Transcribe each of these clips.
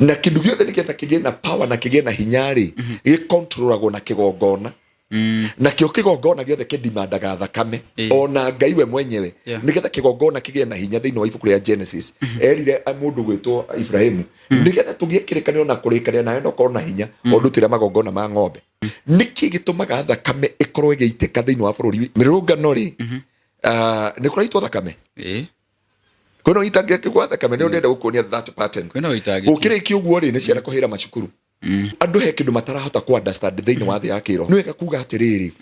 na kindu giothe nigetha kigie na power na kigie na hinyari gikontrolagwo na kigongona na kio kigongona giothe kidimandaga thakame ona Ngai we mwenyewe nigetha kigongona kigie na hinya thiini wa ibuku ria Genesis erire mundu gwitwo Ibrahimu nigetha tugie kirikanio na kurikania nayo no korwo na hinya ondutira magongona ma ng'ombe niki gitumaga thakame ikorwo igiiteka thiini wa bururi mirurungano ri ni kuraitwo thakame kwena itangia kigwa thakame ni ndenda gukuonia that pattern kwena itangia ukiriki uguo ri ni ciana kuhira macukuru andu he kindu matarahota ku understand thiini wa thi ya kiro ni wega kuga atiriri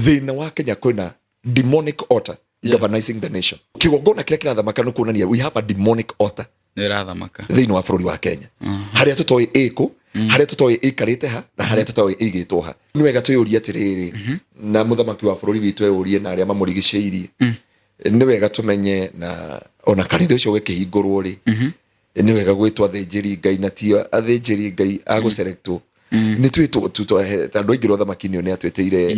thina wa Kenya kwena demonic altar governing the nation kigongona kiria kirathamaka no kuonania we have a demonic altar ni rathamaka thiini wa bururi wa Kenya haria tutoi iko haria tutoi ikarite ha na haria tutoi igitwo ha ni wega tuyuria atiriri na muthamaki wa bururi witu eyurie na aria mamurigiceirie ni wega tumenye na ona kanitha ucio wikihingurwo ri ni wega gwitwa thinjiri Ngai na tio athinjiri Ngai aguselectwo ni twitwo tandu ingiro thamakini ni atwetire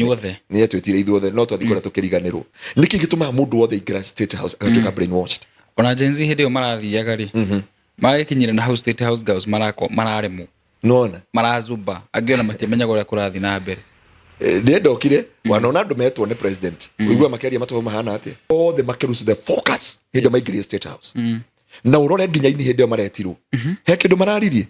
ni atwetire ithuothe no twathikora tukiriganirwo niki gituma mundu wothe ingira State House agatuka brainwashed ona jenzi hindi yo marathiaga ri marakinyira na House State House girls mararemu nona marazuba agiona matimenya gore kurathi na mbere ni ndokire wanona andu metwo ni president uigwa makeria matwa mahana ati othe makerus the focus hindi maingiri State House na urore nginya ini hindi maretirwo he kindu mararirie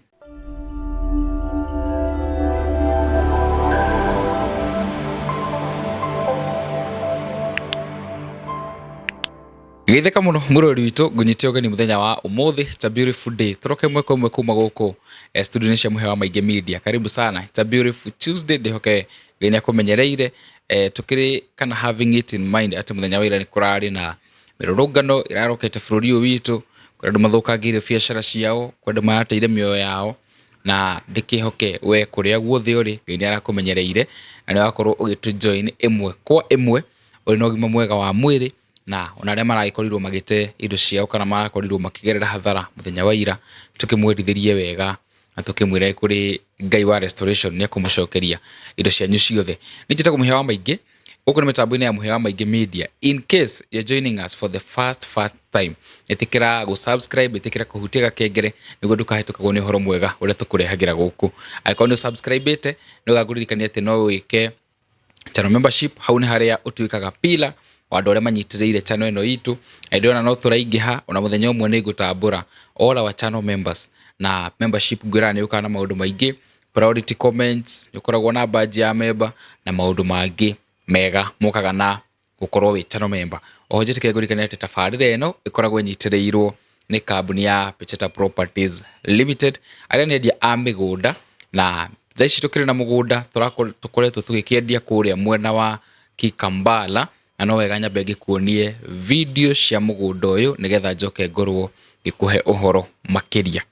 Githeka muno murori witu gunyite ogani muthenya wa umuthi. It's a beautiful day. Turoke mweko kuma guku studio cia Muhewa Maige Media. Karibu sana. It's a beautiful Tuesday. Ndihoke genya kumenyereire tukiri kana having it in mind ati muthenya wa ira ni kurari na mirurungano irarokete bururi witu kwandu mathukagire biashara ciao kwandu marateire mioyo yao na ndikihoke we kuria guothe uri genya arakumenyereire na ni wakorwo ugitujoin imwe kwa imwe uri no gima mwega wa mwiri na ona aria maraikorirwo magite indo ciao kana marakorirwo makigerera hathara muthenya wa ira tukimwerithirie wega na tukimwira kuri Ngai wa restoration ni akumucokeria indo cianyu ciothe. Nijita Muhewa Maige uko ni mitambo-ini ya Muhewa Maige Media. In case you're joining us for the first time, itikira go subscribe, itikira kuhutia kengere niguo ndukahituka ni horo mwega uria tukurehagira guku. Aikoni subscribe ite no gaguririkania ati no wike channel membership haune haria utuikaga pila wandu aria manyitiriire channel eno itu aidiona no turaingiha ona muthenya umwe ni gutambura all our channel members na membership ngwirani ukana maundu maingi priority comments ukoragwo na badge ya member na maundu mangi mega mukaga na gukorwo wi channel member oho njitike ngurikania ati tafarire eno ikoragwo nyitiriirwo ni kambuni ya Pecheta Properties Limited aria ni endia a migunda na thaici tukiri na mugunda tukoretwo tugikiendia kuria mwena wa Kikambala na no wega nyambe ngikuonie video cia mugunda uyu nigetha njoke ngorwo ngikuhe uhoro makiria.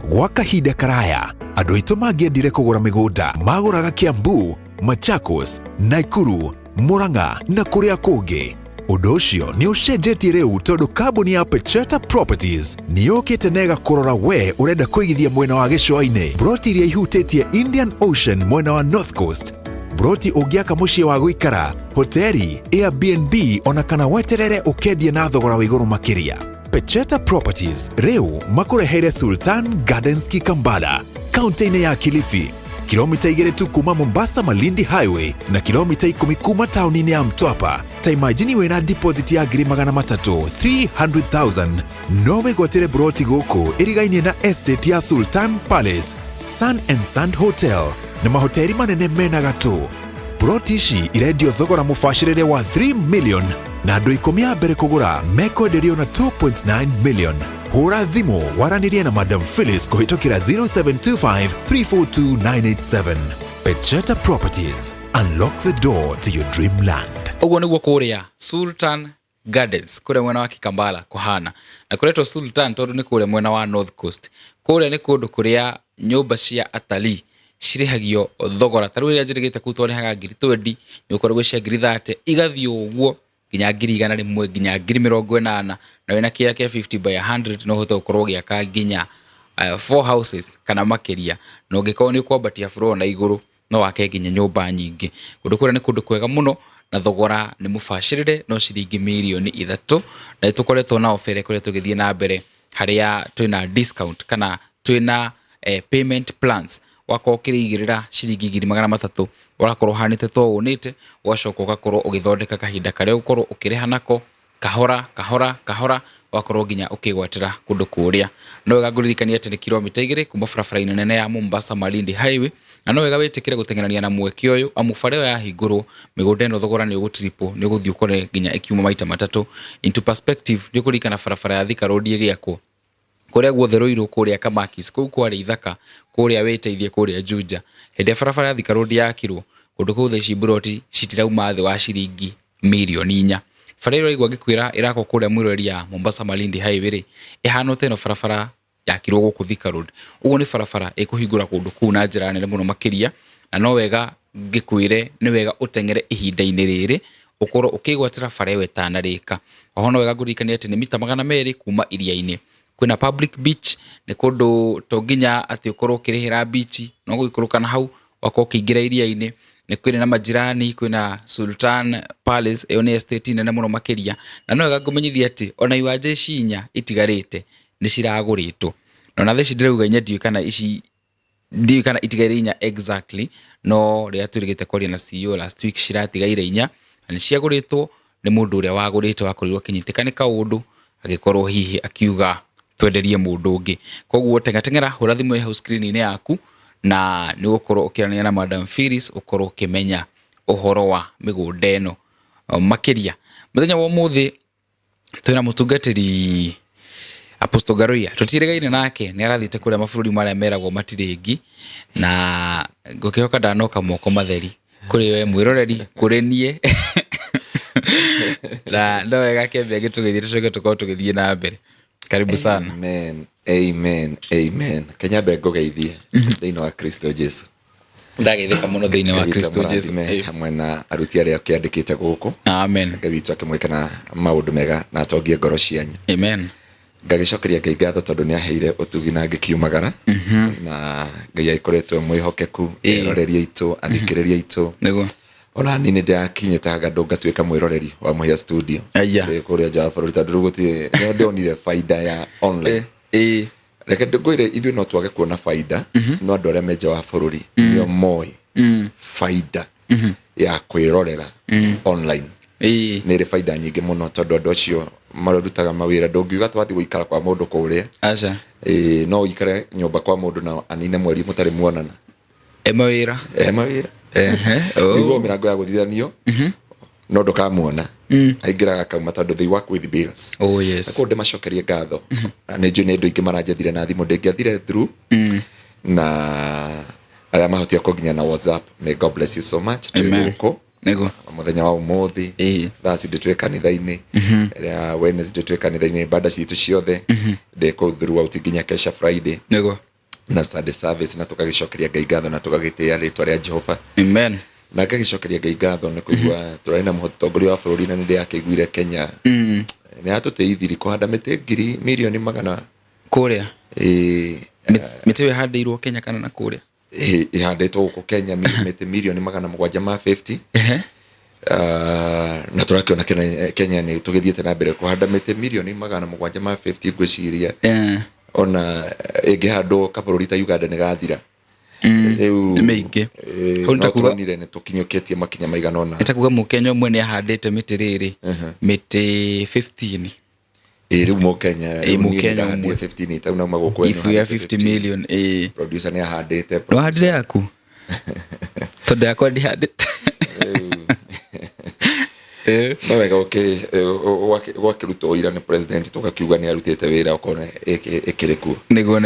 Gwa kahinda karaya andu aitu mangiendire kugura migunda maguraga Kiambu, Machakos, Nakuru, Murang'a na kuria kungi. Undu ucio ni ucenjetie riu tondu kambuni ya Pecheta Properties ni yukite nega kurora we urenda kuigithia mwena wa gicua-ini. Broti iria ihutitie Indian Ocean mwena wa North Coast, broti ungiaka mucii wa guikara, hoteli, Airbnb ona kana weterere ukendia na thogora wa iguru makiria. Pecheta Properties riu makureheire Sultan Gardens Kikambala, kaunti-ini ya Kilifi, kilomita 2 tu kuma Mombasa Malindi Highway na kilomita 10 kuma tauni-ini ya Mtwapa. Ta imagine wina deposit ya $300,000 300,000 no wigotire broti guku irigainie na estate ya Sultan Palace, Sun and Sand Hotel na mahoteli manene mena gatu. Broti ici irendio thogora mubashirire wa 3 million na andu 10 a mbere kugura mekwenderio na 2.9 million. Hura thimu waranirie na Madam Phyllis kuhitukira 0725 342 987. Pecheta Properties, unlock the door to your dreamland. Uguo niguo kuria Sultan Gardens kuria mwena wa Kikambala kuhana na kuretwo Sultan tondu ni kuria mwena wa North Coast. Kuria ni kundu kuria nyumba cia atalii cirihagio thogora taru iria njirigite kutwarihaga 20 nyukorwo cia 30 igathio uguo nginya 100 nginya 80 na wena kia 50 by 100 no hoto gukorwo giaka nginya 4 houses kana makiria no ngikao ni kwambatia floor na iguru no wake nginya nyumba nyingi. Kundu kuria ni kundu kwega muno na thogora ni mubashirire no ciringi milioni 3 na tukoretwo na offer kuria tugithie na mbere haria twina discount kana twina payment plans wakorwo ukirigirira ciringi 300 urakorwo hanite to unite ugacoka ugakorwo ugithondeka kahinda karia ukorwo ukiriha nako kahora kahora kahora wakorwo nginya ukigwatira kundu kuria. No wega nguririkania ati ni kilomita 2 kuma barabara nene ya Mombasa Malindi Highway, na no wega witikire gutengerania na mweke uyu amu bara ya hinguru migunda ino thogora ni ugutripo ni uguthii ukore nginya ikiuma maita matatu. Into perspective ni kurikana barabara ya Thika Road igiakwo kuria guothe Ruiru kuria Kamakis kuu kwari ithaka kuria weteithie kuria Juja hende barabara ya Thika Road yakirwo kundu kuu theci buroti citirauma thi wa ciringi milioni 4. Bara iro igwa gikwira irako kuria mwirori ya Mombasa Malindi Highway ri ihano teno barabara yakirwo guku Thika Road. Ugu ni barabara ikuhingura kundu kuu na njira nene muno makiria, na no wega gikwire ni wega utengere ihinda-ini riri ukorwo ukigwatira bara iyo itanarika. Oho no wega ngurikania ati ni mita 200 kuma iria-ini. Kwina public beach ni kundu to nginya ati ukorwo ukirihira beach no guikuruka na hau wako kiingira iria-ini. Ni kwina na majirani, kwina Sultan Palace eyo ni estate nene muno makiria, na no wega ngumenyithia ati ona iwanja icinya itigarite ni ciraguritwo. No na theci ndirauga nyendio kana ici ndi kana itigaire inya exactly, no ria turigite kwaria na CEO last week ciratigaire inya na ciaguritwo ni mundu uria wagurite wakorirwo kinyitikane kaundu agikorwo hihi akiuga twenderie mundu ungi. Koguo tengatengera hura thimu ya screen ine yaku na ni ukorwo ukirania na Madam Phyllis ukorwo ukimenya uhoro wa migunda eno makiria. Muthenya wa muthi twina mutungatiri Apostle Garoya tutirigaine nake ni arathite kuria mabururi maria meragwo matiringi, na ngukihoka ndanoka moko matheri kuri we mwiroreri kuri nie na ndo wega kembe gitugithire tuko tugithie na mbere. Karibu sana. Amen, amen, amen. Kenya bengo geithie thiini wa Kristo Jesu. Ndageithika muno thiini wa Kristo Jesu hamwe na aruti aria kiandikite guku. Amen. Ngai witu akimwikana maundu mega na atongie ngoro cianyu. Amen. Ngagicokeria Ngai ngatho tondu ni aheire utugi na ngikiumagara na Ngai aikoretwo mwihokeku eroreria itu athikiriria itu niguo ona nini ndakinyite haga ngatuika mwiroreri wa Muhia studio kuria nja bururi tondu guti ndionire faida ya online reke ndugwire ithuĩ no twage kuona faida no andũ arĩa menja wa bururi nĩo moi faida ya kwirorera online nĩ ĩrĩ faida nyingĩ mũno tondu andũ acio marutaga mawĩra. Ndũngiuga twathi gũikara kwa mũndũ kũrĩa aca no ũikare nyũmba kwa mũndũ na anine mweri mũtarĩ muonana mawĩra nĩguo mĩrango ya gũthithanio no ndũkamuona aingĩraga kauma tondũ they work with bills. Oh yes. Kũndĩ macokerie ngatho na nĩ njũĩ nĩ andũ aingĩ maranjathire na thimũ ndĩngĩathire through na arĩa mahotia kũnginya na WhatsApp. May God bless you so much. Tũgũkũ nego muthenya wa umuthi thasi nditwe kanitha-ini ria Wednesday nditwe kanitha-ini ibada citu ciothe ndiko throughout nginya kesha Friday nego na Sunday service na tukagicokeria Ngai ngatho na tukagitia ritwa ria Jehova. Amen. Na ngagicokeria Ngai ngatho ni kuigua turaina muhoti tongoria wa bururi na ndi akiguire Kenya ni atuteithiri kuhanda miti ngiri milioni magana kuria miti handirwo Kenya kana na kuria ihandetwo guku Kenya miti milioni magana 750 na turakiona Kenya ni tugithiete na mbere kuhanda miti milioni magana 750 ngwiciria ona ingihandwo kabururi ta Uganda ni gathira meingi honta kuonire ni tukinyuketie makinya maigana ona itakuga Mukenya umwe ni ahandite miti riri miti 15 riu Mukenya umwe 15 ita una magoko ifu ya 50 million producer ni ahandite no handire yaku tondu yakwa ndihandite no wega wakiruta oira ni president tukakiuga ni arutite wira ukona ikiriku nego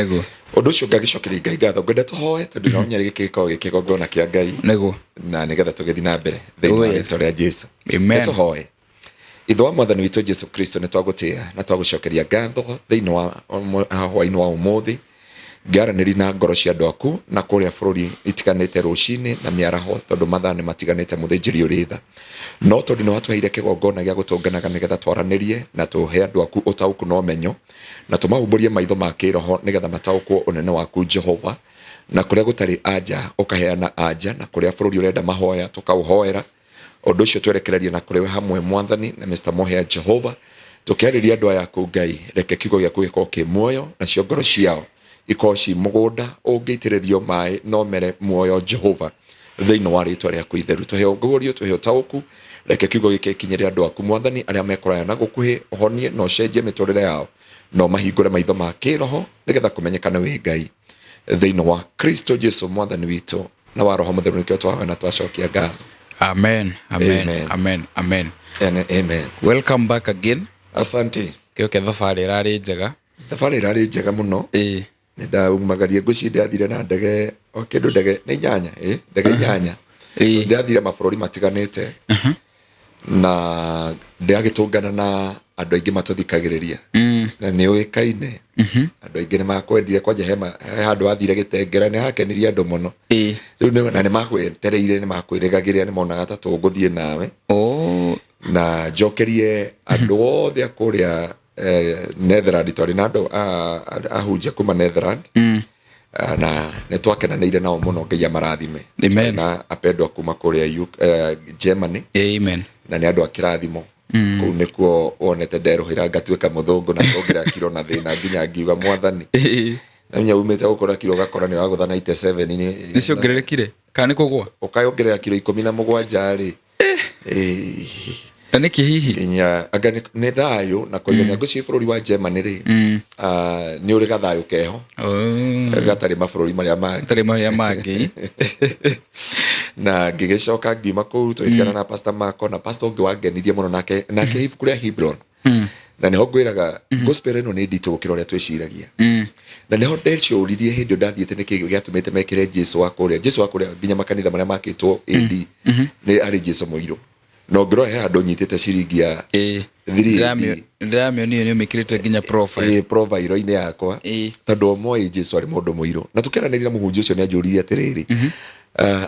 undu ucio ngagicokeria Ngai ngatho ngwenda tuhoe tondu no nyari gikigongona kia Ngai nego na nigetha tugithi na mbere thiini wa rĩtwa rĩa Jesu. Amen. Tuhoe. Ithe wa mwathani witũ Jesu Kristo ni twagutia na twagucokeria ngatho thiini wa hwaini wa umuthi ngaranĩri na ngoro cia andũ aku na kũrĩa bũrũri itiganĩte rũcinĩ na mĩaraho tondu mathaa nĩ matiganĩte mũthĩnjĩri ũrĩ tha no tondu nĩ watũheire kĩgongona gĩa gũtũnganaga nĩgetha twaranĩrie na tũhe andũ aku ũtaũku na ũmenyo na tũmahumbũrie maitho ma kĩroho nĩgetha mataũkwo ũnene waku Jehova na kũrĩa gũtarĩ anja ũkaheana anja na kũrĩa bũrũri ũrenda mahoya tũkaũhoera ũndũ ũcio twerekererie na kũrĩ we hamwe mwathani na Mr. Mohea Jehova tũkĩarĩria andũ aya aku Ngai reke kiugo gĩaku gĩkorwo kĩ muoyo na cio ngoro ciao ikoci mugunda ungĩitĩrĩrio maĩ no mere muoyo Jehova thĩinĩ wa rĩtwa rĩaku itheru. Tũhe ũguũrio, tũhe ũtaũku, reke kiugo gĩkĩ kinyĩre andũ aku Mwathani arĩa mekoraya na gũkuhĩ, ũhonie na ũcenjie mĩtũrĩre yao, no mahingũre maitho ma kĩroho nĩgetha kũmenyekana wĩ Ngai thĩinĩ wa Kristo Jesu Mwathani witũ, na wa Roho Mũtheru nĩkĩo twahoya na twacokia ngatho. Amen. Welcome back again. Asante. Kĩoke thabarĩ ĩrarĩ njega. Thabarĩ ĩrarĩ njega mũno. Ndaumagaria ngũci ndathire na ndege o kĩndũ ndege nĩ inyanya ndege inyanya. Ndathire mabũrũri matiganĩte na ndagĩtũngana na andũ aingĩ matũthikagĩrĩria na nĩ ũĩkaine. Andũ aingĩ nĩ makwendire kwanja he handũ wathire Gĩtengera nĩ hakenirie andũ mũno. Rĩu na nĩ magwetereire, nĩ makwĩrĩgagĩrĩra, nĩ monaga ta tũgũthiĩ nawe na njokerie andũ othe a kũrĩa Netherland. Twarĩ na andũ ahunjia kuma Netherland na nĩ twakenanĩire nao mũno, Ngai amarathime. Na apendwa kuma kũrĩa Germany. Amen. Na nĩ andũ a kĩrathimo. Kũu nĩkuo wonete nderũhĩra ngatuĩka mũthũngũ na ngongerera kiro na thĩna nginya ngiuga Mwathani. Na nya umĩte gũkora kiro gakora nĩ wagũtha 97 nĩ ciongererekire kana nĩ kũgwa ũkayongerera kiro 17 rĩ. Na nĩkĩ hihi nginya anga nĩ thayũ na kũigania ngũciĩ bũrũri wa Germany rĩ. Nĩ ũrĩ gathayũ keho gatarĩ mabũrũri marĩa mangĩ. Na ngĩgĩcoka ngiuma kũu tũgĩtigana na pastor Marco, na pastor ũngĩ wangenirie mũno nake ibuku rĩa Hebron. Na nĩho ngwĩraga gospel ĩno nĩ nditũ gũkĩra ũrĩa twĩciragia. Na nĩho ndeciũririe hĩndĩ ndathiĩte nĩkĩ gĩatũmĩte mekĩre Jesũ wa kũrĩa nginya makanitha marĩa makĩtwo AD nĩ arĩ Jesũ mũirũ. No ngĩrora he handũ nyitĩte ciringi ya ndĩramĩonio nĩ ũmĩkĩrĩte nginya profile-inĩ yakwa tondũ moĩ Jesũ arĩ mũndũ mũirũ. Na tũkĩaranĩria mũhunjia ũcio nĩ anjũririe atĩrĩrĩ,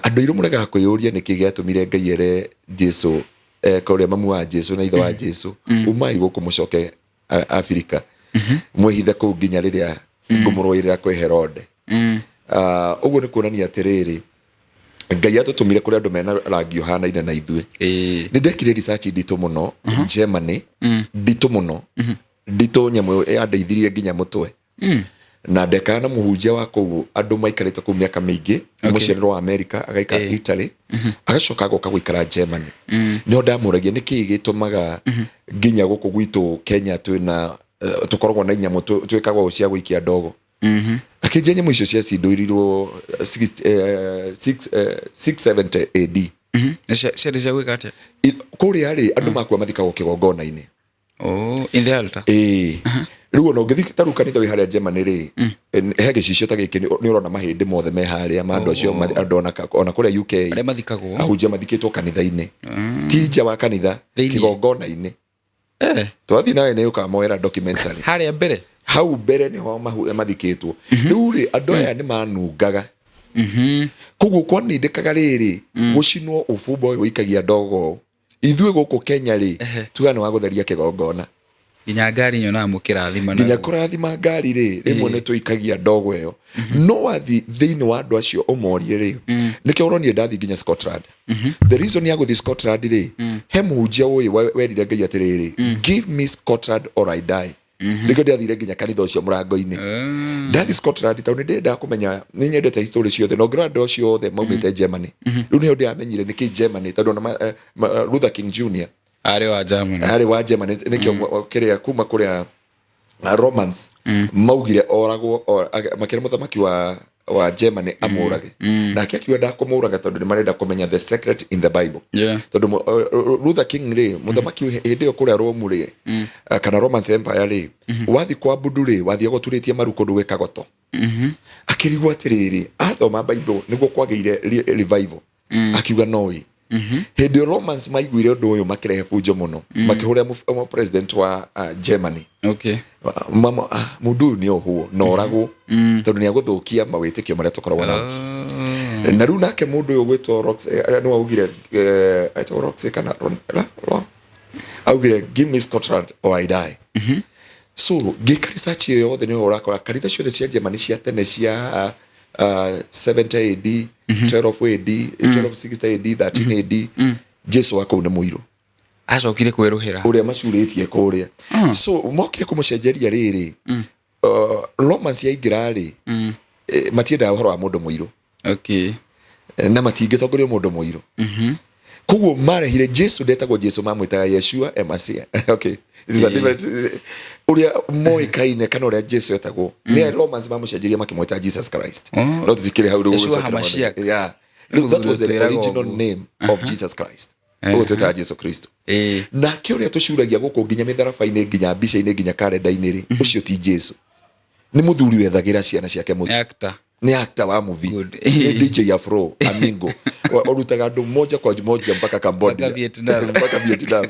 andũ airũ mũregaga kwĩyũria nĩkĩ gĩatũmire Ngai ere Jesũ kũrĩa mamu wa Jesũ na ithe wa Jesũ umai gũkũ mũcoke Afrika mwĩhithe kũu nginya rĩrĩa ngũmũrũĩrĩra kwĩ Herode. Ũguo nĩ kuonania atĩrĩrĩ, Ngai atũtũmire kũrĩ andũ mena rangi ũhanaine na ithuĩ. Nĩ ndekire research nditũ mũno Germany, nditũ mũno, nditũ nyamũ yandeithirie nginya mũtwe. Na ndekana mũhunjia wa kũu andũ maikarĩte kũu mĩaka mĩingĩ, mũciarĩrwo wa America agaikara Italy, agacoka agoka gũikara Germany. Nĩho ndamũragia nĩkĩ gĩtũmaga nginya gũkũ gwitũ Kenya twĩna tũkoragwo na nyamũ twĩkagwo cia gũikia ndogo. Akĩnjia nyamũ icio cia cindũirirwo 670 AD. Ciarĩ cia gwĩka atĩa? Kũrĩa rĩ andũ makua mathikagwo kĩgongona-inĩ. In the altar. Rĩu ona ũngĩthiĩ ta rĩu kanitha wĩ harĩa Germany rĩ, he gĩcicio ta gĩkĩ nĩ ũrona mahĩndĩ mothe me harĩa ma andũ acio andũ ona kũrĩa UK arĩa mathikagwo ahunjia mathikĩtwo kanitha-inĩ, ti nja wa kanitha, kĩgongona-inĩ. Twathiĩ nawe nĩ ũkamoera documentary harĩa mbere, hau mbere nĩho mathikĩtwo. Rĩu rĩ andũ aya nĩ manungaga. Koguo kwanindĩkaga rĩrĩ gũcinwo ũbumba ũyũ wĩikagia ndogo. Ithuĩ gũkũ Kenya rĩ tuga nĩ wa gũtheria kĩgongona. Nginya ngari nyonaga mũkĩrathima nginya kũrathima ngari rĩ rĩmwe nĩ tũikagia ndogo ĩyo. No wathi thĩinĩ wa andũ acio ũmorie rĩ nĩkĩo ũronie ndathi nginya Scotland. The reason ya gũthiĩ Scotland rĩ he mũhunjia ũyũ werire Ngai atĩrĩrĩ, give me Scotland or I die. Nĩkĩo ndathire nginya kanitha ũcio mũrango-inĩ. Ndathi Scotland tondũ nĩndenda kũmenya, nĩ nyendete history ciothe, no ngĩrora andũ acio othe maumĩte Germany. Rĩu nĩho ndĩamenyire nĩkĩ Germany tondũ ona Luther King Jr. arĩ wa Germany nĩkĩo kĩrĩa kuma kũrĩa Romans maugire oragwo makĩra mũthamaki wa Germany amũrage. Nake akiuga ndakũmũraga tondũ nĩ marenda kũmenya the secret in the Bible. Tondũ Luther King rĩ mũthamaki hĩndĩ ĩyo kũrĩa Rome rĩ kana Roman Empire rĩ wathi kwa Budu rĩ wathi gũturĩtie maru kũndũ gwĩkagwo to. Akĩrigwo atĩrĩrĩ athoma Bible nĩguo kwagĩire revival. Akiuga noĩ hĩndĩ Romans maiguire ũndũ ũyũ makĩrehe bunjo mũno makĩhũrĩra president wa Germany. Mũndũ nĩ ohwo noragwo tondũ nĩ agũthũkia mawĩtĩkio marĩa tũkoragwo namo. Na rĩu nake mũndũ ũyũ gwĩtwo Rox nĩ augire aitwo Rox kana augire give me Scotland or I die. So ngĩka research ĩyo yothe nĩ ũrakora kanitha ciothe cia Germany cia tene cia 70 AD 12 AD 1260 AD 13 AD Jesũ wa kũu nĩ mũirũ acokire kwĩrũhĩra ũrĩa macurĩtie kũrĩa. So mokire kũmũcenjeria rĩrĩ Romans yaingira ri matiendaga uhoro wa mundu muiru okay na matingĩtongorio mundu muiru koguo marehire Jesu ndetagwo Jesu mamwitaga Yeshua Emasia okay this is a different uria moikaine kana uria Jesu etagwo ni Romans mamucenjeria makimwita Jesus Christ no tuzikire hau Yeshua Hamashiach yeah that was the original name of Jesus Christ o tweta Jesu Kristo na kiuria tucuragia guku nginya mitharafa-ini nginya mbica-ini nginya kalenda-ini ri ucio ti Jesu ni muthuri wethagira ciana ciake mutu ni actor wa movie ni DJ Afro Amingo orutaga andu moja kwa moja mpaka Cambodia mpaka Vietnam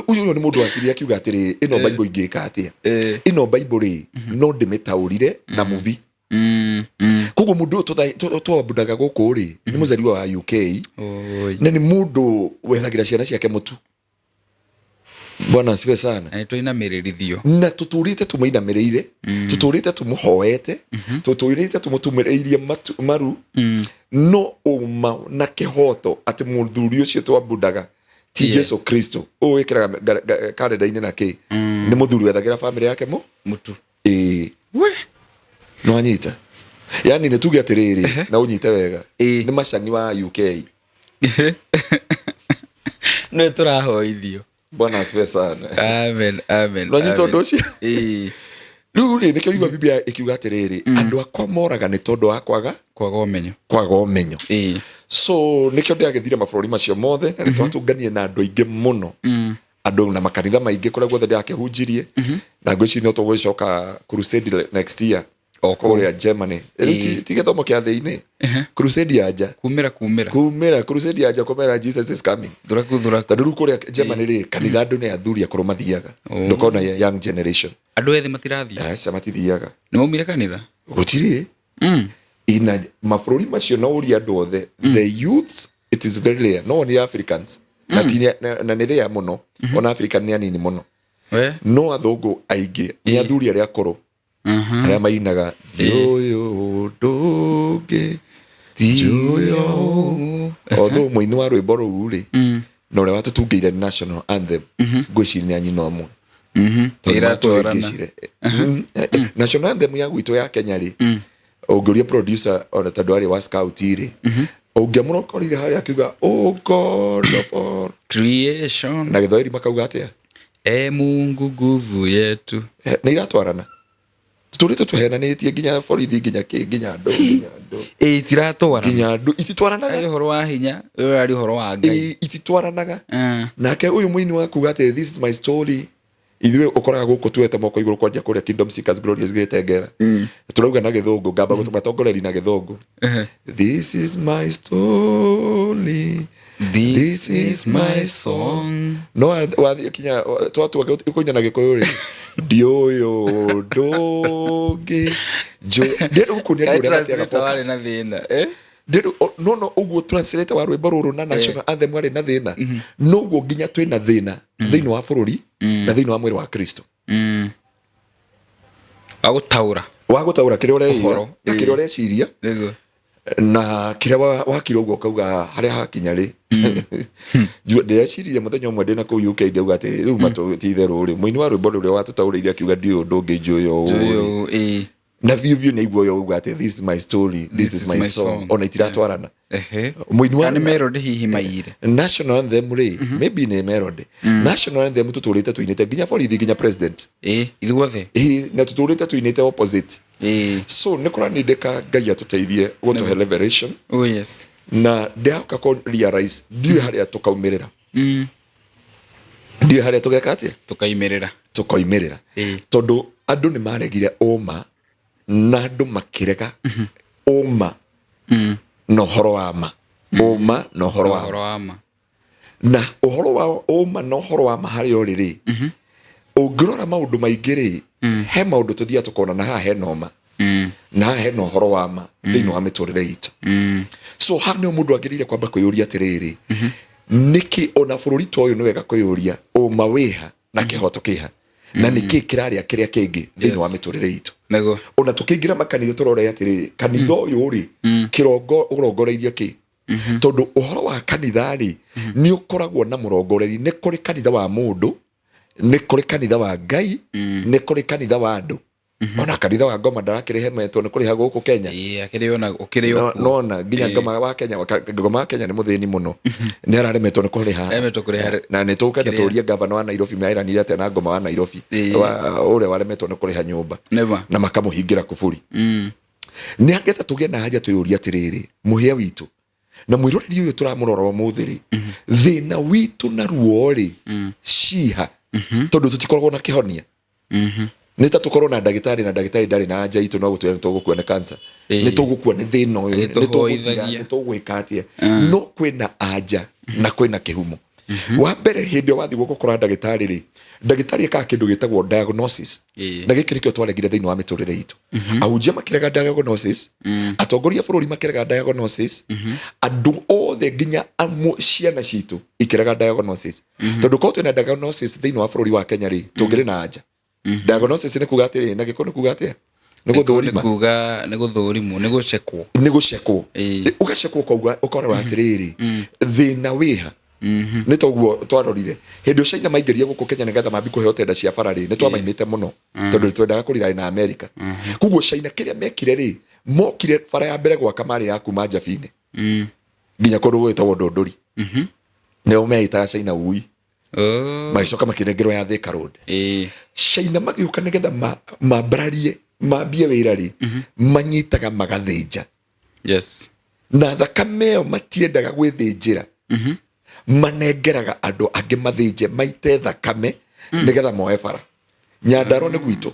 uyu ni mundu akiria kiuga atiri ino Bible ingika atia ino Bible ri no ndimitaurire na movie koguo mundu twabundaga guku ri ni muzariwa wa UK na ni mundu wethagira ciana ciake mutu Bwana asifiwe sana. Na tuinamirithio. Na tuturite tumainamirire, tuturite tumuhoete, tuturite tumutumireirie maru. No uma na kihoto ati muthuri ucio twabundaga ti Jesu Kristo. O wikira kalenda-ini nake ni muthuri wethagira family yake mutu. We. No anyita. Yani ni tuge atiriri na unyite wega. Ni macangi wa UK. No turahoithio. Bwana asifiwe sana. Amen, amen. No nyito ndoci. Ruri nikio igwa Biblia ikiuga atiriri andu akwa moraga ni tondu wa kwaga umenyo. So nikio ndiagethire mabũrũri macio mothe na nitwatunganie na andu aingi muno. Andu na makanitha maingi kuria guothe ndiakehunjirie na ngwĩciria no tũgũcoka crusade next year. Korea Germany tigethomo kia thiini crusade yaja kumira crusade yaja kumera Jesus is coming taduru korea Germany ri kanitha andu ni athuri akoro mathiaga ndukona young generation andu ethi matirathia aca matithiaga ni maumire kanitha gutiri ina mabũrũri macio no uri andu othe the youth it is very rare no ni Africans na ni rare muno ona African ni anini muno no athungu aingi ni athuri aria akoro aria mainaga yoyo doge yoyo although muini wa rwimbo rũu ri no ria watutungĩire national anthem ngwĩciria nĩ anyina ũmwe national anthem ya gwitũ ya Kenya ri ũngĩũria producer ona tondũ arĩ wa scout ri ũngĩamũrokorire harĩa akiuga oh God of all creation na gĩthwaĩri makauga atĩa Mungu nguvu yetu nĩ iratwarana turite tuhenanĩtie nginya borithi nginya andũ itiratwara nginya andũ ititwaranaga ari horo wa hinya ari horo wa Ngai ititwaranaga nake uyu muini wa kuga ati this is my story ithuĩ ũkoraga gũkũ tuete moko igũrũ kwanjia kũrĩa Kingdom Seekers Glorious gĩtengera turauga na gĩthũngũ ngamba gũtũmatongoreria na gĩthũngũ this is my story this is my song no wathi kinya twatuaga ikunya na gĩkũyũ ri ndioyo doge nderu gukunia ndio rĩa tawale na thina nderu no uguo translate wa rwĩmbo rũrũ na national anthem wari na thina no uguo nginya twina thina thĩinĩ wa bũrũri na thĩinĩ wa mwĩrĩ wa Kristo wa gũtaũra kĩrĩa ũreĩra na kĩrĩa ũreciria na kĩrĩa wakira ũguo kauga harĩa hakinya rĩ ndĩreciria mũthenya ũmwe ndĩna kũu UK ndauga atĩ rĩu matũtitherũ rĩ mũini wa rwĩmbo rũrĩa watũtaũrĩire akiuga ndiũ ndũngĩ njũyo na viu na igwo yo ati this is my story this is my song ona itiratwarana mũini wa ni melody hihi maire national anthem ri maybe ni melody national anthem tutũrĩte tuinĩte nginya borithi nginya president ithuothe na tutũrĩte tuinĩte opposite so nĩ kũranindĩka Ngai atũteithie gũtũhe revelation oh yes na ndĩhoka ko realize ndiũ harĩa tũkaumĩrĩra ndiũ harĩa tũgeka atĩa tũkaimĩrĩra tondũ andũ nĩ maregire ũma na andũ makĩrega ũma na ũhoro wa ma ũma na ũhoro wa ma na ũhoro wa ũma na ũhoro wa ma harĩa ũrĩ ũngĩrora maũndũ maingĩ rĩ he maũndũ tũthiaga tũkona na haha hena ũma na haha hena ũhoro wa ma thĩinĩ wa mĩtũrĩre itũ so haha nĩo mũndũ agĩrĩire kwamba kwĩyũria atĩrĩrĩ nĩkĩ ona bũrũri ta ũyũ nĩ wega kwĩyũria ũma wĩha na kĩhoto kĩha na nĩkĩ kĩrarĩa kĩrĩa kĩngĩ thĩinĩ wa mĩtũrĩre itũ ona tũkĩingĩra makanitha tũrore atĩrĩrĩ kanitha ũyũ rĩ ũrongoreirie kĩ tondũ ũhoro wa kanitha rĩ nĩ ũkoragwo na mũrongoreri nĩ kũrĩ kanitha wa mũndũ nĩ kũrĩ kanitha wa Ngai nĩ kũrĩ kanitha wa andũ ona kanitha wa Ngoma ndarakĩrĩhemetwo nĩ kũrĩha gũkũ Kenya akĩrĩona ũkĩrĩ no nginya Ngoma wa Kenya nĩ mũthĩni mũno nĩ araremetwo nĩ kũrĩha na nĩ tũkenda tũrie governor wa Nairobi mairanire atĩ na Ngoma wa Nairobi ũrĩa waremetwo nĩ kũrĩha nyũmba na makamũhingĩra kuburi nĩ angetha tũgĩe na haja twĩyũria atĩrĩrĩ mũhĩa witũ na mwĩroreri ũyũ tũramũrora mũthĩrĩ thĩna witũ na ruo rĩ ciha tondũ tũtikoragwo na kĩhonia nĩ ta tũkorwo na ndagĩtarĩ ndarĩ na anja itũ no gũtwĩra nĩ tũgũkua nĩ cancer nĩ tũgũkua nĩ thĩna ũyũ nĩ tũgwĩka atĩa no kwĩna anja na kwĩna kĩhumo wa mbere hĩndĩ wathiĩ gũkora ndagĩtarĩ rĩ ndagĩtarĩ ekaga kĩndũ gĩtagwo diagnosis na gĩkĩ nĩkĩo twaregire thĩinĩ wa mĩtũrĩre itũ ahunjia makĩrega diagnosis atongoria bũrũri makĩrega diagnosis andũ othe nginya ciana citũ ikĩrega diagnosis tondũ korwo twĩna diagnosis thĩinĩ wa bũrũri wa Kenya rĩ tũngĩrĩ na anja diagnosis nĩ kuga atĩrĩ na gĩko nĩ kuga atĩa nĩ gũthũrimwo nĩ gũcekwo ũgacekwo kwoguo ũkoragwo atĩrĩrĩ thĩna wĩha nĩ toguo twarorire hĩndĩ China maingĩria gũkũ Kenya nĩgetha mambi kũheo tenda cia bara rĩ nĩ twamaimĩte mũno tondũ twendaga kũrira na America koguo China kĩrĩa mekire rĩ mokire bara ya mbere gwaka marĩ ya kuma Jabi-inĩ nginya kũndũ gwĩtagwo Ndũndũri nĩo meitaga China ui maicoka makĩnengerwo ya Thika Road China magĩũka nĩgetha mambararie mambie wĩra rĩ manyitaga magathĩnja na thakame ĩyo matiendaga gwĩthĩnjĩra manengeraga andũ angĩ mathĩnje maite thakame nĩgetha moe bara Nyandarua nĩ gwitũ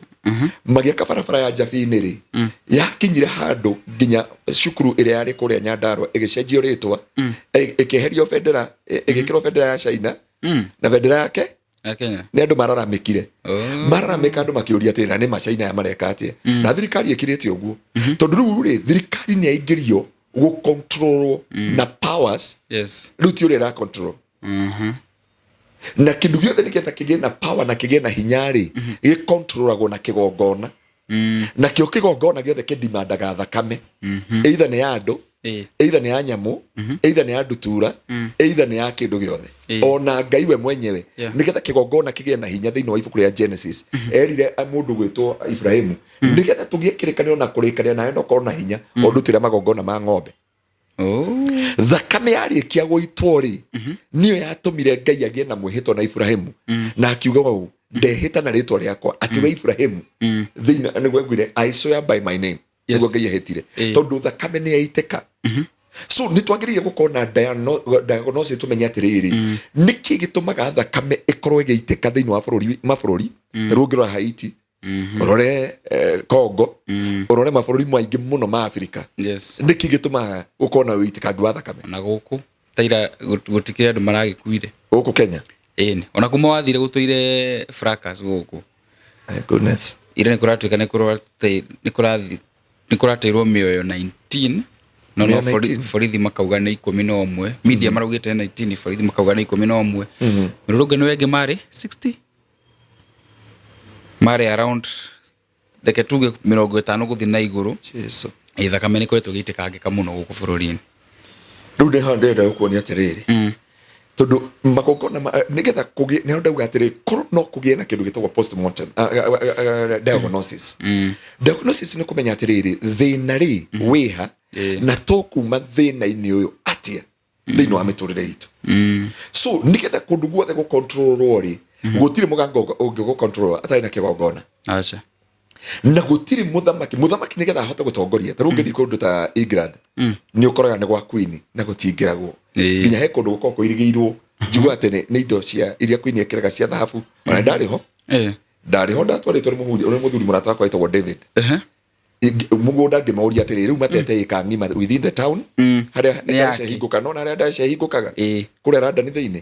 magĩaka barabara ya Jabi-inĩ rĩ yakinyire handũ nginya cukuru ĩrĩa yarĩ kũrĩa Nyandarua ĩgĩcenjio rĩtwa ĩkĩeherio bendera ĩgĩkĩrwo bendera ya China na bendera yake Kenya nĩ andũ mararamĩkire mararamĩka andũ makĩũria atĩ na nĩ China ya mareka atĩa na thirikari ĩkĩrĩte ũguo tondũ rĩu rĩ thirikari nĩ yaingĩrio gũcontrol na powers rĩu ti ũrĩa ĩracontrol na kĩndũ gĩothe nĩgetha kĩgĩe na power na kĩgĩe na hinya rĩ gĩcontrolagwo na kĩgongona na kĩo kĩgongona gĩothe kĩdimandaga thakame either nĩ ya andũ either nĩ ya nyamũ either nĩ ya ndutura either nĩ ya kĩndũ gĩothe ona Ngai we mwenyewe nĩgetha kĩgongona kĩgĩe na hinya thĩinĩ wa ibuku rĩa Genesis erire mũndũ gwĩtwo Ibrahimu nĩgetha tũgĩe kĩrĩkanĩro na kũrĩkanĩra nawe no korwo na hinya ndutĩre magongona ma ng'ombe thakame yarĩkia gũitwo rĩ niyo yatũmire Ngai agĩe na mwĩhĩtwa na Ibrahimu na akiuga ũũ ndehĩta na rĩtwa rĩakwa atĩ we Ibrahimu thĩinĩ nĩguo augire I swear by my name nĩguo Ngai ahĩtire tondũ thakame nĩ yaitĩka so nĩ twagĩrĩire gũkorwo na diagnosis tũmenye atĩrĩrĩ nĩkĩ gĩtũmaga thakame ĩkorwo ĩgĩitĩka thĩinĩ wa mabũrũri rĩu ngĩrora Haiti urore Congo urore mabũrũri maingĩ mũno ma Afrika nĩkĩ gĩtũmaga gũkorwo na ũitĩkangi wa thakame na gũkũ taira gũtikĩra andũ maragĩkuire gũkũ Kenya ona kuma wathire gũtũire fracas gũkũ goodness ire nĩ kũratuĩka nĩ kũrateirwo mĩoyo 19 no borithi makauga nĩ 11 media maraugĩte 19 borithi makauga nĩ 11 mĩrũrũngano wengĩ marĩ 60 marĩ around theke tuge 50 gũthiĩ na igũrũ thakame nĩ koretwo gĩitĩkangĩka mũno gũkũ bũrũri-inĩ rĩu nĩ handũ ndĩrenda gũkuonia atĩrĩrĩ tondũ magongona nĩgetha kũgĩe nĩ ndauga atĩrĩrĩ korwo no kũgĩe na kĩndũ gĩtagwo postmortem diagnosis diagnosis nĩ kũmenya atĩrĩrĩ thĩna rĩ wĩha na tũkuma thĩna-inĩ ũyũ atĩa thĩinĩ wa mĩtũrĩre itũ so nĩgetha kũndũ guothe gũcontrolwo rĩ gũtirĩ mũganga ũngĩgũcontrol atarĩ na kĩgongona na gũtirĩ mũthamaki nĩgetha ahote gũtongoria ta rĩu ngĩthiĩ kũndũ ta England nĩ ũkoraga nĩ gwa Queen na gũtingĩragwo nginya he kũndũ gũkorwo kũirigĩirwo njigua atĩ nĩ indo cia iria Queen ekĩraga cia thahabu ona ndarĩho ndatwarĩtwo nĩ mũthuri mũrata wakwa wĩtagwo David mũgũnda ngĩmauria atĩrĩ rĩu matete ĩka ng'ima within the town harĩa ndacehingũka no harĩa ndacehingũkaga kũrĩa London thĩinĩ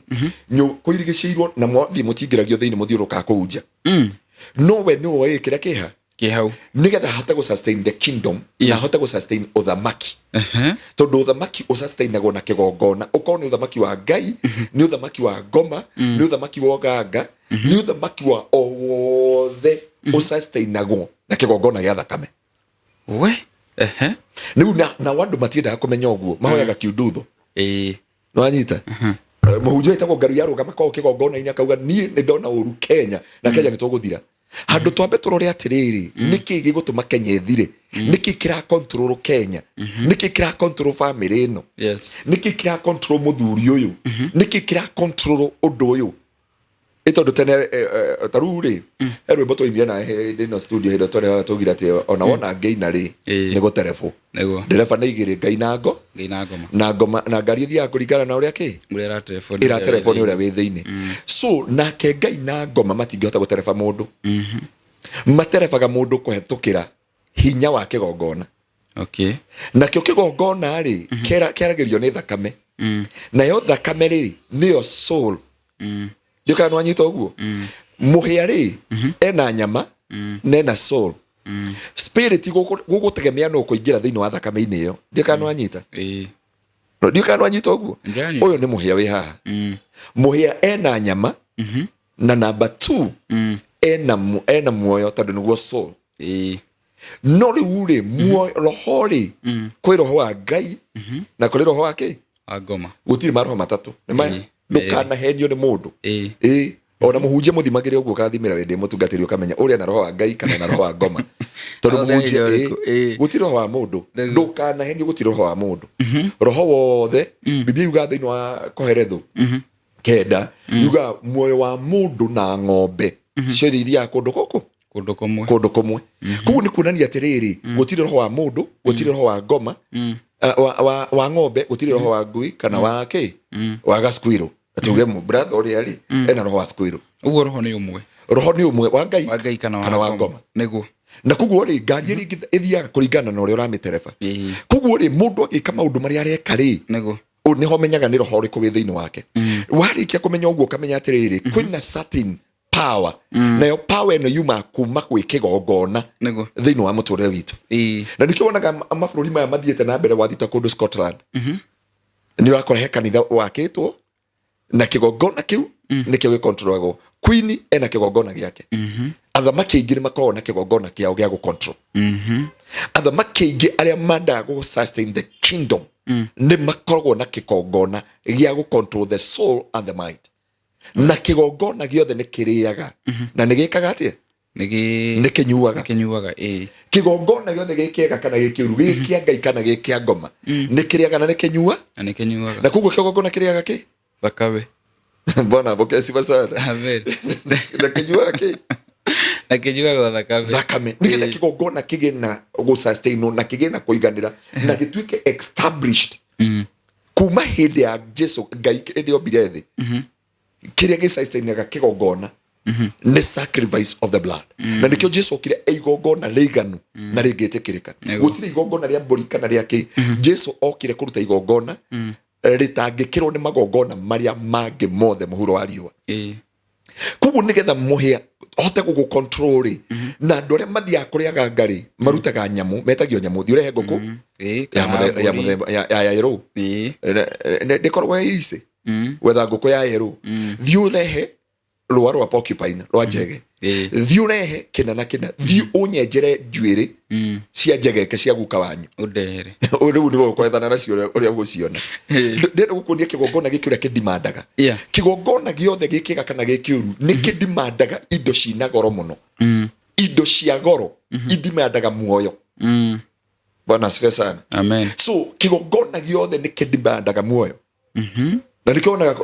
kũirigĩcĩirwo na mwathiĩ mũtingĩragio thĩinĩ mũthiũrũrũkaga kũu nja no we nĩ woĩ kĩrĩa kĩha kĩhau nĩgetha ahote gũ-sustain the kingdom na ahote gũ-sustain ũthamaki tondũ ũthamaki ũsustainagwo na kĩgongona ũkorwo nĩ ũthamaki wa Ngai nĩ ũthamaki wa Ngoma nĩ ũthamaki wa Oganga nĩ ũthamaki wa o wothe ũsustainagwo na kĩgongona gĩa thakame rĩu na andũ matiendaga kũmenya ũguo mahoyaga kiundutho no anyita mũhunjia wĩtagwo Ngaru yarũgama korwo kĩgongona-inĩ akauga niĩ nĩ ndona ũru Kenya na Kenya nĩ tũgũthira handu twambe turore atiriri niki gigutuma Kenya ethire niki kira control Kenya niki kira control family ino niki kira control muthuri uyu niki kira control undu uyu ito ndutene taruri erwe boto indiana he studio he dotore tugira ati ona wona ngeina ri ni guterefo ndereba na igire ngainango na ngoma na ngari thia kurigana na uria ki urera telefoni uria wi thiini so na ke ngaina ngoma matingihota guterefa mundu materefaga mundu kuhetukira hinya wa kigongona na kio kigongona ri keragerio ni thakame na yo thakame ri niyo soul Yuka no anyita uguo muhia ri ena nyama nena soul spirit gugutegemea no kuingira thiini wa thakame-ini iyo yuka no anyita yuka no anyita uguo uyu ni muhia wi haha muhia ena nyama na number 2 ena muoyo tondu niguo soul no riu ri muoyo roho ri kwi roho wa Ngai na kuri roho wa ki agoma gutiri maroho matatu ni maya ndukana henio ni mundu ona muhunjia muthimagire uguo kathimira wende mutungatiri ukamenya uria na roho wa Ngai kana na roho wa ngoma tondu muhunjia gutiri roho wa mundu ndukana henio gutiri roho wa mundu roho wothe Biblia yuga thiini wa Koheretho kenda yuga muoyo wa mundu na ng'ombe cio iria kundu kumwe kugu ni kunania atiriri gutiri roho wa mundu gutiri roho wa ngoma wa ng'ombe gutiri roho wa ngui kana wa ki wa gaskwiro atuge mu brother ori ali ena roho wa skwiro ugo roho ni umwe wa Ngai kana wa ngoma niguo na kugu ori ngari iri ithiaga kuringana na uria uramiterefa kugu ori mundu agika maundu maria areka ri niguo niho menyaga ni roho riku wi thiini wake warikia kumenya uguo kamenya atiriri kwina certain power na yo power no yuma kuma gwi kigongona thiini wa muture witu na nikio wonaga mabũrũri maya mathiete na mbere wathita kundu Scotland ni urakora he kanitha wakitwo na kigongona kiu nikio gikontrolagwo queen ena kigongona giake athamaki aingi ni makoragwo na kigongona kiao gia gucontrol athamaki aingi aria mandaga gu sustain the kingdom ni makoragwo na kigongona gia gucontrol the soul and the mind na kigongona giothe ni kiriaga na ni gikaga atia ni kinyuaga kigongona giothe gikiega kana gikiuru gikia Ngai kana gikia ngoma ni kiriaga na ni kinyuaga na kuguo kigongona kiriaga ki thakame bona bokesi basara amen na kinyuaga ki na kinyuaga thakame ni getha kigongona kigena gu sustain na kigena kuiganira na gituike established kuma hindi ya Jesu Ngai ndio birethi kiria gisaistainia kigongona ni sacrifice of the blood na nikio Jesu okire igongona riganu na rigitikirika gutiri igongona ria mburi kana ria ki Jesu okire kuruta igongona ritangikirwo ni magongona maria mangi mothe muhuro wa riua kugu nigetha muhia hote gugu control na andu aria mathia kuriaga ngari marutaga nyamu metagio nyamu thi urehe nguku ya yero ndikorwo isi wetha nguku ya yero thi urehe rwa rwa porcupine rwa njege thi urehe kina thi unyenjere njuiri cia njegeke cia guka wanyu undehere riu ni kwethana nacio uria guciona ndende gukunia kigongona giki uria kidimandaga kigongona giothe gikiga kana gikiuru ni kidimandaga indo cina goro muno indo cia goro idimandaga muoyo Bwana asifiwe sana amen so kigongona giothe ni kidimandaga muoyo na nikiona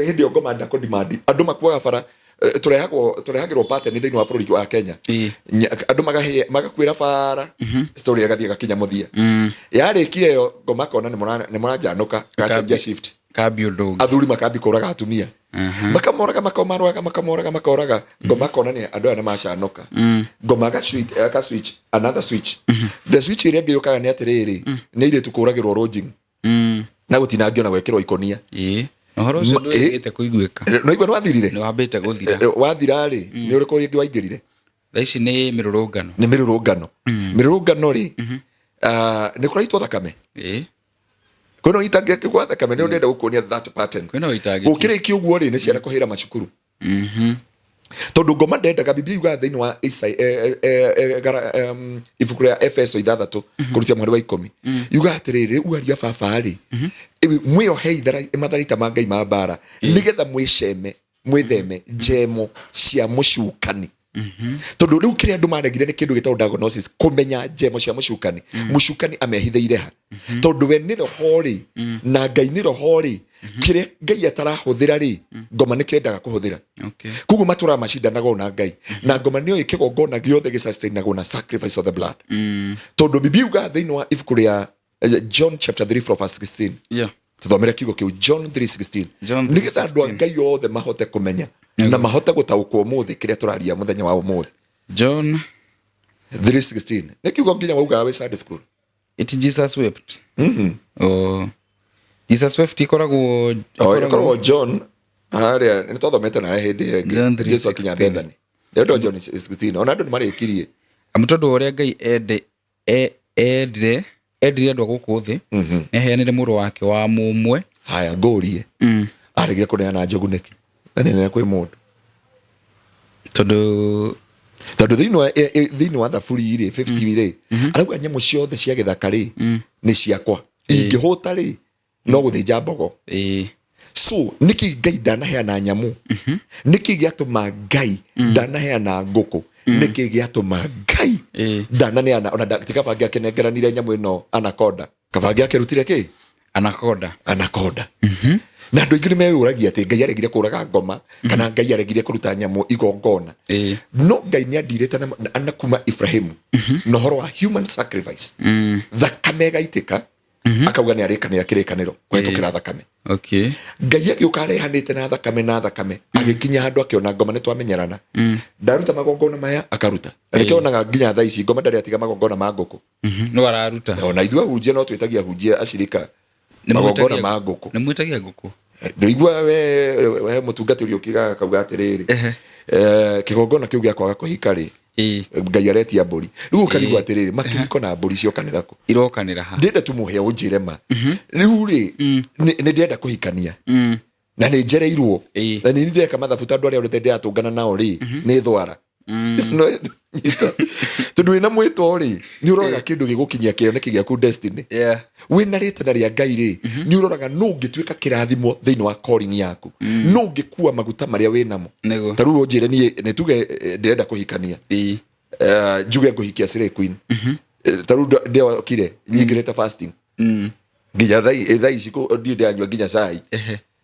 hindi ngoma ndako dimandi andu makuaga bara turehagirwo pattern thiini wa bũrũri wa Kenya andu magakwira bara story agathie gakinya muthia yarikire yo ngoma kona ni mũranjanuka gacenjia shift kabio ndogo athuri makabi kuraga atumia makamoraga ngoma kona ni andu ana macanuka ngoma ga switch another switch the switch iria ngiyukaga ni atiriri ni ile tukuragirwo roging na gutinangio na gwekirwo ikonia ohoro ucio ndwigite kuiguika no igwe wathirire ni wambite guthira wathira ri ni uri ko ingi waingirire thaici ni mirurungano ri ni kuraitwo thakame kwino itangia kigwa thakame ni ndenda gukuonia that pattern kwino itangia ukiriki uguo ri ni ciana kuhira macukuru tondu ngoma ndendaga Biblia yuga thiini wa ibuku ria Efeso 6 kurutia mweri wa 10 yuga atiriri uaria baba ri mwiohe matharaita ma Ngai ma mbara nigetha mwiceme mwitheme njemo cia mucukani tondu riu kiria andu maregire ni kindu gitagwo diagnosis, kumenya njemo cia mucukani. Mucukani amehithiire ha tondu we ni roho ri na Ngai ni roho ri, kiria Ngai atarahuthira ri ngoma ni kwendaga kuhuthira. Kuguo matura macindanaga na Ngai na ngoma niyo ikigongona giothe gisastainagwo na sacrifice of the blood. Tondu Biblia uga thiini wa ibuku ria John chapter 3 from verse 16. Tuthomere kiugo kiu John 3:16 nigetha andu a Ngai othe mahote kumenya na mahote gutaukwo muthi kiria turaria muthenya wa umuthi. John 3:16 ni kiugo nginya wauga we Sunday school. It Jesus wept. Jesus wept ikoragwo John haria ni tothomete na hindi Jesu akinya Bethany. Ndio John 16 ona andu ni marikirie amutondu uria Ngai endire andu guku thi ni heanire muru wake wa mumwe. Haya ngorie aregire kuneana njogu niki nene kwi mundu tondu thiini wa thaburi ri 50 ri arauga nyamu ciothe cia githaka ri ni ciakwa, ingihuta ri no guthinja mbogo. So niki Ngai ndanaheana nyamu, niki giatuma Ngai ndanaheana nguku, niki giatuma Ngai ndananeana ona tikabagi akenengeranire nyamu ino anaconda, kabagi akerutire ki anaconda. Na andu aingi nimeyuragia ati Ngai aregire kuraga ngoma kana Ngai aregire kuruta nyamu igongona. No Ngai ni andirite na kuma Ibrahimu no horo wa human sacrifice. Thakame gaitika akauga ni arikanira kirikaniro kwetukira thakame. Ngai agiuka arehanite na thakame agikinya handu akiona ngoma ni twamenyerana. Ndaruta magongona maya akaruta. Nikiona nginya thaa ici ngoma ndari atiga magongona ma nguku. No araruta. Ona ithua hunjia no twitagia hunjia ashirika magongona ma nguku. Ni mwitagia nguku. Ndoigua we mutungatiri ukiga kauga atiriri kigongona kiu gya kwaga kuhika ri Ngai aretia mburi riu ukarigwa atiriri makiriko na mburi ciokanira ku irokanira ha ndenda tumuhe unjire ma riu ri ni ndenda kuhikania na ni njereirwo na ni ndeka mathabuta andu aria urete ndatungana nao ri ni thwara tondu wina mwito ri ni uroraga kindu gigukinyia kioneki giaku destiny. Wina ritana ria Ngai ri ni uroraga no ngituika kirathimo thiini wa calling yaku, no ngikua maguta maria winamo. Taru unjire ni tuge ndirenda kuhikania njuge nguhikia Slay Queen, taru ndio kire nyingireta fasting nginya thai ici ko ndio ndanywa nginya cai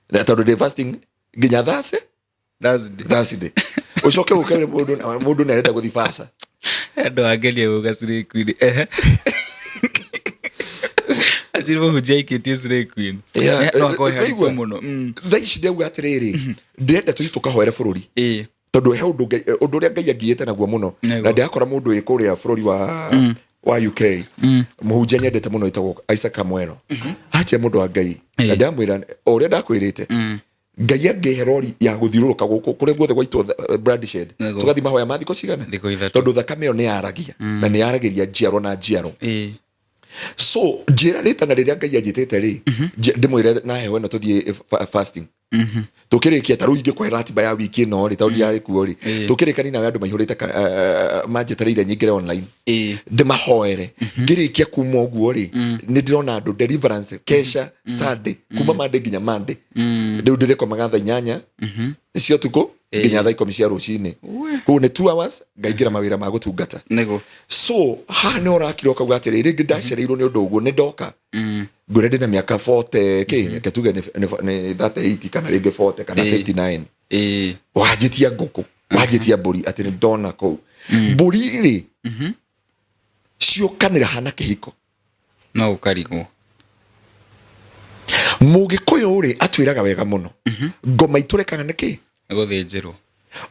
na taru de fasting nginya Thursday ucoke ukere mundu narenda guthifasa ndo angelia uga Slay Queen ajirwo hujai kitie Slay Queen no akohe hariko muno thaici ndeuga atiriri ndirenda tukahoere bururi tondu he undu uria Ngai angiite naguo muno na ndiakora mundu ikuria bururi wa UK muhunjia nyendete muno itagwo Isaac Kamwero atia mundu wa Ngai na ndamwira uria ndakwirite Ngai angiherori ya guthiururuka guku kuri guothe gwaitwo Bradished tugathi mahoya mathiko cigana tondu thakame yo ni yaragia na ni yaragiria njiaro na njiaro. So njira ritana riria Ngai anjitete ri ndimwire na hewe no tuthie fasting tukirikia taru ingi kwa ratiba ya wiki no ri tondu yari kuo ri tukirikani na andu maihurite manjetareire nyingire online ndimahoere ngirikia kuma uguo ri ni ndirona andu deliverance kesha Sunday kuma Monday nginya Monday ndio ndireko magatha 8 cio tuko nginya thaa 10 cia rucini ku ni 2 hours ngaingira mawira ma gutungata. So ha ne orakire okauga atiri ringi ndacereirwo ni undu uguo ni ndoka ngure ndina miaka 40 ke tuge ni 38 kana ringi 40 kana 59 wajitia nguku wajitia mburi ati ni ndona ko mburi ri ciokanira hana kihiko no ukarigo Mugikuyu ri atwiraga wega muno ngoma iturekaga niki guthinjirwo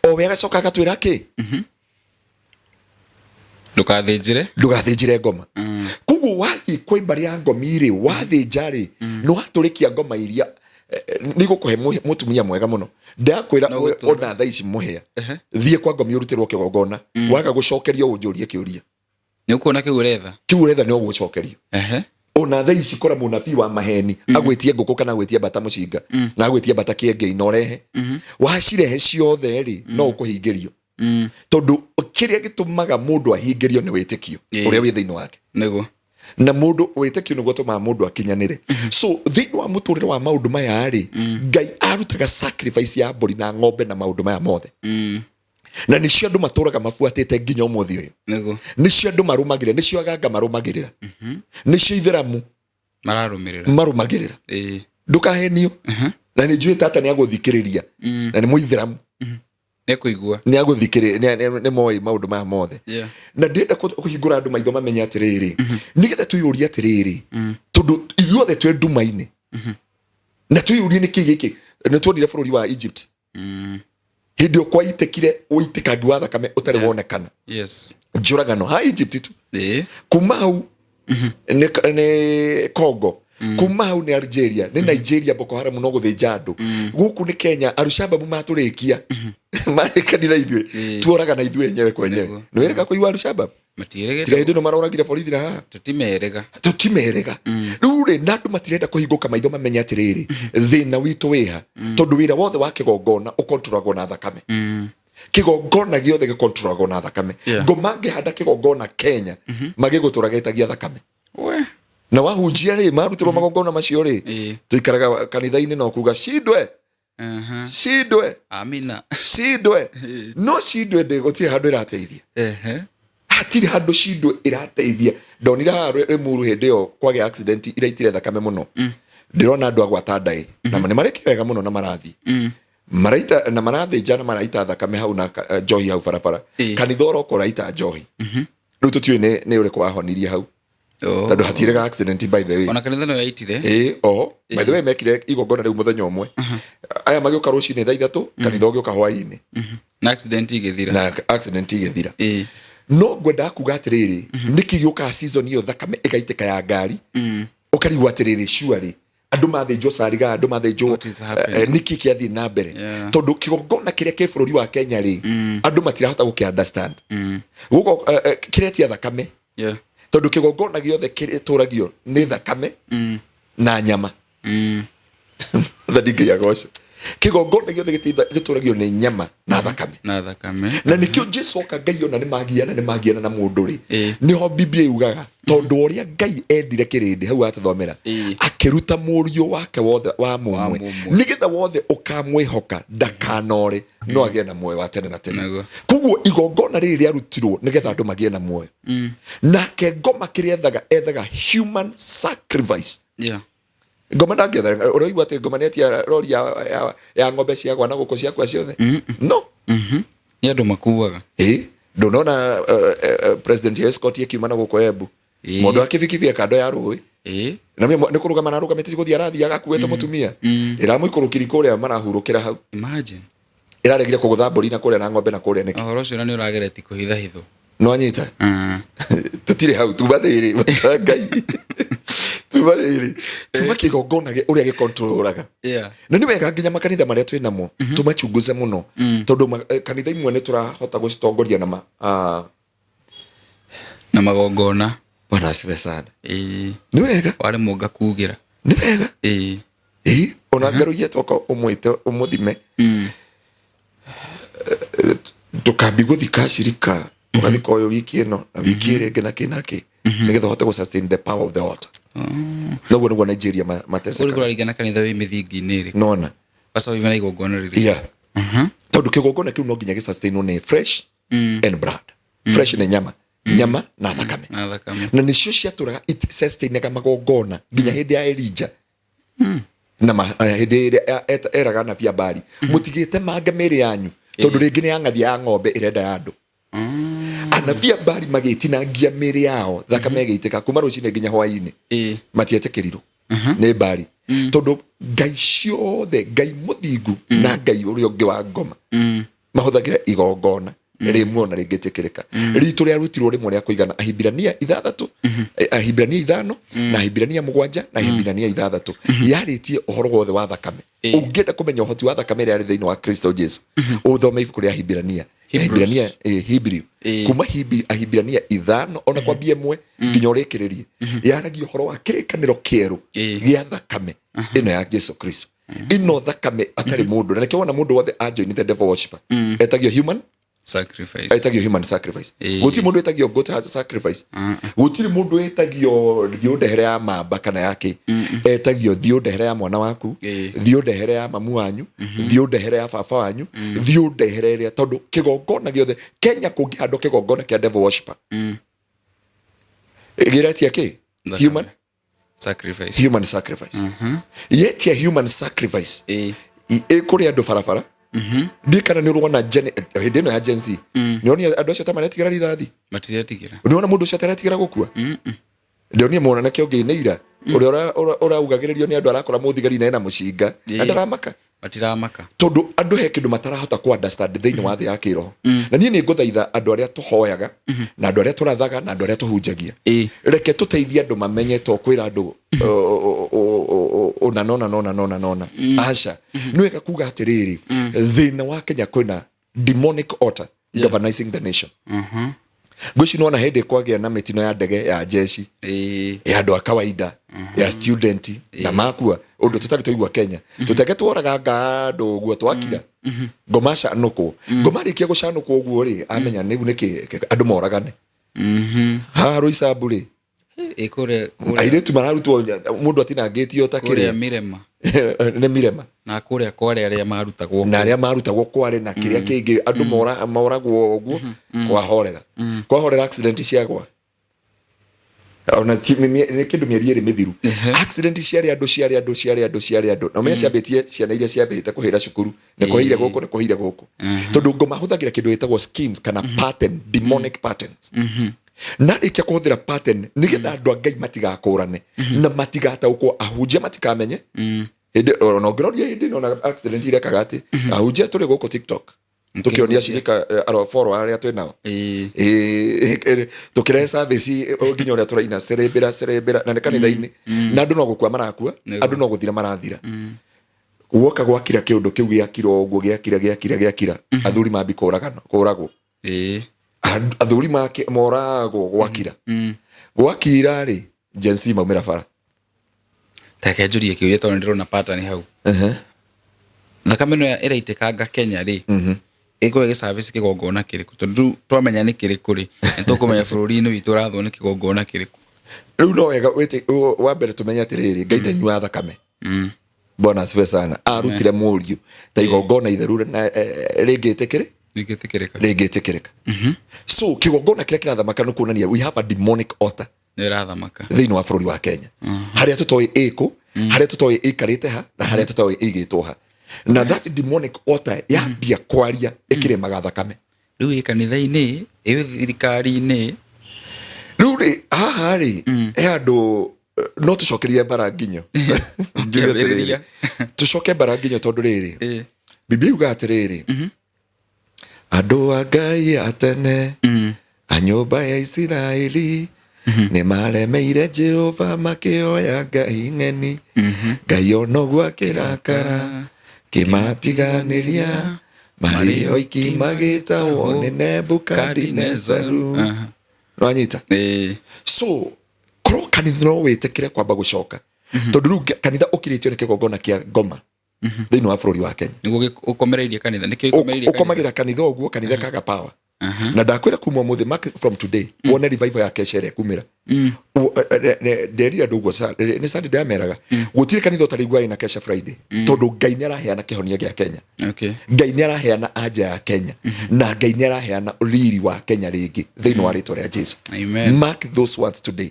o wega coka gatwira ki ndugathinjire ngoma kuguo wathi kwimba ria ngomi ri wathinja ri no haturikia ngoma iria ni gukuhe mutumia mwega muno ndakwira ona thaa ici muhea thie kwa ngomi urutirwo kigongona waga gucokerio unjurie kiuria ni ukuona kiuretha ni ugucokerio ona thaa ici kora munabii wa maheni agwitie nguku kana agwitie bata mucinga na agwitie bata kienge inorehe wacirehe ciothe ri no ukuhingirio tondu kiria gitumaga mundu ahingirio ni witikio uria wi thiini wake na mundu witikio niguo tumaga mundu akinyanire. So thiini wa muturire wa maundu maya ri Ngai arutaga sacrifice ya mburi na ng'ombe na maundu maya mothe na nicio andu maturaga mafuatite nginya umuthi uyu nego nicio andu marumagirira nicio aganga marumagirira nicio itheramu marumagirira ndukahenio na ni njui tata ni aguthikiriria na ni muitheramu nekuigua ni aguthikiriria ni moi maundu ma mothe na ndenda kuhingura andu maitho mamenye atiriri nigetha tuyuria atiriri tondu iothe twe ndumaine na tuyurie ni kigiki ni twonire bururi wa Egypt hindi okwa itekire uitikagi wa thakame utari wonekana njuragano ha Egypt tu kuma hau ni Congo kuma hau ni Algeria ni Nigeria Boko Haram no guthinja andu guku ni Kenya Al-Shabaab maturikia marekanira ithuĩ tuoraga na ithuĩ enyewe kwenyewe no ereka kuiwa Al-Shabaab matirege tiga hindi no maroragire borithi na ha tutimerega rure na andu matirenda kuhinguka maitho mamenye atiriri thina witu wiha tondu wira wothe wa kigongona ukontrolagwo na thakame kigongona giothe gikontrolagwo na thakame ngoma ngihanda kigongona Kenya magigutũragetagia thakame na wahunjia ri marutirwo magongona macio ri tuikaraga kanitha-ini no kuga shidwe shidwe amina shidwe no shidwe de gotire handu irateithia hatiri handu shidwe irateithia ndonira haru muru hindi yo kwage accident iraitire thakame muno ndirona andu agwata ndai na ni marekire wega muno na marathi maraita na marathi jana maraita thakame hau na njohi hau barabara kanitha roko raita njohi riu tutiwe ni uri kwahonirie hau tondu hatirega accident by the way ona kanitha no yaitire by the way mekire igongona riu muthenya umwe aya magioka rucini thaa 3 kanitha ogioka hwaini na accident igithira no ngwenda kuga atiriri niki gioka season iyo thakame igaitika ya ngari ukarigwa atiriri surely andu mathinjwo sariga andu mathinjwo niki kiathi na mbere tondu kigongona kiria ke bururi wa Kenya ri andu matirahota guki understand guko kiretia thakame tondu kigongona giothe kituragio ni thakame na nyama thadige ya goco kigongona giothe gituragio ni nyama na thakame na nikio Jesu okangaio na ni magiana na mundu ri niho Biblia yugaga tondu uria Ngai endire kirindi hau atuthomera akiruta murio wake wothe wa mumwe nigetha wothe ukamwihoka ndakanore no agie na muoyo wa tene na tene kuguo igongona riri riarutirwo nigetha andu magie na muoyo nake ngoma kiria ethaga human sacrifice ngoma ndangetha uroigua ati ngoma netia rori ya ng'ombe ciagwa na guku ciakwa ciothe no ni andu makuaga ndunona president escort yekiuma na guku Embu mundu akifikifia kando ya rui na mimi ni kurugama na rugamite guthia arathi agakuete mutumia iramuikurukiri kuria marahurukira hau imagine iraregire kugutha mburi na kuria na ng'ombe na kuria niki ahoro cio ni uragereti kuhitha hitho no anyita tutire hau tubariri Ngai tubariri tumakigongona uria gikontrolaga na ni wega nginya makanitha maria twina mo tumachunguze muno tondu kanitha imwe ni turahota gucitongoria na magongona bwana asibe sana ni wega wale munga kugira ni wega ona ngaro yetoko umwite umuthime tukambi guthika shirika ugathika oyo wiki ino na wiki iri ngina kinaki nigetha hote sustain the power of the altar no gwo Nigeria matesa kuri kurarigana kanitha wi mithingi-ini ri nona basa wi na igongona riri tondu kigongona kiu no nginya gisustain ni fresh and blood fresh ni nyama na thakame na nicio ciaturaga it sustainaga magongona nginya hindi ya Elijah na hindi iria eraga na bia bari mutigite manga meri yanyu tondu ringi ni ang'athi ya ng'ombe irenda ya andu anabia bari magitinangia meri yao thakame igaitika kuma rucine nginya hwaini matietekerirwo ni bari tondu Ngai ciothe Ngai muthingu na Ngai uria ungi wa ngoma mahuthagira igongona rimwe na ringitikirika ritu ria rutirwo rimwe ria kuigana Ahibirania 6 Ahibirania 5 na Ahibirania 7 na Ahibirania 6 yaritie uhoro wothe wa thakame ungienda kumenya uhoti wa thakame ria thiini wa Kristo Jesu uthome ibuku ria Ahibirania Hebrew kuma Ahibirania 5 ona kwambia 1 nginya urikiririe yaragia uhoro wa kirikaniro kieru gia thakame ino ya Jesu Kristo ino thakame atari mundu na kiona mundu wothe ajoinite devil worshiper etagio human sacrifice etagio human sacrifice gutiri mundu etagio goat has sacrifice gutiri mundu etagio thio ndehere ya mamba kana yake etagio thio ndehere ya mwana waku thio ndehere ya mamu wanyu thio ndehere ya baba wanyu thio ndehere ria tondu kigongona giothe Kenya kungihando kigongona kia devil worshiper girati yake human sacrifice yet ya human sacrifice kuri andu barabara ndikana ni ruona hindino ya Gen Z nioni andu acio tamaretigira rithathi matiyetigira niona mundu ucio taretigira gukua ndioni mwana na kio ngeira ura ugagiririo ni andu arakora muthigari na ena mucinga ndaramaka matiramaka tondu andu he kindu matarahota ku understand thiini wa thi ya kiroho na nie ni nguthaitha andu aria tuhoyaga na andu aria turathaga na andu aria tuhunjagia reke tuteithie andu mamenye to kwira andu nona asha niweka kuga atiriri thina wa Kenya kwina demonic altar governing the nation Gushi nona hede kwagia na mitino ya ndege ya jeshi ya andu a kawaida ya student na makua undu tutari tuigwa Kenya tuteke tworaga ngando guo twakira ngomasha nuko ngomarikia gucanukwo guo ri amenya nigu niki andu moragane haro isaburi kure airetu mararutwo mundu atinangitio takire mirema ne mirema na kuria kware aria marutagwo na aria marutagwo kware na kiria kingi andu moragwo guo kwa horera accident ciagwa ona ni kindu mieri iri mithiru accident ciari andu no me ciambitie ciana iria ciambite kuhira cukuru ne kuhira guku tondu ngoma huthagira kindu gitagwo schemes kana pattern demonic patterns na ikia kuhuthira pattern nigetha andu a Ngai matigakũrane na matigataũkwo ahunjia matikamenye no ngiroria hindi no accident ile kagati ahunjia tuli guku TikTok tukionia shirika follow aria twinao tukire service nginya uria turaina cerebera na kanitha-ini na andu no gukua marakua andu no guthira marathira guoka gwakira kiundu kiu giakira uguo giakira athuri mambi kuragwo athuri make morago gwakira ri Gen Z maumira bara take njuri kiuye tondu ndirona pattern hau thakame no iraitikanga Kenya ri ego ge service kigongona kiriku tondu twamenya ni kiriku ri nitukumenya bururi-ini witu rathwo ni kigongona kiriku riu no wega wete wa mbere tumenya atiriri Ngai ndanyua thakame bona asifiwe sana arutire murio ta igongona itheru na rigitikirika so kigongona kiria kirathamaka nukuonania we have a demonic altar nirathamaka thiini wa bururi wa Kenya haria tutoi iko haria tutoi ikarite ha na haria tutoi igitwo ha na that demonic altar yambia kwaria ikiremaga thakame riu ikanitha-ini thirikari-ini riu ri haha ri andu no tucokerie bara nginyo tucoke bara nginyo tondu riri Biblia yuga atiriri andu a Ngai atene a nyumba ya Isiraeli ni maremeire Jehova makioya Ngai ng'eni Ngai onoguo akirakara kimatiganiria mari oiki magitagwo ni Nebukadinezaru nwanyita so kro kanitha no witikire kwamba gucoka tondu riu kanitha ukiritio ni kigongona kia ngoma thiini wa bururi wa Kenya niguo ukomereirie kanitha nikio ukomereirie ukomagira kanitha uguo kanitha kaga power na ndakwira kuma muthi mark from today wona revival ya kechere kumira nderira nduguo ni Sunday ndameraga gutire kanitha utarigwa ina kesha Friday tondu Ngai ni araheana kihonia gia Kenya Ngai ni araheana anja ya Kenya na Ngai ni araheana riri wa Kenya ringi thiini wa ritwa ria Jesu mark those words today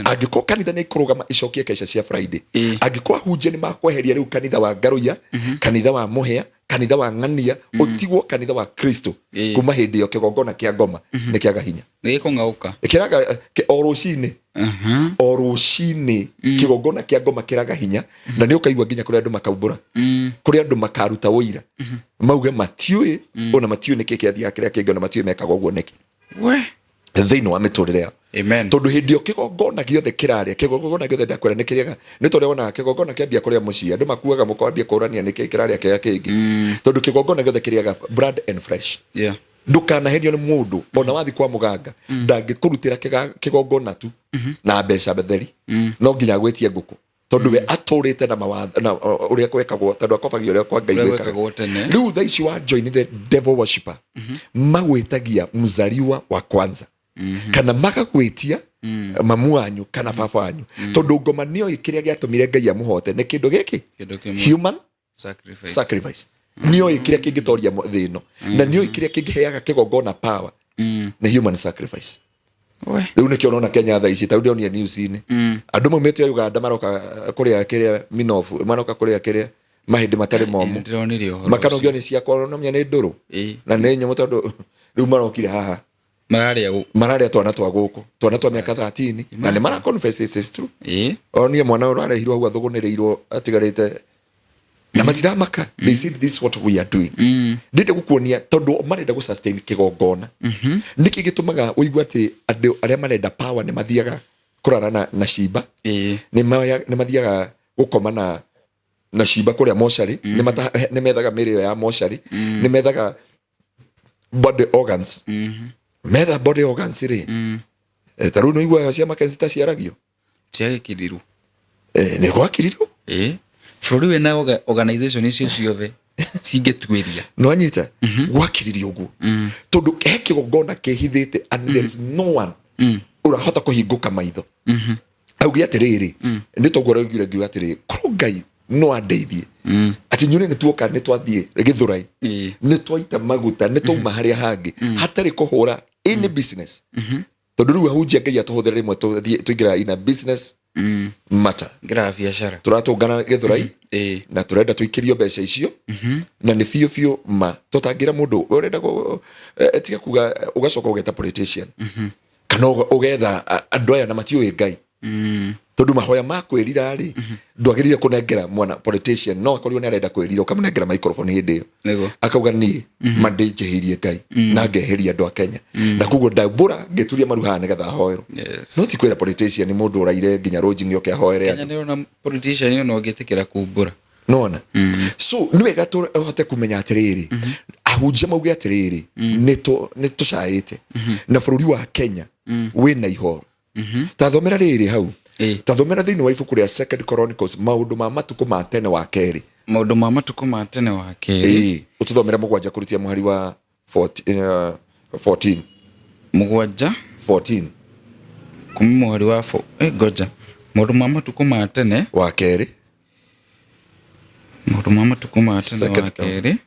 angiko kanitha ni kurugama icokie kesha cia Friday angiko hunje ni makweheria riu kanitha wa Ngaruya kanitha wa Muhia kanitha wa Ng'ania utigwo kanitha wa Kristo kuma hindi yo kigongona kia ngoma ni kiaga hinya gikungauka kiraga orucini kigongona kia ngoma kiraga hinya na ni ukaigwa nginya kuri andu makaubura kuri andu makaruta uira mauge matiui ona matiui niki kiathia kiria kingi ona matiui mekaga uguo niki thiini wa miturire amen tondu hindi yo kigongona giothe kiraria kigongona giothe ndakwira nikiriaga ni tondu ona kigongona kiambia kuria mucii andu makuaga mukwambia kurania niki kiraria kia kingi tondu kigongona giothe kiriaga blood and flesh ndukanaherio ni mundu ona wathi kwa muganga ndangikurutira kigongona tu na mbeca betheri no nginya gwetie nguku tondu we aturite na mawatho na uria kwekagwo tondu akobagio uria kwa Ngai wekagwo riu tha ici wa join the devil worshipper magwitagia mzaliwa wa kwanza kana magagwitia mamu wanyu kana baba wanyu tondu ngoma nio ikiria giatumire Ngai amuhote ni kindu giki human sacrifice nio ikiria kingitoria thino na nio ikiria kingiheaga kigongona power ni human sacrifice. Riu nikio nona Kenya tha ici taudio ni news-ini andu maumite Uganda maroka kuria kiria minofu maroka kuria kiria mahindi matari momu makanogio ni cia koronomia ni nduru na ni nyomo tondu riu marokire haha mararia twana twa guku twana twa miaka 13 na ni mara confess is true oni mwana urarehirwo hau athugunereirwo atigarite na matiramaka they said this is what we are doing ndinde gukuonia tondu marenda gu sustain kigongona niki gitumaga uigwa ati andu aria marenda power ni mathiaga kurara na shiba ni mathiaga gukoma na shiba kuria moshari ni methaga mirio ya moshari ni methaga body organs metha body organs ri taru no igwa cia makenzita ciaragio cia kiriru ni kwa kiriru bũrũri wena organization icio ciothe cingetweria no anyita gwakiririo guo tondu kigongona kehithite and there is no one urahota kuhinguka maitho augi atiriri ni togora ugire ngiuga atiri Ngai no andeithie ati nyune ni tuoka ni twathie Githurai ni twaita maguta ni twauma haria hangi hatari kuhura any business tondu riu ahunjia Ngai atuhuthira rimwe tuingira ina business matter ngira biashara turatungana Githurai na turenda tuikirio mbeca icio na ni fiu ma tutangira mundu urenda etiga kuga ugacoka ugeta politician kana ugetha andu aya na matiuĩ Ngai tondu mahoya makwirira ri ndwagirire kunengera mwana politician no akorirwo ni arenda kwirira ukamunengera microphone hindi iyo akauga ni mandinjehirie Ngai na ngeheria andu a Kenya na kuguo ndambura ngeturia maruha nigetha hoerwo no ti kwira politician ni mundu uraire nginya roji nio kiahoere Kenya ni ona politician no ngetikira kumbura nona so ni wega tuhote kumenya atiriri ahunjia mauge atiriri ni tucaite na bururi wa Kenya wina ihoro tathomera riri hau tathomera thiini wa ibuku ria Second Chronicles maundu ma matuku ma tene wa keri maundu ma matuku ma tene wa keri ututhomera mugwanja kurutia muhari wa 14 mugwanja 14 kumi muhari wa goja maundu ma matuku ma tene wa keri maundu ma matuku ma tene wa keri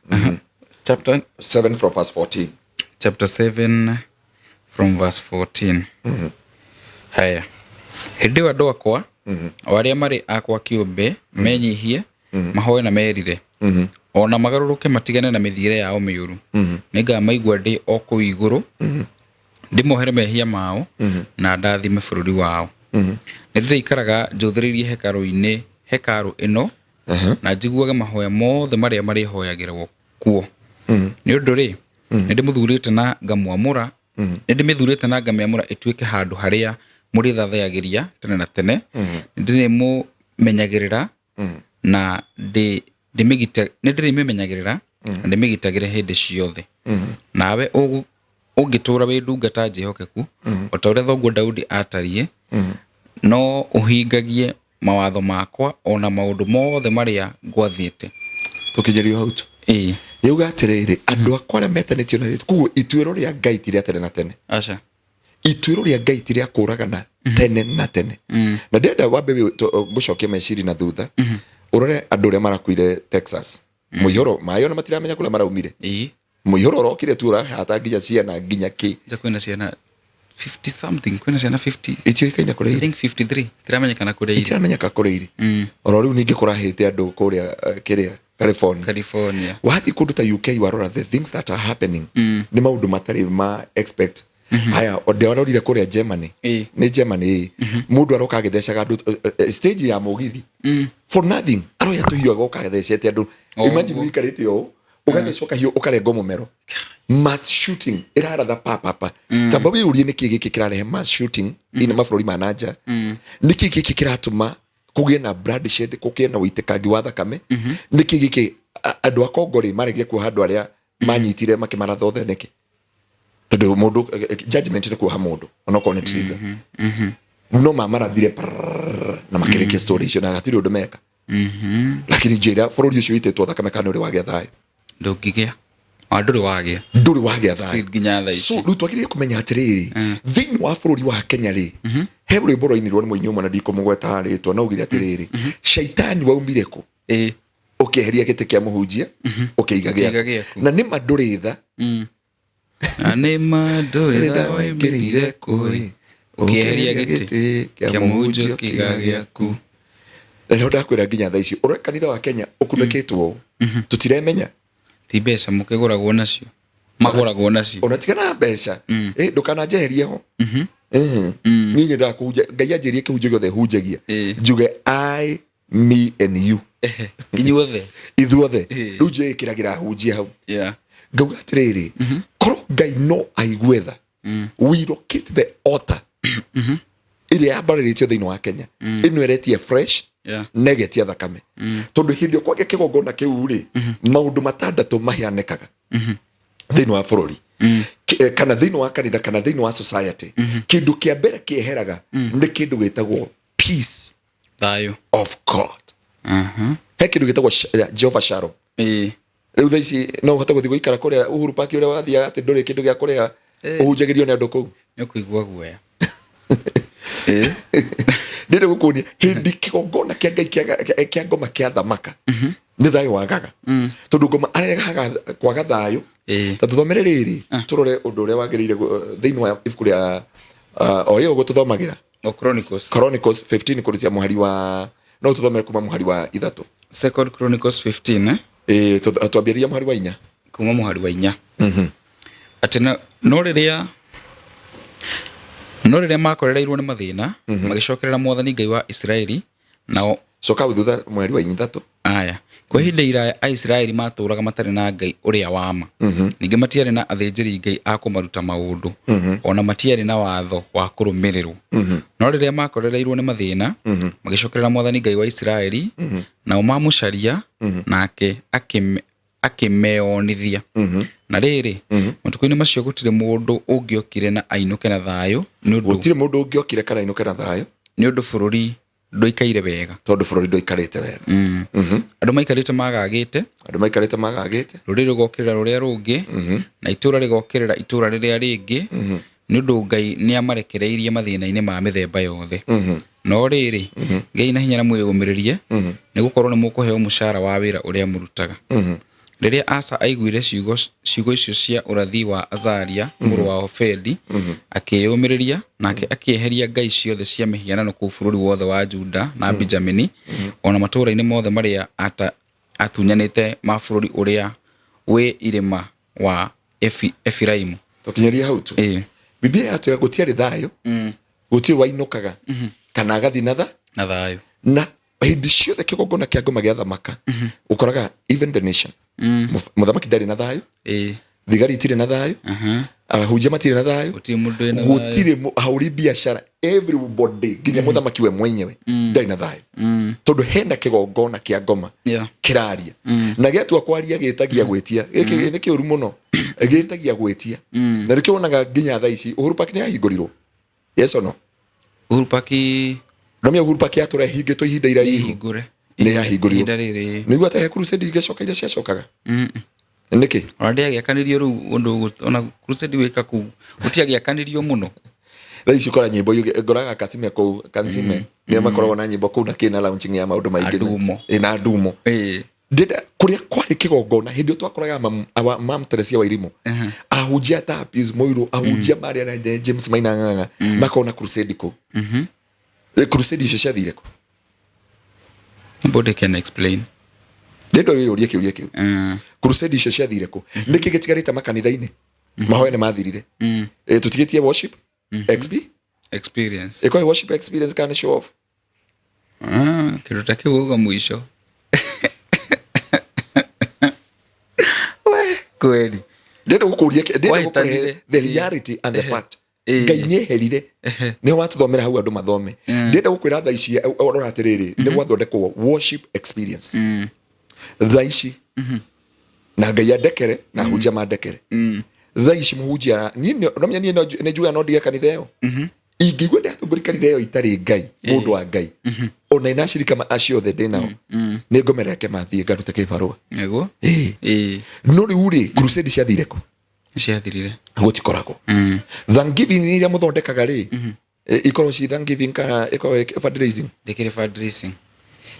chapter 7 from verse 14 chapter 7 from verse 14 haya hindi wa andu akwa aria mari akwa kiumbe menyihie mahoe na merire ona magaruruke matigane na mithire yao miuru ningamaigua ndi o kuu iguru ndimohere mehia mao na ndathime bururi wao nindiriikaraga njuthiririe hekaru ino na njiguage mahoya mothe maria marihoyagirwo kuo ni undu ri nindimuthurite na ngamwamura nindimithurite na ngamwamura ituike handu haria muri thathayagiria tene na tene ndirimumenyagirira na ndimimenyagirira ndimigitagire hindi ciothe nawe ungitura wi ndungata njihokeku ota uria thoguo Daudi atarie no uhingagie mawatho makwa ona maundu mothe maria ngwathiite tukijerio hau tu yuga atiriri andu akwa aria metanitio na ritu kuguo ituiro ria Ngai ti ria tene na tene aca ituiro ria Ngai ti ria kuragana tene na tene na ndenda wambe gucokia meciri na thutha urore andu ria marakuire Texas muihoro mayo na matiramenya kula maraumire muihoro rokire tu hata nginya ciana nginya ki kwina ciana 50 something kwina ciana 50 itio kaina kure I think 53 tiramenyekana kure iri tiramenyeka kure iri oro riu ningi kurahite andu kuria kiria California wathi kundu ta UK warora the things that are happening ni maundu matari ma expect haya odeororire kuria Germany ni Germany mundu aroka agitheshaga andu stage ya mugithi for nothing aroya tuhio agoka agitheshete andu imagine wikarite yo ugatheshoka hiyo ukarengo mumero mass shooting iraratha papa tamba we urie niki giki kirarehe mass shooting ina mafurori manager niki giki kiratuma kugie na bloodshed kugie na witekangi wa thakame niki giki andu akongori maregie ku handu aria manyitire makimaratha othe niki tondu mundu judgment ni kuha mundu onako ni treason no mamarathire na makirekia story icio na gatiri undu meka lakini njira bururi ucio wititwo thakame kana uri wagĩa thayũ ndũngĩgĩa ndũrĩ wagĩa thayũ nginya thaa ici so rĩu twagĩrĩire kũmenya atĩrĩrĩ thĩinĩ wa bũrũri wa Kenya rĩ he rwĩmbo rwainirwo nĩ mũini ũmwe na ndikũmũgweta rĩtwa na ugire atĩrĩrĩ shaitani waumire kũ ũkĩeheria gĩtĩ kĩa mũhunjia ũkĩiga gĩaku na nĩ mandũrĩ tha na nĩ mandũrĩ tha waingĩrire kũ ũkĩeheria gĩtĩ kĩa mũhunjia ũkĩiga gĩaku. Na nĩ ndakwĩra nginya thaa ici ũrĩa kanitha wa Kenya ũkunĩkĩtwo tũtiremenya ti mbeca mũkĩgũragwo nacio magũragwo nacio ona tigana mbeca ndũkananjeherie ho niĩ ndakũhunjia Ngai anjĩrie kĩhunjio gĩothe hunjagia njuge I me and you inyuothe ithuothe rĩu njĩkĩragĩra hunjia hau ngauga atĩrĩrĩ korwo Ngai no aigue tha we locate the altar ĩrĩa yambarĩrĩtio thĩinĩ wa Kenya ĩno ĩretie fresh negetia thakame tondũ hĩndĩ ĩyo kwagĩa kĩgongona kĩu rĩ maũndũ matandatũ mahianĩkaga thĩinĩ wa bũrũri kana thĩinĩ wa kanitha kana thĩinĩ wa society kĩndũ kĩa mbere kĩeheraga nĩ kĩndũ gĩtagwo peace thayũ of God he kĩndũ gĩtagwo Jehovah Shalom rĩu thaa ici no ũhote gũthiĩ gũikara kũrĩa Uhuru Park ũrĩa wathiaga atĩ ndũrĩ kĩndũ gĩa kũrĩa ũhunjagĩrio nĩ andũ kũu nĩ kũigua guoya ndĩrĩ gũkuonia hĩndĩ kĩgongona kĩa Ngai kĩa ngoma kĩa thamaka nĩ thayũ wagaga tondũ ngoma arehaga kwaga thayũ ta tũthomere rĩrĩ tũrore ũndũ ũrĩa wagĩrĩire thĩinĩ wa ibuku rĩa o ĩyo gũtũthomagĩra Chronicles 15 kũrĩtia mũhari wa no tũthomere kuma mũhari wa 3 Second Chronicles 15 twambĩrĩria mũhari wa 4 kuma mũhari wa 4 atĩ no rĩrĩa makorereirwo nĩ mathĩna magĩcokerera Mwathani Ngai wa Isiraeli nao coka thutha mweri wa 3 aya kwa ihinda iraya Aisiraeli matũũraga matarĩ na Ngai ũrĩa wa ma ningĩ matiarĩ na athĩnjĩri Ngai a kũmaruta maũndũ ona matiarĩ na watho wa kũrũmĩrĩrwo no rĩrĩa makorereirwo nĩ mathĩna magĩcokerera Mwathani Ngai wa Isiraeli nao mamũcaria nake akĩmeonithia na rĩrĩ matukũ-inĩ macio gũtirĩ mũndũ ũngĩokire na ainũke na thayũ gũtirĩ mũndũ ũngĩokire kana ainũke na thayũ nĩ ũndũ bũrũri ndũikaire wega tondũ bũrũri ndũikarĩte wega andũ maikarĩte magagĩte rũrĩrĩ rũgokĩrĩra rũrĩa rũngĩ na itũũra rĩgokĩrĩra itũũra rĩrĩa rĩngĩ nĩ ũndũ Ngai nĩ amarekereirie mathĩna-inĩ ma mĩthemba yothe no rĩrĩ Ngai na hinya na mwĩyũmĩrĩrie nĩ gũkorwo nĩ mũkũheo mũcara wa wĩra ũrĩa mũrutaga rĩrĩa Asa aiguire ciugo icio cia ũrathi wa Azaria mũrũ wa Ofedi akĩyũmĩrĩria nake akĩeheria ngai ciothe cia mĩhianano kũu bũrũri wothe wa Juda na Benjamini ona matũũra-inĩ mothe marĩa atunyanĩte ma bũrũri ũrĩa wĩ irĩma wa Efiraimu. Tũkinyeria hau tu Biblia yatwĩra gũtiarĩ thayũ gũtirĩ wainũkaga kana agathi na thayũ na hĩndĩ ciothe kĩgongona kĩa ngoma gĩa thamaka ũkoraga even the nation mũthamaki ndarĩ na thayũ thigari itirĩ na thayũ ahunjia matirĩ na thayũ gũtirĩ ahũri biacara everybody nginya mũthamaki we mwenyewe ndarĩ na thayũ tondũ hena kĩgongona kĩa ngoma kĩraria na gĩatua kwaria gĩtagia gwĩtia gĩkĩ nĩ kĩũru mũno gĩtagia gwĩtia na nĩkĩo wonaga nginya thaa ici Uhuru Park nĩ yahingũrirwo yes or no Uhuru Park Ramia Uhuru Park yatũra hingĩtwo ihinda iraihu nĩ yahingũrirwo nĩguo ata crusade igĩcoka iria ciacokaga nĩkĩ ona ndĩagĩakanĩrio rĩu ũndũ ona crusade wĩka kũu gũtiagĩakanĩrio mũno thaa ici ũkora nyĩmbo ngoraga Kasime kũu Kansime nĩo makoragwo na nyĩmbo kũu na kĩna launching ya maũndũ maingĩ na ndumo ndĩda kũrĩa kwarĩ kĩgongona hĩndĩ twakoraga Mam Teresia Wairimu ahunjia ta Pius Moiro ahunjia Maria na James Maina Ng'ang'a makona crusade kũu crusade icio ciathire kũ nobody can explain ndendo yũria kĩũria kĩu crusade icio ciathire kũ nĩkĩ gĩtigarĩte makanitha-inĩ mahoya nĩ mathirire tũtigĩtie worship experience ĩkoi worship experience kana show off kĩndũ ta kĩu ũga mũico kweli ndendo gũkũria the reality and the fact Ngai nĩ eherire nĩ watũthomera hau andũ mathome ndenda gũkwĩra thaa ici ũrora atĩrĩrĩ nĩ gwathondekwo worship experience thaa ici na Ngai andekere na hunjia mandekere thaa ici mũhunjia niĩ nĩ njuga no ndige kanitha ĩyo ingĩigua ndatongori kanitha ĩyo itarĩ Ngai mũndũ wa Ngai ona inacirika acio the day now nĩ ngomera yake mathiĩ ngarute kĩbarũa ego no rĩu rĩ crusade ciathire kũ ciathirire gũtikoragwo Thanksgiving iria mũthondekaga rĩ ikorwo ci Thanksgiving kana ikorwo fundraising ndikĩrĩ fundraising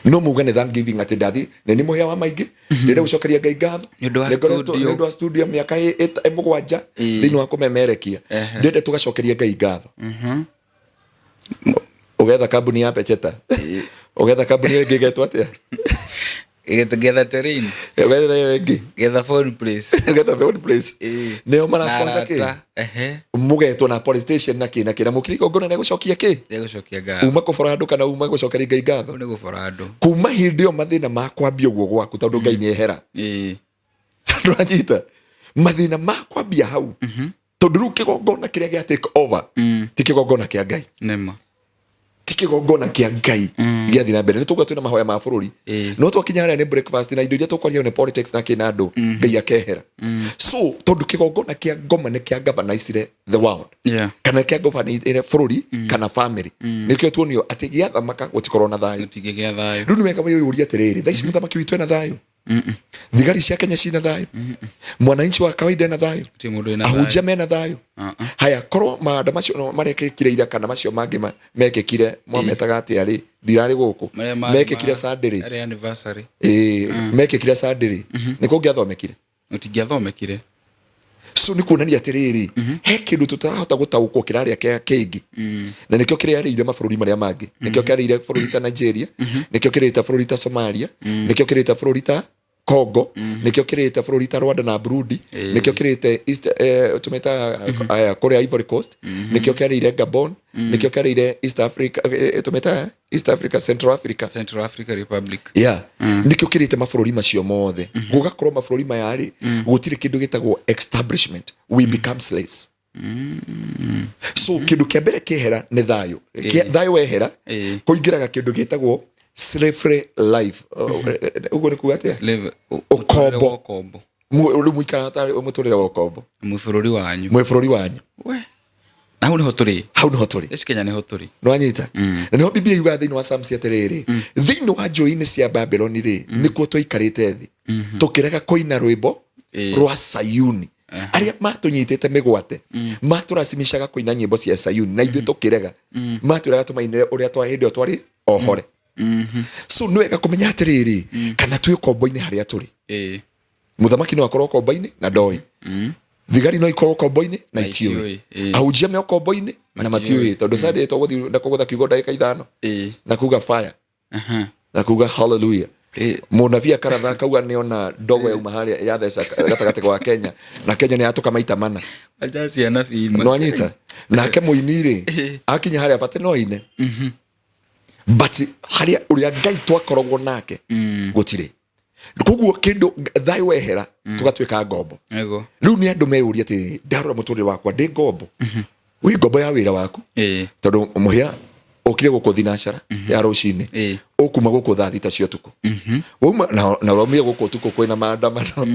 no muga nĩ Thanksgiving atĩ ndathi nĩ nĩ mũhĩa wa maingĩ rĩrĩa gũcokeria Ngai ngatho nĩ ũndũ wa studio mĩaka 7 thĩinĩ wa kũmemerekia ndende tũgacokeria Ngai ngatho ugetha kambuni ya Pecheta ugetha kambuni ĩngĩ getwo atĩa getha terrain ugetha ĩngĩ getha phone place nĩo mara sponsor kĩ mugetwo na police station na kĩ na mũkiriko ngona nĩ gũcokia kĩ ngatho uma kũbora andũ kana uma gũcokeria Ngai ngatho nĩ gũbora andũ kuma hĩndĩ ĩyo mathĩna makwambia ũguo gwaku tondũ Ngai nĩ ehera ndũranyita mathĩna makwambia hau tondũ rĩu kĩgongona kĩrĩa gĩa take over ti kĩgongona kĩa Ngai nema ti kĩgongona kĩa Ngai gĩathiĩ na mbere nĩ tũgwa twĩna mahoya ma bũrũri no twakinya harĩa nĩ breakfast na indo iria tũkwaria nĩ politics na kĩna andũ Ngai akehera so tondũ kĩgongona kĩa ngoma nĩ kĩa galvanizire the world kana kĩa galvanizire bũrũri kana family nĩkĩo tuonio atĩ gĩathamaka gũtikorwo na thayũ rĩu nĩ wega wĩyũria atĩrĩrĩ thaa ici mũthamaki witũ ena thayũ thigari cia Kenya cina thayũ mwananchi wa kawaida ena thayũ ahunjia mena thayũ haya korwo maanda macio marekĩkire ira kana macio mangĩ mekĩkire mwametaga atĩ arĩ ndirarĩ gũkũ mekĩkire Sunday anniversary mekĩkire Sunday nĩ kũngĩathomekire ũtingĩathomekire so nĩ kuonania atĩrĩrĩ he kĩndũ tũtarahota gũtaũkwo kĩrarĩa kĩngĩ na nĩkĩo kĩrarĩire mabũrũri marĩa mangĩ nĩkĩo kĩarĩire bũrũri ta Nigeria nĩkĩo kĩrĩte bũrũri ta Somalia nĩkĩo kĩrĩte bũrũri ta Congo nĩkĩo kĩrĩte bũrũri ta Rwanda na Burundi nĩkĩo kĩrĩte East tumeta Korea Ivory Coast nĩkĩo kĩarĩire Gabon nĩkĩo kĩarĩire East Africa tumeta East Africa Central Africa Republic nĩkĩo kĩrĩte mabũrũri macio mothe gũgakorwo mabũrũri maya rĩ gũtirĩ kĩndũ gĩtagwo establishment we become slaves so kĩndũ kĩa mbere kĩehera nĩ thayũ thayũ wehera kũingĩraga kĩndũ gĩtagwo slavery life ugo ni kuga atia slave ukombo uri muikara ta umuturira wa ukombo mwifururi wanyu we na hau niho turi eci Kenya niho turi no anyita na niho Biblia yuga thiini wa Psalms atiriri thiini wa njoini cia Babylon ri nikuo twikarite thi tukirega koina rwimbo rwa Sayuni aria matunyitite migwate maturasimishaga koina nyimbo cia Sayuni na ithuĩ tukirega maturaga tumainire uria twa hindi twari ohore so nĩ wega kũmenya atĩrĩrĩ kana twĩ kombo-inĩ harĩa tũrĩ mũthamaki no akorwo kombo-inĩ na ndoĩ thigari no ikorwo kombo-inĩ na itiũĩ ahunjia me kombo-inĩ na matiũĩ tondũ Sunday tũgũthiĩ na kũgũtha kiugo ndagĩka 5 na kuga fire na kuga hallelujah mũnabii akaratha kauga nĩona ndogo yauma harĩa yatheca gatagatĩ gwa Kenya na Kenya nĩ yatũka maita mana no anyita nake mũini rĩ akinya harĩa bate no ine but haria uria Ngai twakorogwo nake gutire koguo kindu thai wehera tugatwika ngombo riu ni andu meyuria ati ndarora muturire wakwa ndi ngombo wi ngombo ya wira waku tondu muhia ukire guku thinacara ya rucini ukuma guku thaa thita cia tuku uma na uromire guku tuku kwina maandamano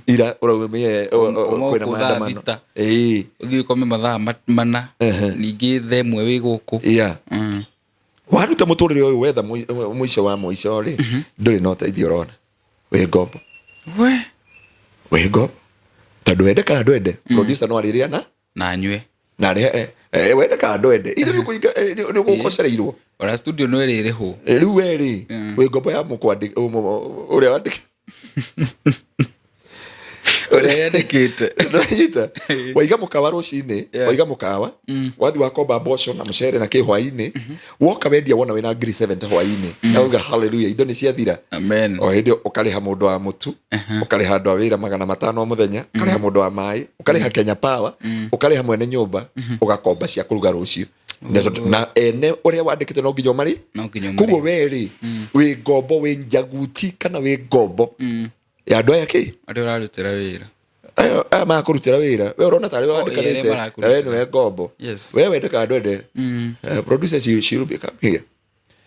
ira uromire kwina maandamano uthi kome mathaa mana ningi themwe wi guku waruta muturire uyu wetha muico wa muico ri nduri no teithio rona we ngombo tondu wende kana ndwende producer no ariria na nywe na wende kana ndwende ithe ni kuinga ni gukocereirwo ora studio no iri ho riu weri we ngombo ya mukwandi uria wandiki uria yandikite ndanyita waiga mukawa rucini waiga mukawa wathi wakomba mboco na mucere na kihwaini woka wendia wona wina ngiri 70 hwaini na uga hallelujah indo ni ciathira amen o hindi ukariha mundu wa mutu ukariha andu a wira 500 o muthenya ukariha mundu wa mai ukariha Kenya Power ukariha mwene nyumba ugakomba cia kuruga rucio na ene uria wandikite no nginya mari kugo weri wi ngombo wi njaguti kana wi ngombo ya ndo yake ade urarutira wira ayo ma kurutira wira we urona tari wandikanite na we no ngombo we wende ka ndwende producers you should be come here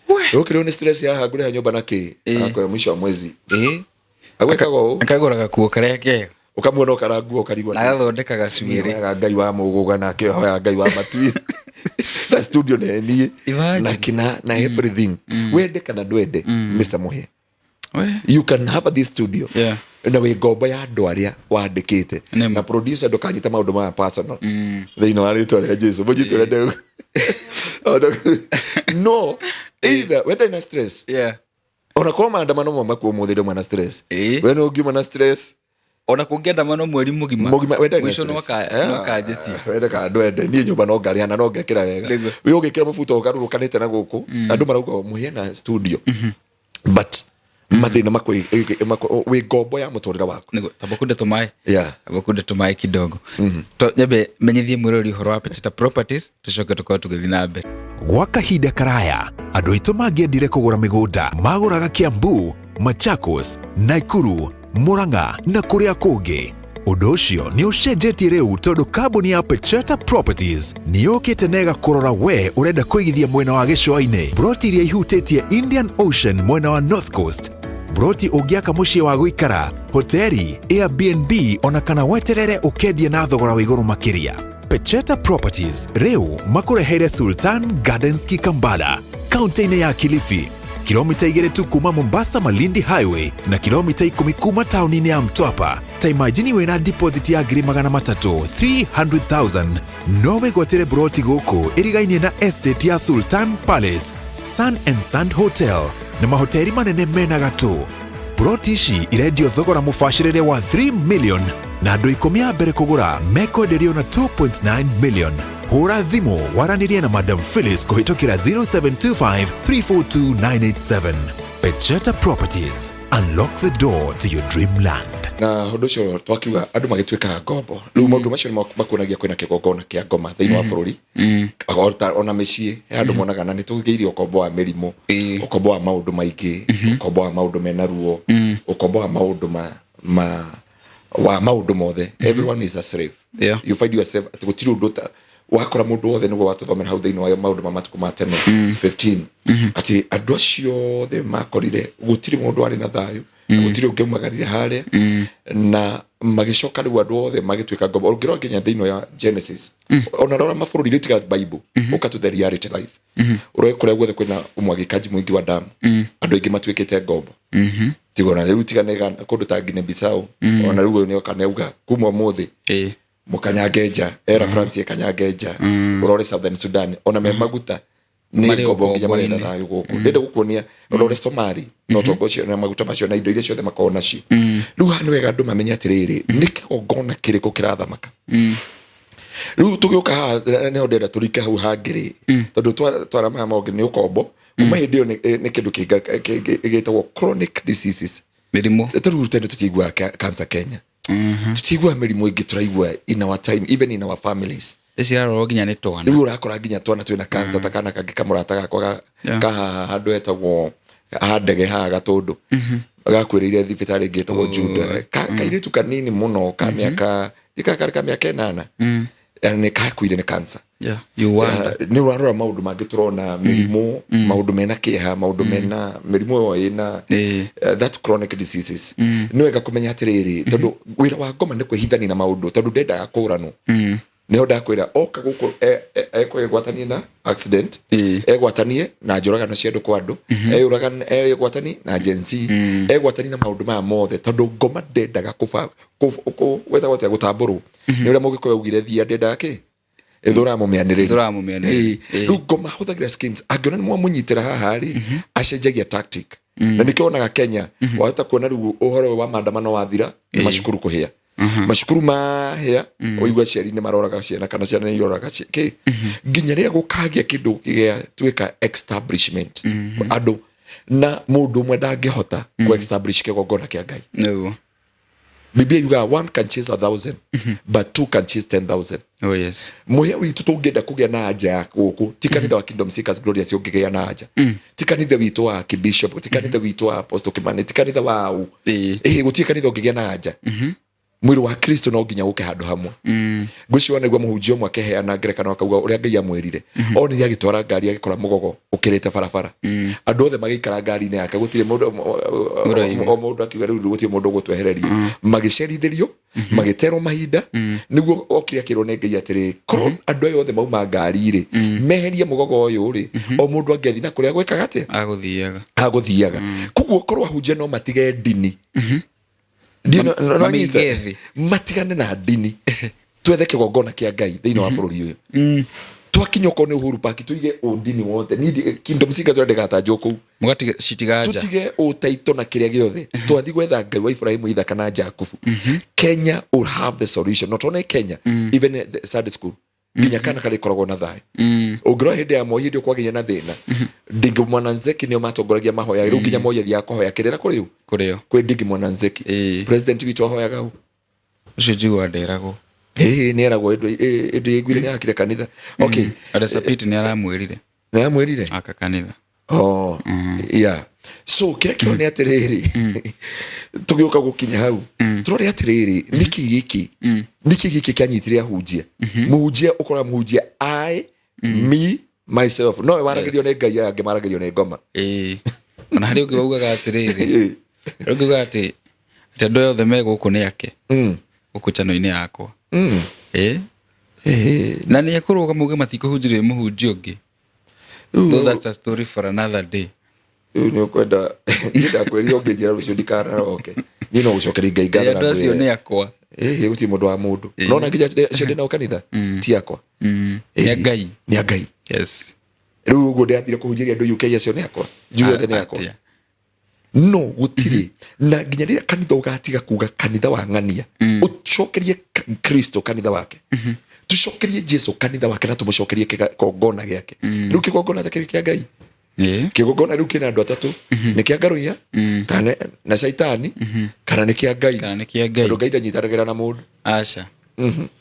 we ukiri ni stress ya hagure ha nyumba naki akora mwisho wa mwezi agwekago akaguraga kuo karia kega ukamuona ukaranguo ukarigwa na gathondeka gacuiri Ngai wa muguga nake hoya Ngai wa matui na studio ni na everything wende kana ndwende Mr. Muhia you can have this studio na we gombo ya andu aria wandikite na producer ndukanyita maundu ma personal thina wa ritwa ria Jesu mujitwe ndeu no either wenda na stress ona kwa maandamano mama kwa muthire mwana stress we no ngiuma na stress ona kungienda mano mweri mugima mwisho no kajetie wenda ka ndwende ni nyumba no ngari hana no ngekira wega we ugikira mafuta ugarurukanite na guku andu marauga Muhia na studio but mathina makwe we gombo ya mutorira waku nego tabakunde tumae kidogo to nyebe menyithie mwirori horo wa Pecheta Properties tucoke tukao tugithi na mbere gwa kahinda karaya andu aitu mangiendire kugura migunda maguraga Kiambu, Machakos, Nakuru, Murang'a na kuria kungi. Undu ucio ni ucenjetie riu tondu kambuni ya Pecheta Properties ni yukite nega kurora we urenda kuigithia mwena wa gicua-ini. Broti iria ihutitie Indian Ocean mwena wa North Coast, broti ungiaka mucii wa guikara, hoteli, Airbnb ona kana weterere ukendia na thogora wa iguru makiria. Pecheta Properties riu makurehere Sultan Gardens Kikambala, kaunti-ini ya Kilifi, kilomita 2 tu kuma Mombasa Malindi Highway na kilomita 10 kuma tauni-ini ya Mtwapa. Ta imagine wena deposit ya ngiri 300,000 300,000 no wigwatire broti guku irigaine na estate ya Sultan Palace, Sun and Sand Hotel na mahoteli manene mena gatu. Broti ici irendio thogora mubashirire wa 3 million na andu 10 mbere kugura mekwenderio na 2.9 million. Hura thimu waranirie na Madam Phyllis kuhitokira 0725 342 987. Pecheta Properties, unlock the door to your dreamland. Na hodosho twakiuga andu magitweka ngombo riu maundu macio makuonagia kwina kigongona kia ngoma thiini wa bururi ona micii andu monaga na nitugiirie ukombo wa mirimu ukombo wa maundu maingi ukombo wa maundu mena ruo ukombo wa maundu wa maundu mothe. Everyone is a slave. You find yourself at gutiri undu wakora mundu wothe niguo watuthomera hau thiini wa maundu ma matuku ma tene 15 ati andu acio the makorire gutiri mundu ari na thayu gutiri ungiumagarire haria na magicoka riu andu othe magitwika ngombo ngiro nginya thiini ya Genesis ona rora mabururi ritiga Bible ukatu the reality life uroi kuria guothe kwina umwagikaji mwingi wa damu andu ingi matwikite ngombo tigona riu tiganega kundu ta Guinea Bissau ona riu ni okaneuga kuma muthi mukanyageja era France kanyageja urore Southern Sudan ona me maguta ni ngombo nginya marenda thayu guku ndende gukuonia urore Somali no togocio na maguta macio na indo iria ciothe makona ci riu hanu wega andu mamenya atiriri ni kigongona kiriko kirathamaka riu tugiuka ne ndenda turika hau hangiri tondu twara mama onge ni ukombo kuma hindi ni kindu kigitagwo chronic diseases mirimu turutende tutigwa cancer Kenya tutigwa mirimu ingi turaigwa in our time even in our families eciraro nginya ni twana riu urakora nginya twana twina cancer takana kangi kamurata gakwa ka handu etagwo handege ha gatundu gakwirire thibitari ngitagwo Juda kairitu kanini muno ka miaka ikaka miaka 8 ni kakwire ni cancer you wonder ni urarora maundu mangi turona mirimu maundu mena kiha maundu mena mirimu yo ina that chronic diseases ni wega kumenya atiriri tondu wira wa ngoma ni kwihithani na maundu tondu ndenda kuranu ni onda kwira oka guku gwatanie na accident gwatanie na njoragano cia andu kwa andu gwatanie na agency gwatanie na maundu ma mothe tondu ngoma ndendaga wetha gwatia gutamburu ni uria mugikoya ugire thia ndendaga ki ithura mumianire riu ngoma huthagira schemes angiona ni mwamunyitira haha ri acenjagia tactic na nikionaga Kenya wahota kuona riu uhoro wa maandamano wathira ni mashukuru kuhia mashukuru mahia oigwa ciari ni maroraga ciana kana ciana ni iroraga ki nginya ria gukagia kindu kigia twika establishment andu na mundu mwe ndangihota ku establish kigongona kia Ngai no Biblia yuga one can chase 1,000 but two can chase 10,000. Oh yes. Muhia witu tungenda kugia na haja guku tikanitha wa Kingdom Seekers Glorious ungigia na haja tikanitha witu wa Kibishop tikanitha witu wa Apostle Kimani tikanitha wa guti kanitha ungigia na haja mwiri wa Kristo no nginya guke handu hamwe ngwiciona igwa muhunjio mwe akeheana ngerekano akauga uria Ngai amwirire onire agitwara ngari agikora mugogo ukirite barabara andu othe magikara ngari-ini yake gutire mundu akiuga riu gutire mundu gutwehereria magicerithirio magiterwo mahinda niguo okire akirwo ne Ngai atiri korwo andu ayo othe mauma ngari-ri meherie mugogo uyu ri o mundu angethi na kuria gwikaga atia aguthiaga kuguo korwo ahunjia no matige ndini matigane na ndini twethe kigongona kia Ngai thiini wa bururi uyu twakinya ko ni Uhuru Park tuige ndini wothe ni Kingdom Seekers wende gatanjwo ku mugatige citigaja tutige utaito na kiria giothe twathi gwetha Ngai wa Ibrahimu Ithaka na Jakubu Kenya will have the solution not only Kenya even the Sunday school nginya kana kali koragwo na thayo ungiro hindi ya mohi ndi kwaginya na thina Ndingi Mwananzeki nio matongoragia mahoya riu nginya moya thia kuhoya kirira kurio kwi Ndingi Mwananzeki president witu ahoyaga u ucio njigua nderagwo ni eragwo ndi igwire ni akire kanitha okay Adesapit ni aramwirire aka kanitha yeah so kira kio ni atiriri tugiuka gukinya hau turore atiriri niki giki kanyitire ahunjia muhunjia ukora muhunjia I me myself no waragĩrio nĩ Ngai angĩ maragĩrio nĩ ngoma na hari ũngĩ waugaga atiriri ugiuga ati andũ othe me gũkũ nĩ ake gũkũ chano-inĩ yakwa na nĩ ekũrũga muge matikũhunjĩrio mũhunjia ũngĩ though that's a story for another day ni ukwenda nda kwĩria ũngĩ njĩra rũciũ ndikanaroke ni no gũcokeria Ngai ngatho na andũ acio nĩ akwa guti mundu wa mundu no na nginya cio na kanitha ti akwa ni Ngai yes riu uguo ndiathire kuhunjiria andu UK acio ni akwa njue ni akwa no gutiri na nginya rĩrĩa kanitha ũgatiga kuga kanitha wa ng'ania ucokerie Kristo kanitha wake tucokerie Jesu kanitha wake na tumucokerie kigongona giake riu kigongona ta kia Ngai kigongona riu kina andu atatu ni kia ngaruia kana na shaitani kana ni kia Ngai andu Ngai ndanyitanagira na mundu aca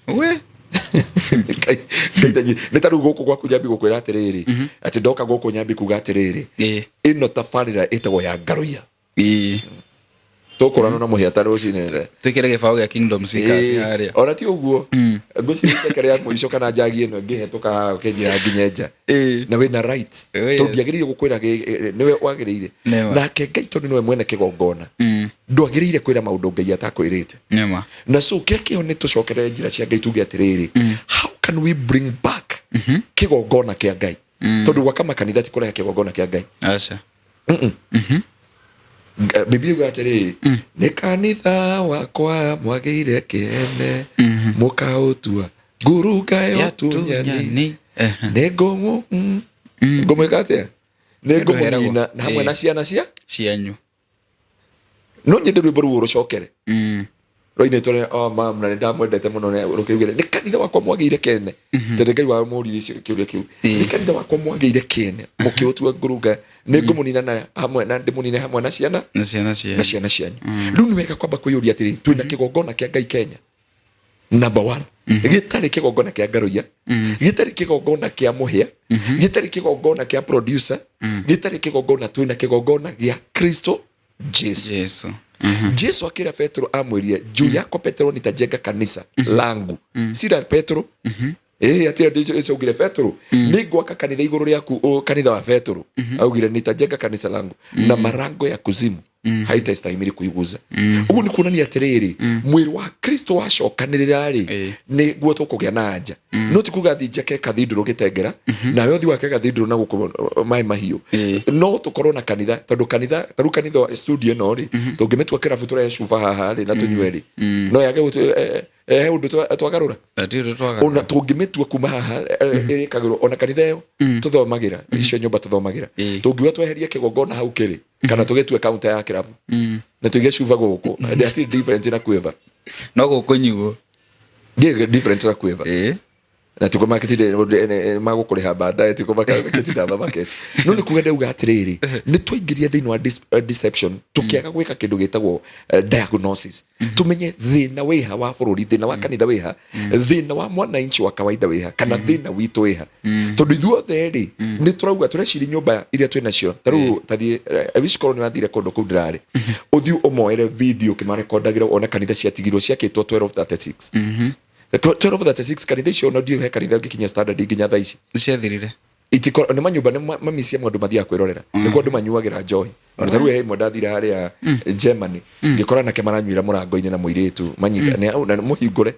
we nĩ ta rĩu gũkũ gwaku nyambi gũkwĩra atĩrĩrĩ atĩ ndoka gũkũ nyambi kuga atĩrĩrĩ ĩno tabarĩra ĩtagwo ya ngaruia tũkũrana na mũhĩa rũcinĩ twĩkĩre gĩbaũ gĩa Kingdom Seekers harĩa ona ti ũguo ngũciria kĩrĩa ya mũico kana njagi ĩno ngĩhetũka haha ũkĩnjĩra nginya nja na wĩna right tũngĩagĩrĩire gũkwĩra nĩwe wagĩrĩire nake Ngai tondũ nĩwe mwene kĩgongona ndwagĩrĩire kwĩra maũndũ Ngai atakwĩrĩte na so kĩrĩa kĩho nĩ tũcokerere njĩra cia Ngai tuge atĩrĩrĩ how can we bring back kĩgongona kĩa Ngai tondũ gwaka makanitha ti kũrehe kĩgongona kĩa Ngai aca Biblia yuga atĩrĩrĩ nĩ kanitha wakwa mwagĩire kĩene mũkaũtua ngurunga yo tunyani nĩ ngũmwĩka atĩa nĩ ngũmũnina na hamwe na ciana cianyu no nyende rwĩmbo rũu rũcokere roine tore mam na ndamwendete muno ne rukigire ni kanitha wakwa mwagĩire kene tondũ Ngai wa mũri icio kĩũria kĩu ni kanitha wakwa mwagĩire kene mũkĩũtua ngurunga nĩ ngũmũnina na hamwe na ndĩmũnine hamwe na ciana cianyu rĩu nĩ wega kwamba kwĩyũria atĩrĩ twĩna kĩgongona kĩa Ngai Kenya number 1 gĩtarĩ kĩgongona kĩa ngaruia gĩtarĩ kĩgongona kĩa mũhĩa gĩtarĩ kĩgongona kĩa producer gĩtarĩ kĩgongona twĩna kĩgongona gĩa Kristo Jesu Jesu akira Petro amwirie juu yako Petro nitajenga kanisa langu sira Petro atira Jesu augire Petro ningwaka kanitha iguru riaku kanitha wa Petro augire nitajenga kanisa langu na marango ya kuzimu haitastahimili kuiguza ugu ni kuonania atiriri mwiri wa Kristo wacokanirira ri ni guo tukugĩa na anja no ti kuga thi njake cathedral gitengera na yo thi wake cathedral na guko mai mahiũ no tukorwo na kanitha tondu kanitha taru kanitha wa studio no ri tungimetua kirabu tũrehe cuba haha ri na tunywe ri no yage he undu twagarura ona tungimetua kuma haha irikagirwo ona kanitha yo tuthomagira icio nyumba tuthomagira tungiwa tweherie kigongona hau kiri kana tugetue counter ya kirabu na tuige cuba guku ndati different na kueva no guku nyuo different na kueva na tuko market magukuriha baadaye tuko market na market no ni kuga ndauga atiriri ni twaingiria thini wa deception tukiaga gwika kindu gitagwo diagnosis tumenye thina wiha wa bururi thina wa kanitha wiha thina wa mwananchi wa kawaida wiha kana thina witu wiha tondu ithuothe ri ni turauga tureciri nyumba iria twina cio taru tathie wishkoro ni wathire kundu kuu ndirari uthiu umoere video kimarekondagira ona kanitha ciatigirwo ciakitwo 1236 1236 kanitha icio no ndio he kanitha ngikinya standard nginya thaa ici ciathirire itiko ni manyumba ni mamisia mwandu mathia kwirorera niko andu manyuagira njohi ona taru he mwandathira haria Germany ngikora nake maranywira murango-ini na muiritu manyita na muhingure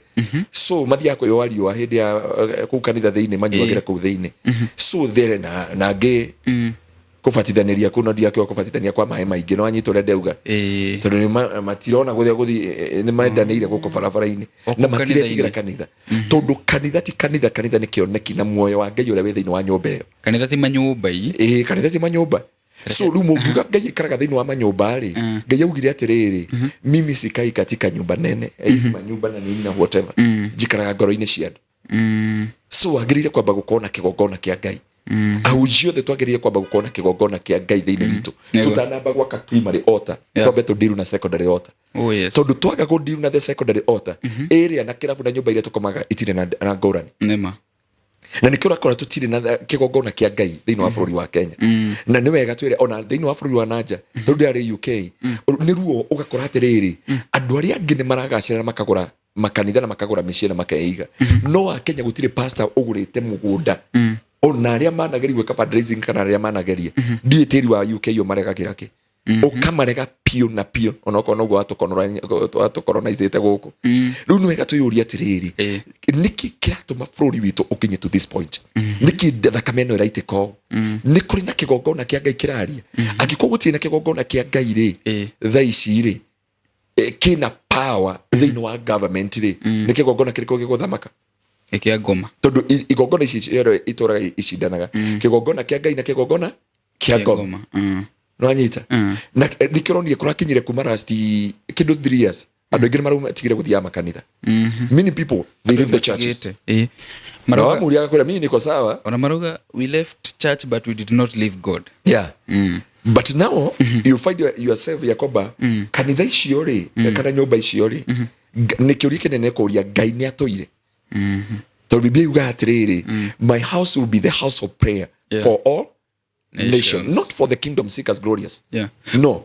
so mathia kwiywario wa hindi ya ku kanitha thiini manyuagira ku thiini so there na ngi kubatithaniria kuno ndia kyo kubatithania kwa mahe maingi no anyito re ndeuga tondu ni matirona guthi ni maendanire guko barabara-ini na matiretigira kanitha tondu kanitha ti kanitha ni kioneki na muoyo wa Ngai ure wi thiini wa nyumba iyo kanitha ti manyumba kanitha ti manyumba so ru munguga Ngai ikaraga thiini wa manyumba ri Ngai augire atiriri mimi sikai katika nyumba nene hizi manyumba na nini na whatever jikaraga ngoro-ini cia andu so agirire kwamba gukona kigongona kia Ngai ahujio the twagiriye kwamba gukona kigongona kia Ngai thiini witu tutanamba gwaka primary altar tobe to deal na secondary altar tondu twaga go deal na the secondary altar area na kirabu na nyumba iria tukomaga itire na ngorani nema na nikio rakora tutire na kigongona kia Ngai thiini wa bururi wa Kenya na ni wega twire ona thiini wa bururi wa nanja tondu ari UK ni ruo ugakora atiriri andu aria angi ni maragacira makagura makanitha na makagura micii na makeiga no a Kenya gutire pastor ugurite mugunda ona aria manageri gwika fundraising kana aria manageria ndietiri wa UK yo marega kiraki ukamarega pio na pio ona kono gwa to colonizate guku riu ni wega tuyuria atiriri niki kiratuma bururi witu ukinye to this point niki thakame no iraite ko ni kuri na kigongona kia Ngai kiraria angikuwa gutire na kigongona kia Ngai ri thaa ici ri kina power thiini wa government ri ni kigongona kiriko giguthamaka ikia ngoma tondu igongona ici ero ituraga icindanaga kigongona kia Ngai na kigongona kia ngoma no anyita na nikironie kurakinyire kuma last kindu 3 years andu aingi maruma tigire guthia makanitha many people they leave the churches maroga muria kwira mimi niko sawa ona maroga we left church but we did not leave God but now you find yourself yakoba kanitha icio ri kana nyumba icio ri nikiuria kinene kuria Ngai ni atoire tondu Biblia yuga atiriri my house will be the house of prayer for all nations, not for the kingdom seekers glorious no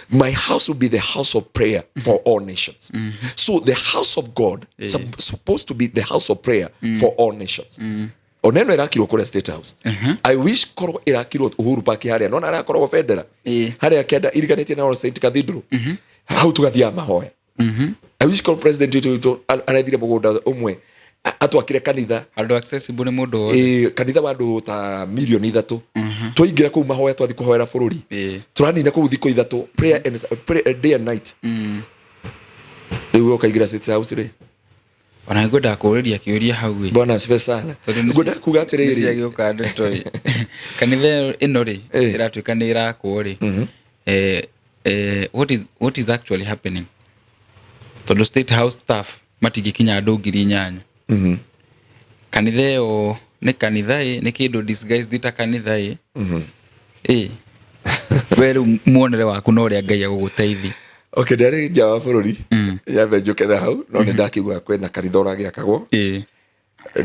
my house will be the house of prayer for all nations so the house of God is supposed to be the house of prayer for all nations oneno irakirwo kule State House I wish korwo irakirwo Uhuru Park haria no arakorwo Federa haria kenda iriganite na All Saint Cathedral how tugathia mahoya I wish korwo president witu arathire mugunda umwe atwakire kanitha andu accessible ni mundu kanitha wa andu ta milioni 3 twaingira ku mahoya twathi kuhoera bururi turanina ku thiko 3 prayer day and night riu ukaigira State House ri ona ngoda kuriria kiuria hau bwana asifiwe sana ngoda kuga atiriri ciagioka ndetoi kanitha ino ri iratuika ni irakwo ri what is actually happening to the State House staff matigikinya andu 8,000 kanitha yo ni kanitha ni kindu disguised ta kanitha weru muonere waku no ria Ngai aguguteithia okay ndari nja wa bururi yabe njukena hau no ni ndakigwa kwena kanitha uragiakagwo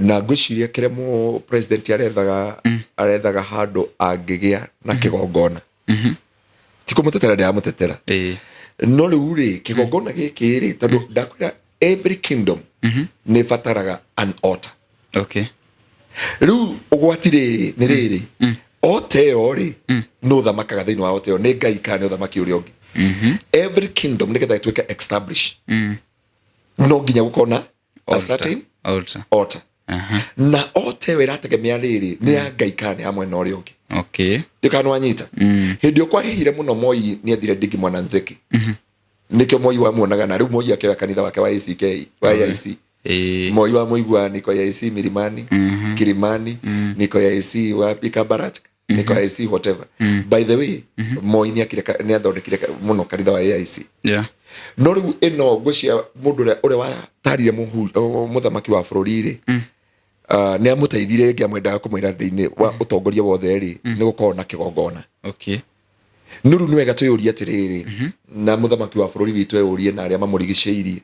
na ngwiciria kiremo president arethaga handu angigia na kigongona tiko mutetera ndia mutetera no riu ri kigongona giki ri tondu ndakwira every kingdom ne fataraga an altar riu ugwatire ni riri oteo ri no thamakaga thiini wa oteo ni Ngai kana uthamaki uri ongi every kingdom nigetha itweke establish no nginya gukona a certain altar na oteo irategemea riri ni ya Ngai kana ya mwena uri ongi ndikano anyita hindi okwa hihire muno Moi ni athire ndigi mwana Nzeki nikyo Moi wa muonaga na riu Moi akira kanitha wake wa ACK wa IC Moi wa muigwa niko ya AC Milimani Kilimani niko ya AC wa Pikabarat niko ya AC whatever by the way Moi ni akira ni athondekire muno kanitha wa AIC no riu ino gwicia mundu ure wa tarire muthamaki wa bururi ri nä amuteithire ngä amwendaga kå mwä ra thä-inä wa å tongoria wothe rä nä gå korwo na kä gongona no rä u nä wega twä å rie atä rä rä na må thamaki wa bå rå ri witå eå rie na arä a mamå rigicä irie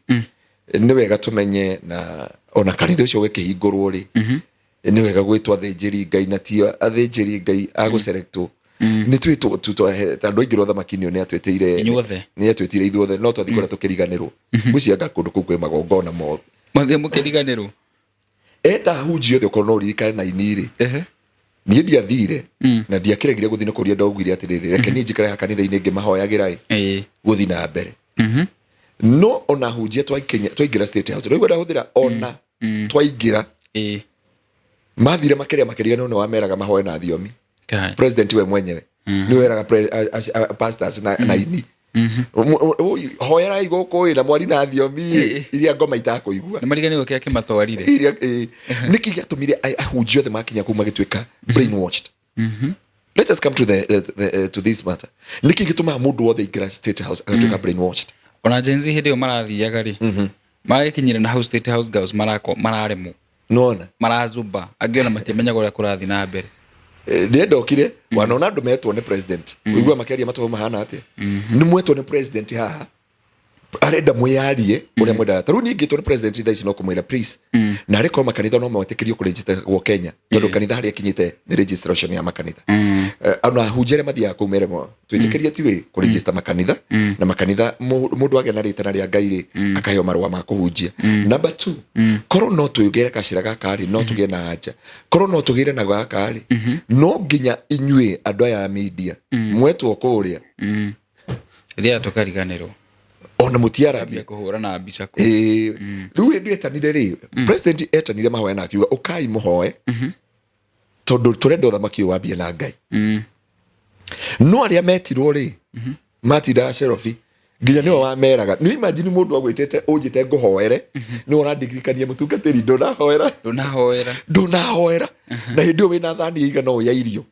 nä wega tå menye na ona kanitha å cio gä kä hingå rwo rä nä wega gwä two athä njä ri ngai na ti athä njä ri ngai agå serektwo nä twä tandå aingä rwo thamaki-inä nä atwä tä ire ithuothe no twathi kå rä a tå kä riganä rwo gå cianga kå ndå kå u kwä magongona mothe mathiä må kä riganä rwo eta hunji othe korwo no ririkane na iniri niä ndiathire na ndiakä regire gå thiä nä kå ria ndaugire atä rä rä reke niä njikare ha kanitha-inä ngä mahoyagä ra gå thiä na mbere no ona hunjia twaingä ra State House rä u ndahå thä ra ona twaingä ra mathire makä rä a makä rigano nä wameraga mahoe na thiomi president we mwenyewe nä weraga pastors na ini hoerai gå kå ä na mwari na thiomi iria ngoma itakå igua nä mariganä kä kä matwarire nä kä gä atå mire ahunjia othe makinya kå magä tuä ka brainwashed let us come to this matter nä kä gä tå maga må ndå wothe ingä ra State House agatuä ka brainwashed ona jenzi hä ndä ä yo marathiaga rä marakinyire na hau State House girls mararemwo nona marazumba angä ona matiamenyaga å rä a kå rathiä na mbere nä ndokire wanona andå metwo nä president uigua makäria matå mahana atä nä mwetwo nä president haha arenda mwiyarie uria mwendaga ta riu niä ngä two nä president thaa ici no kå mwä ra please na arä korwo makanitha no mawetä kä rio kå registerwo Kenya tondå kanitha harä akinyä te nä registration ya makanitha ona hunjia arä a mathiaga kå u meremwo twä tä kä ria tiwä kå register makanitha na makanitha må ndå agä na rä tana rä a ngai rä akaheo marũa ma kå hunjia number 2 korwo no twä gä re gacira gaka rä no tå gä na anja korwo no tå gä re na gaka rä no nginya inyuä andå aya a media mwetwo kå rä a thia tå kariganä rwo ona mutiaragia kuhura na mbica ku riu ndu etanire ri president etanire mahoya na akiuga ukai muhoe tondu turenda uthamaki wambie na ngai no aria metirwo ri matida Sherofi nginya niwe wameraga ni imagine mundu agwitete unjite nguhoere ni urandigirikania mutungatiri ndunahoera na hindi wina thani igana o ya irio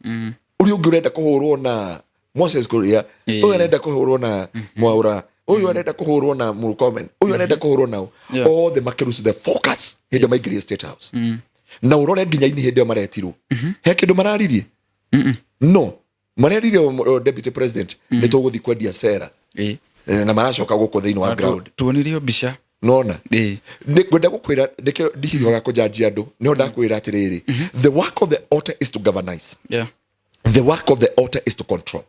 uri ungi urenda kuhurwo na Moses Kuria uyu arenda kuhurwo na Mwaura uyu arenda kuhurwo na Murkomen uyu arenda kuhurwo na all the makers the focus hindi maingiri State House na urore nginya ini hindi maretirwo he kindu mararirie no mararirie deputy president ni tuguthi kwendia sera na maracoka guku thiini wa ground tuonirio mbica nona ni kwenda gukwira ndihiyoga kujanjia andu ni ndakwira atiriri the work of the altar is to governize the work of the altar is to control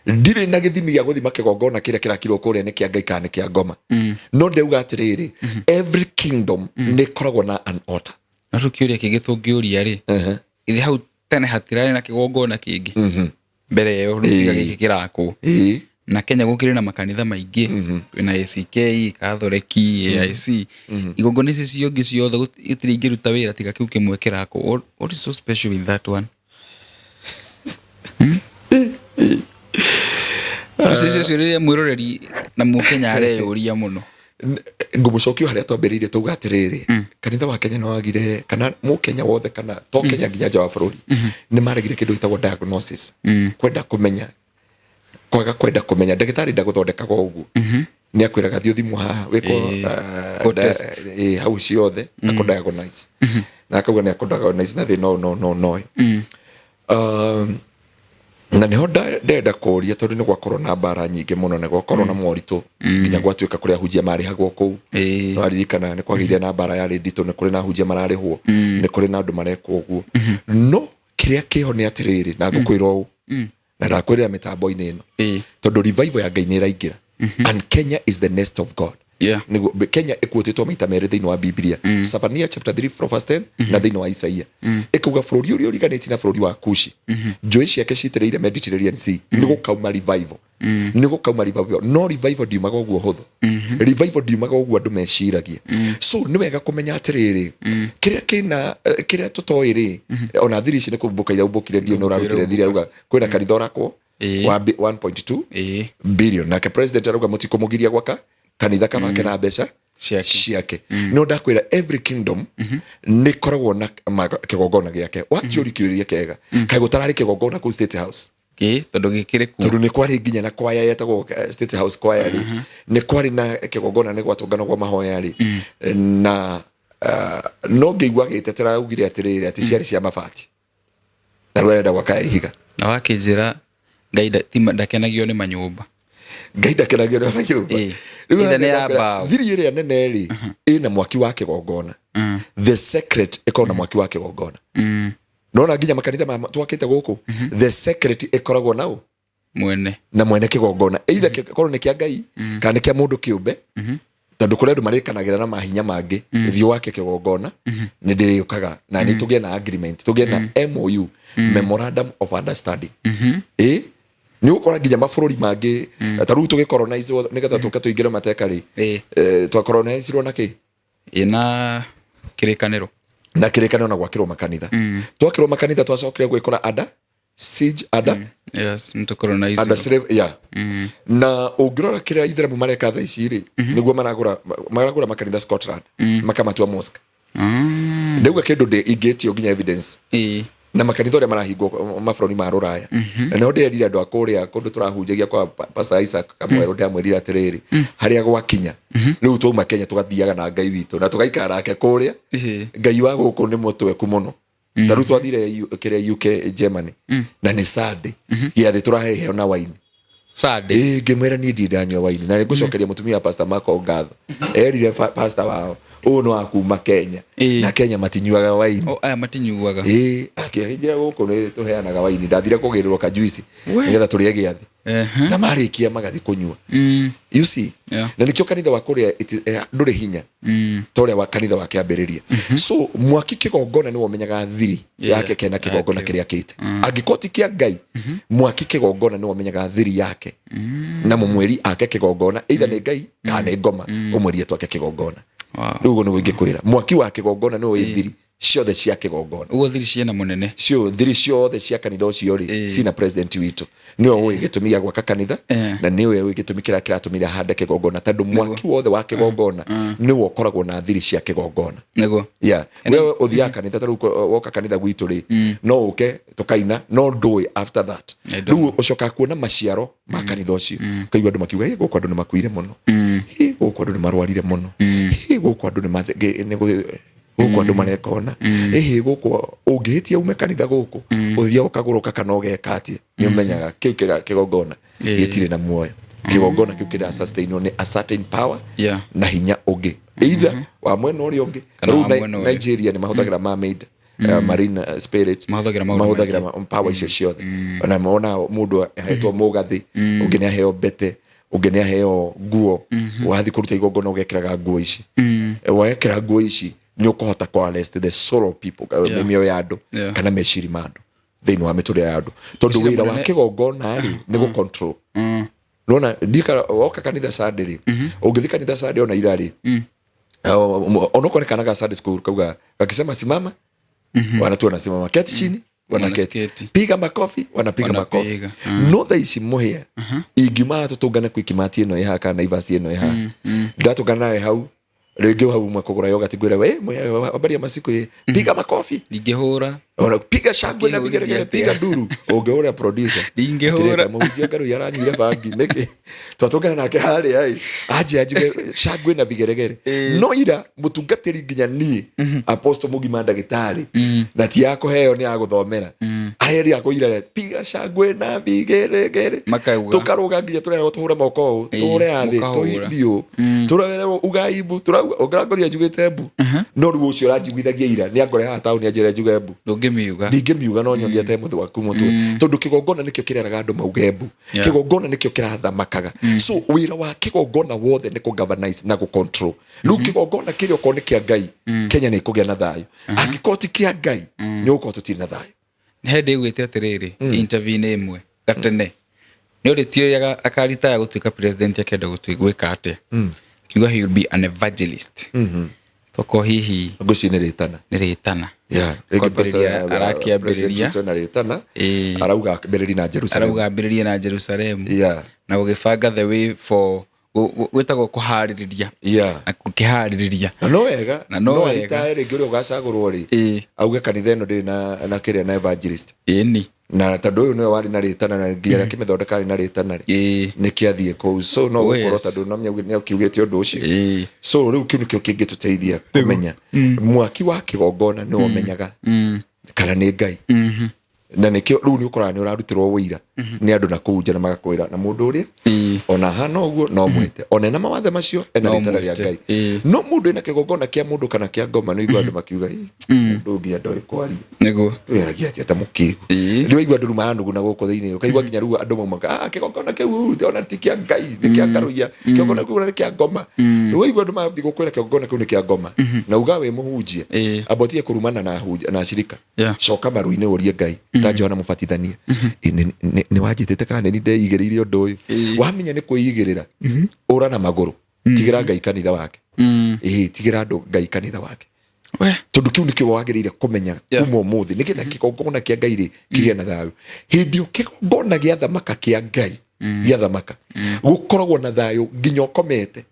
ndire na githimi gya guthima kigongona kiria kirakirwo kuria ni kia ngai kana ni kia ngoma no ndeuga atiriri every kingdom ni koragwo na an altar na tukiuria kigithungiuria ri ithi hau tene hatirari na kigongona kingi mbere yo rukiga giki kirako na Kenya gukiri na makanitha maingi na ACK Catholic AIC igongona ici ciongi ciothe itiri ingiruta wira tiga kiu kimwe kirako what is so special with that one sisi siri mwiroreri na mukenya areyuria muno ngumucokio haria twambiririe tuga atiriri kanitha wa Kenya no wagire kana mukenya wothe kana to Kenya nginya nja wa bururi ni maregire kindu gitagwo diagnosis kwenda kumenya kwenda kumenya ndagitari ndaguthondekaga uguo ni akwiraga thio thimu haha wiko hau ciothe na diagnose na akauga ni diagnose na no na niho ndenda kuria tondu ni gwakorwo na mbara nyingi muno na gwakorwo na moritu nginya gwatuika kuria hunjia marihagwo kuu no aririkana ni kwagire na mbara ya ndito ni kuri na hunjia mararihwo ni kuri na andu marekwo uguo no kiria kiho ni atiriri na ngukwira uu na ndakwirira mitambo-ini ino tondu revival ya ngai ni iraingira and Kenya is the nest of God Kenya ikuotitwo maita meri thiini wa Biblia Zephaniah chapter 3 from verse 10 na thiini wa Isaia ikuga bururi uria uriganiti na bururi wa Kushi njui ciake citireire Mediterranean Sea ni gukauma revival no revival ndiumaga uguo huthu revival ndiumaga uguo andu meciragia so ni wega kumenya atiriri kiria tutoiri ona thiri ici ni kumbuka ira umbukire ndio no urarutire thiri auga kwina kanitha urakwo wa 1.2 billion na ke president arauga mutikumugiria gwaka kanitha kamake na mbeca ciake no ndakwira every kingdom ni koragwo na kigongona giake wakiuri kiuria kega kai gutarari kigongona ku State House tondu gikire ku tondu ni kwari nginya na kwaya yetagwo State House kwaya ni kwari na kigongona ni gwatungana gwa mahoya na no ngeigua gitetera ugire atiriri ati ciari cia mabati na rwenda gwaka ihiga na wakinjira Ngai ndakenagio ni manyumba Ngai ndakenagio ni manyumba ithe ni amba thiri iria nene ri ina mwaki wa kigongona the secret ikona mwaki wa kigongona nona nginya makanitha twakite guku the secret ikoragwo nao mwene kigongona either korwo ni kia Ngai kana ni kia mundu kiumbe tondu kuri andu marikanagira na mahinya mangi thio wake kigongona ni ndiriyukaga na ni tugie na agreement tugie na MOU memorandum of understanding ni ukora nginya mabururi mangi taru tugicolonize nigetha tuka tuingira mateka ri twa colonize ro naki ina kirikaniro na gwakirwo makanitha twakirwo makanitha twacokire gwikora ada siege ada yes nto colonize ada slave na ugirora kiria Ithramu mareka tha ici ri niguo maragura makanitha Scotland makamatua mosque ndauga kindu de igitio nginya evidence na makanitha ria marahingwo mabururi ma Ruraya na no ndirira andu akuria kundu turahunjagia kwa Pastor Isaac Kamwero ndamwirira atiriri haria gwakinya riu tuma Kenya tugathiaga na Ngai witu na tugaikara nake kuria Ngai wa guku ni mutwe ku muno taru twathire kiria UK Germany na ni sad giathi turahe na wine sad ngimwira ni ndanywa wine na ngucokeria mutumia Pastor Marco Ngatho erire pastor wao no akuma Kenya na Kenya matinyuaga wine aya matinyuaga akihijira guku ni tuheanaga wine ndathire kugirirwo ka juice nigetha turie giathi na marikia magathi kunyua you see na nikio kanitha wa kuria nduri hinya toria wa kanitha wa kiambiriria so mwaki kigongona ni womenyaga thiri yake kena kigongona kiria kite angikoti kia Ngai mwaki kigongona ni womenyaga thiri yake na mumweri ake kigongona either ni Ngai kana ngoma umwerie twake kigongona rugo ni wingikwira mwaki wa kigongona ni withiri ciothe cia kigongona ugo thiri ciena munene cio thiri ciothe cia kanitha ucio ri sina president witu niwe uwe gitumia gwaka kanitha na niwe uwe gitumikira kiratumira hande kigongona tondu mwaki wothe wa kigongona niwe ukoragwo na thiri cia kigongona nego wewe uthia kanitha taru woka kanitha gwitu ri no uke tukaina no ndui after that riu ucoka kuona maciaro ma kanitha ucio kaigwa andu makiuga guku andu ni makuire muno guku andu ni marwarire muno guku andu ni guku andu marekona guku ungihitia ume kanitha guku uthia ukaguruka kana ugekati ni umenyaga kiu kigongona gitire na muoyo kigongona kiu kira sustain ni a certain power na hinya ungi either wa mwena uri ungi Nigeria ni mahuthagira mermaid marine spirit mahuthagira power icio ciothe na maona mundu ahetwo mugathi ungi ni aheo bete ungi ni aheo nguo wathi kuruta igongona ugekiraga nguo ici wekira nguo ici ni ukohota kwa arrest the soul of people mimio ya andu kana meciri ma andu thini wa miture ya andu tondu wira wa kigongona ri ni go control nona ndika woka kanitha Sunday ungithi kanitha Sunday ona irari onokone kana Sunday school kauga akisema simama wanatu wanasimama keti chini wanaketi piga makofi wanapiga makofi no tha ici muhia ingima tutungana kwikimati ino ya kana ivasi ino ya ndatungana naye hau rege hau mwakogora yoga tigwira we habari ya masiku piga makofi ingehura ona piga shangwe na vigeregere piga duru ongeora producer ingehura mujia garu yaranyire bangi neke twatongana nake hari ai aje shangwe na vigeregere no ira mutungatiri nginya ni apostle mugima ndagitari na ti yako heo ni aguthomera aheri yako ira piga shangwe na vigeregere tukaruga nginya turera tuhura moko ture athi tuhithio turera ugaibu turagora jugite mbu no ruo ucio rajiguithagia ira ni angore ha tauni ajere juge mbu ndingimiuga no nyonia te muthu waku mutu tondu kigongona nikio kireraga andu maugembu kigongona nikio kirathamakaga so wira wa kigongona wothe ni kugovernance na ku control riu kigongona kirio ko ni kia Ngai Kenya ni kugia na thayo angikoti kia Ngai ni uko tutiri na thayo hende gwite atiriri intervene imwe gatene ni uritio akarita ya gutuika president akenda gutuigwika ate kiuga he will be an evangelist toko hihi guci ni ritana arakiambiriria na ritana arauga ambiriria na Jerusalem na ugibanga the way for gwetagwo kuhaririria kukihaririria no wega no retire ngiro gacagurwo ri auge kanitha ino ndi na kiria na evangelist ni na tondu uyu niwe wari na ritana na nginya kimethondeka ri na ritana ri ni kiathie ko so no gukorwo tondu no menya kiugite undu ucio so riu kiu nikio kingituteithia kumenya mwaki wa kigongona ni umenyaga kana ni Ngai na nikio riu ni ukora ni urarutirwo wira ni andu na kuunja na magakwira na mundu uri ona hana uguo no mwete ona na mawathe macio ena ritana ria Ngai no mundu ina kigongona kia mundu kana kia ngoma no igwa andu makiuga mundu nginya ndoi kwari niguo weragia ati mukigu ni igwa andu maranuguna guko thiini ukaigwa nginya riu andu maumaga kigongona kiu ona ti kia Ngai ni kia ngaruia kigongona kiu ni kia ngoma ni igwa andu mabi gukwira kigongona kiu ni kia ngoma na ugawe muhunjie abotie kurumana na ashirika coka maru-ini urie Ngai ta Johana Mubatithania ni wajitete kana ni ndeigiriire undu uyu wamenya ni kuigirira ura na maguru tigira Ngai kanitha wake tigira andu Ngai kanitha wake tondu kiu nikio wagiriire kumenya kuma umuthi nigetha kigongona kia Ngai ri kigie na thayu hindi kigongona gia thamaka kia Ngai gia thamaka gukoragwo na thayu nginya ukomete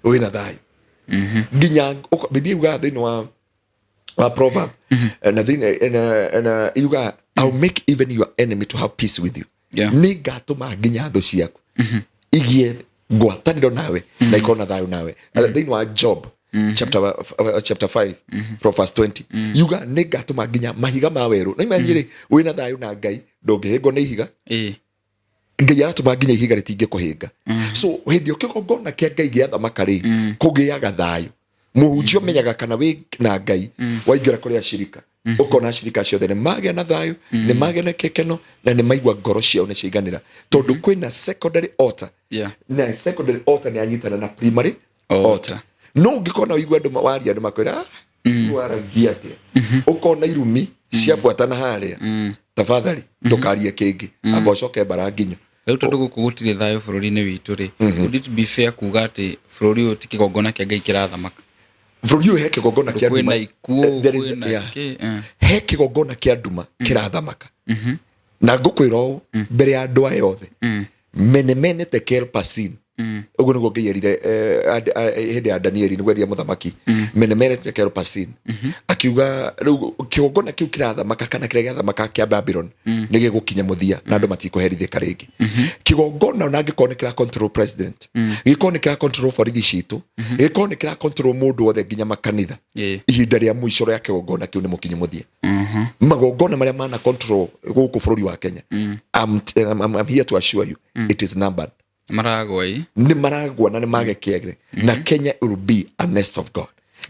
wina thayu nginya bibi uga thini wa proverb and I think and you got I'll make even your enemy to have peace with you ni gatuma nginya tho ciaku igie ngwataniro nawe na ikona thayu nawe thini wa Job chapter 5 from verse 20 you got ni gatuma nginya mahiga ma weru na imanyire wina thayu na Ngai ndongihingwo ni ihiga Ngai aratuma nginya ihiga ritinge kuhinga so hindi ukigongona kia Ngai gia thamaka ri kugiaga thayu muhunjio menyaga kana we na Ngai waingira kuri ashirika ukona ashirika ciothe ni mage na thayu ni mage na kekeno na ni maigwa ngoro ciao ni ciiganira tondu kwina secondary altar na secondary altar ni anyitana na primary altar no ngikona wigwa andu waria andu makwira waragia atia ukona irumi ciafuatana haria tafadhali ndukarie kingi abocoke baranginyo riu tondu guku gutire thayu bururi-ini witu ri would it be fair kuga ati bururi uyu ti kigongona kia Ngai kirathamaka bururi uyu he kigongona kia nduma there is he kigongona kia nduma kirathamaka na ngukwira uu mbere ya andu aya othe mene tekel pasin uguo niguo Ngai erire hindi ya Danieli niguo eria muthamaki mene tekel pasin akiuga riu kigongona kiu kirathamaka kana kiria giathamaka kia Babylon ni gigukinya muthia na andu matikuherithika ringi kigongona na ngikone kira control president gikone kira control borithi citu gikone kira control mundu wothe nginya makanitha ihinda ria muico ria kigongona kiu ni mukinyu muthia magongona maria mana control guku bururi wa Kenya I'm here to assure you it is numbered ni maragwa na ni magekegre na Kenya will be a nest of God.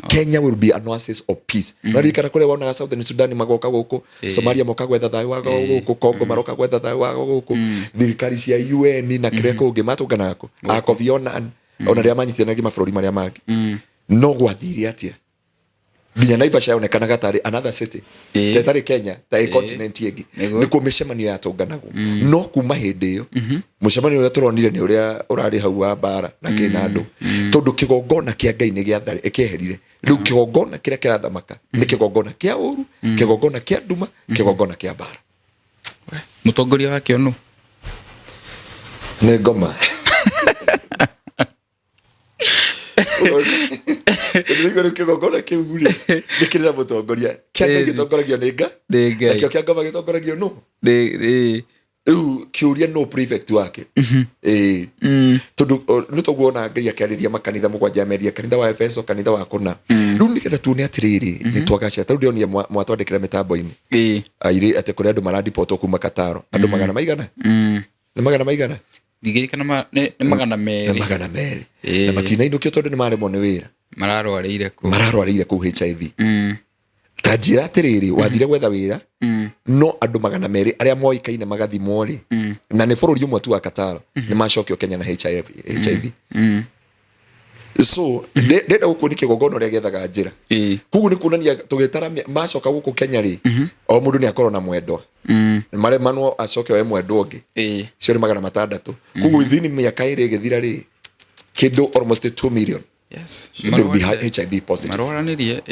Kenya will be an oasis of peace. Narikana kule wana Southern Sudan magoka guku, Somalia moka gwetha thayu wa guku, Congo maroka gwetha thayu wa guku, thirikari cia UN na kireko ungi matungana nako akoviona ona ria manyitithania ngi mabũrũri maria mangi no gwathire atia nginya Naivasha yonekana gatari another city tetari Kenya ta continent yengi ni ku micemanio yatunganagwo no kuma hindi iyo mucemanio uria turonire ni uria urari hau wa bara na kina andu tondu kigongona kia Ngai ni gia thari ekeherire riu kigongona kiria kirathamaka ni kigongona kia uru kigongona kia nduma kigongona kia bara mutongoria wake ono ni ngoma Ndigoro kigongona kiuguri nikirira mutongoria kia Ngai gitongoragio ni Ngai nakio kia ngoma gitongoragio no riu kiuria no prefect wake tondu nituguona Ngai akiariria makanitha mugwanja meria kanitha wa Efeso kanitha wa Kuna riu niketha tuone atiriri ni twagacia tondu ndio mwatwandikira mitambo-ini airi ate kuri andu marandipotwo kuma Kataro andu magana maigana ni magana maigana digirikana ni magana meri na matinainukio tondu ni maremwo ni wira mararwarire ku HIV tajira atiriri wathire gwetha wira no andu magana meri aria moikaine magathimwo ri na ni bururi umwe tu wa Kataro ni macokio Kenya na HIV so ndenda guku ni kigongona ria gethaga njira kugu ni kunania tugitara macoka guku Kenya ri o mundu ni akorwo na mwendwa mare manwo acoke we mwendwa ungi cio ni magana matandatu kugu thini miaka iri githira ri kido almost 2 million they will be HIV positive maroranirie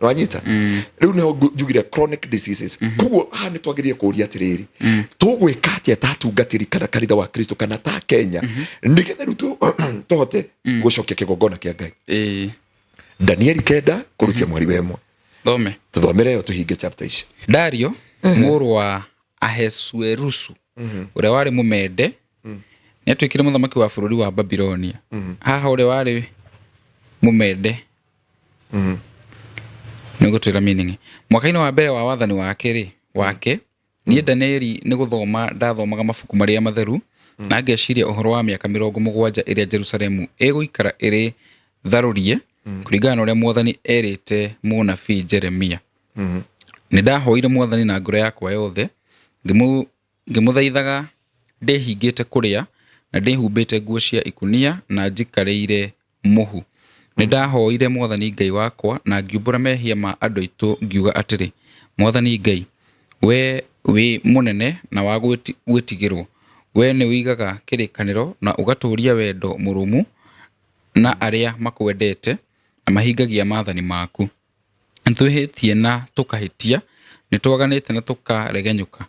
no anyita riu ni njugire chronic diseases kugu ha ni twagirie kuria atiriri tugwika atia tatungatiri kana kanitha wa Kristo kana ta Kenya nigetha riu tohote gucokia kigongona kia Ngai. Danieli 9 kurutia mwari wemwe tuthomere yo tuhinge chapter ici. Dario mũrũ wa Ahasuerusu uria wari Mumede ni atwikire muthamaki wa bũrũri wa Babilonia. Haha uria wari Mumede nigutwira meaning mwaka-ini wa mbere wa wathani wake ni Danieli ni guthoma ndathomaga mabuku maria matheru na ngeciria uhoro wa miaka 70 iria Jerusalemu iguikara iri tharurie kuringana na uria mwathani erite munabii Jeremia. Ni ndahoire mwathani na ngoro yakwa yothe ngimuthaithaga ndihingite kuria na ndihumbite nguo cia ikunia na njikarĩire muhu. Ni ndahoire mwathani Ngai wakwa na ngiumbura mehia ma andu aitu ngiuga atiri, mwathani Ngai we wi munene na wa gwitigirwo, we ni wigaga kirikaniro na ugaturia wendo murumu na aria makwendete na mahingagia maathani maku. Ntwihitie na tukahitia, ni twaganite na tukaregenyuka,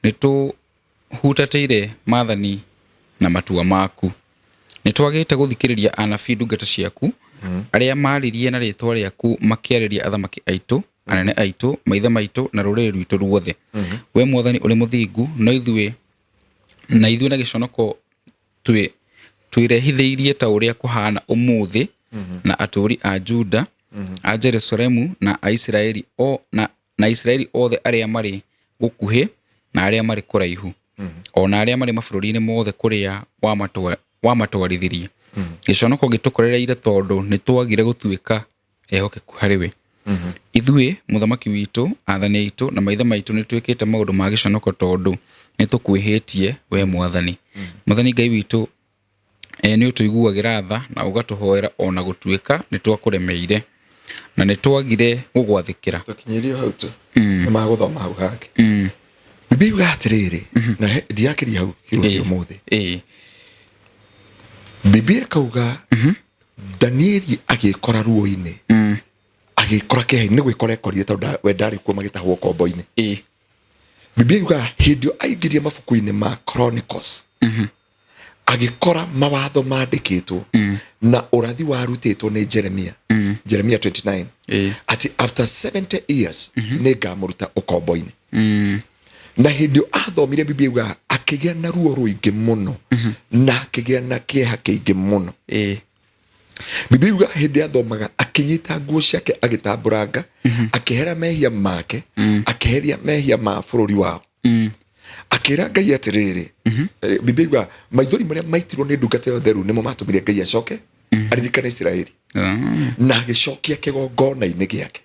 ni tuhutateire maathani na matua maku. Ni twagite guthikiriria anabii ndungata ciaku aria maririe na ritwa riaku makiariria athamaki aitu, anene aitu, maithe maitu na ruriri rwitu ruothe. We mwathani uri muthingu na ithuĩ na giconoko twirehithĩirie ta uria kuhana umuthi na aturi a Juda, a Jerusalemu na a Israeli na Israeli othe aria mari gukuhi na aria mari kuraihu, ona aria mari mabũrũri-inĩ mothe kuria wamatwarithirie. Giconoko gitukorereire tondu ni twagire gutuika ehokeku hariwe. Ithuĩ muthamaki witu, athani aitu na maithe maitu ni twikite maundu ma giconoko tondu ni tukwihitie we mwathani. Mwathani Ngai witu ni utuiguagira tha na ugatuhoera ona gutuika ni twakuremeire na ni twagire gugwathikira. Tukinyirio hau tu ni maguthoma hau hake. Bibi gatiriri na ndiakiri hau kirudio muthi. Bibi akauga Danieli agikora ruo-ini agikora kehe ni gwikora ekorire tondu we ndari kuo magitahwo kombo-ini. Bibi auga hindio aingirie mabuku-ini ma Chronicles agikora mawatho mandikitwo na urathi warutitwo ni Jeremia. Jeremia 29 ati after 70 years ni ngamuruta ukombo-ini. Na hindio athomire Bibi auga akigia na ruo ruingi muno na akigia na kieha kiingi muno. Bibi auga hindi athomaga akinyita nguo ciake agitamburanga akihera mehia make akiheria mehia ma bũrũri wao. Akira Ngai atiriri Bibi auga maithori maria maitirwo ni ndungata yo theru nimo matumire Ngai acoke aririkane Israeli na agicokia kigongona-ini giake.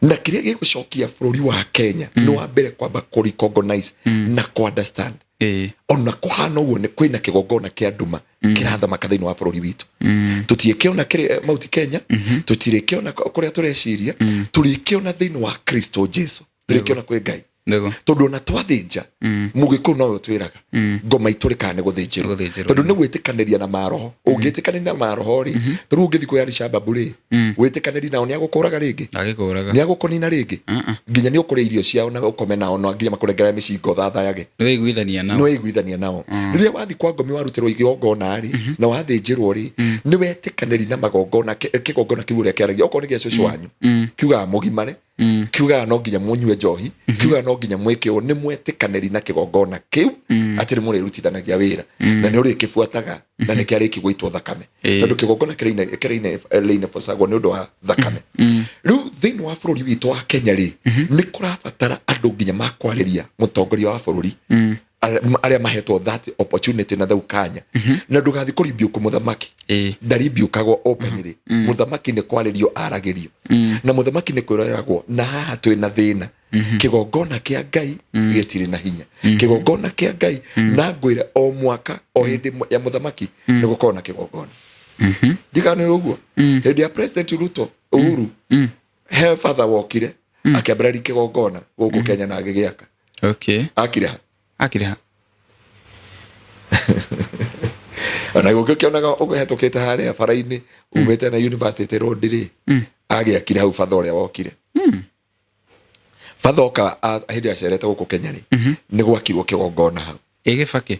Na kiria gigucokia bũrũri wa Kenya no wa mbere kwamba recognize na understand ona kuhana uguo ni kwina kigongona kia nduma kirathamaka thiini wa bũrũri witu. Tutiekiona kiri Mount Kenya, tutirikiona kuria tureciria, turikiona thiini wa Kristo Jesu, turikiona kwi Ngai. Tondu na twathinja mugiku no twiraga ngoma iturikane guthinjirwo tondu ni gwitikaniria na maroho. Ungitikaniria na maroho ri tondu ungithi kuyari shababu ri witikaniria nao ni agukuraga ringi, ni agukonina ringi nginya ni ukuri irio ciao na ukome nao no nginya makurengerera micingo thathayage no iguithania nao. Riria wathi kwa ngomi warutirwo igongona ri na wathinjirwo ri ni wetikaniri na magongona kigongona kiu ria kiaragia okorwo ni gia cucu wanyu kiuga mugimare kiuga no nginya munyue njohi kiuga no nginya mwekeo ni mwetikaniri na kigongona kiu atiri muri rutithanagia wira na ni uri kifuataga na ni kiari kigwitwo thakame tondu kigongona kiraine line fosagwo ni undu wa thakame. Riu thiini wa bũrũri witu wa Kenya ri ni kurabatara andu nginya makwariria mutongoria wa bũrũri aria mahetwo that opportunity na thau kanya na ndugathi kuribiuka muthamaki ndaribiukagwo openly. Muthamaki ni kwaririo aragirio na muthamaki ni kwiroragwo na haha twina thina. Kigongona kia Ngai gitiri na hinya. Kigongona kia Ngai na ngwire o mwaka o hindi ya muthamaki ni gukorwo na kigongona. Ndikane uguo hindi ya President Ruto Uhuru he father wokire akiambira kigongona guku Kenya na agigiaka. Akire ha ona guku kionaga ugehetũkĩte haria bara-ini umĩte na University Road ri agiakire hau father uria wokire. Father oka hindi acerete guku Kenya ri ni gwakirwo kigongona hau. Gibaki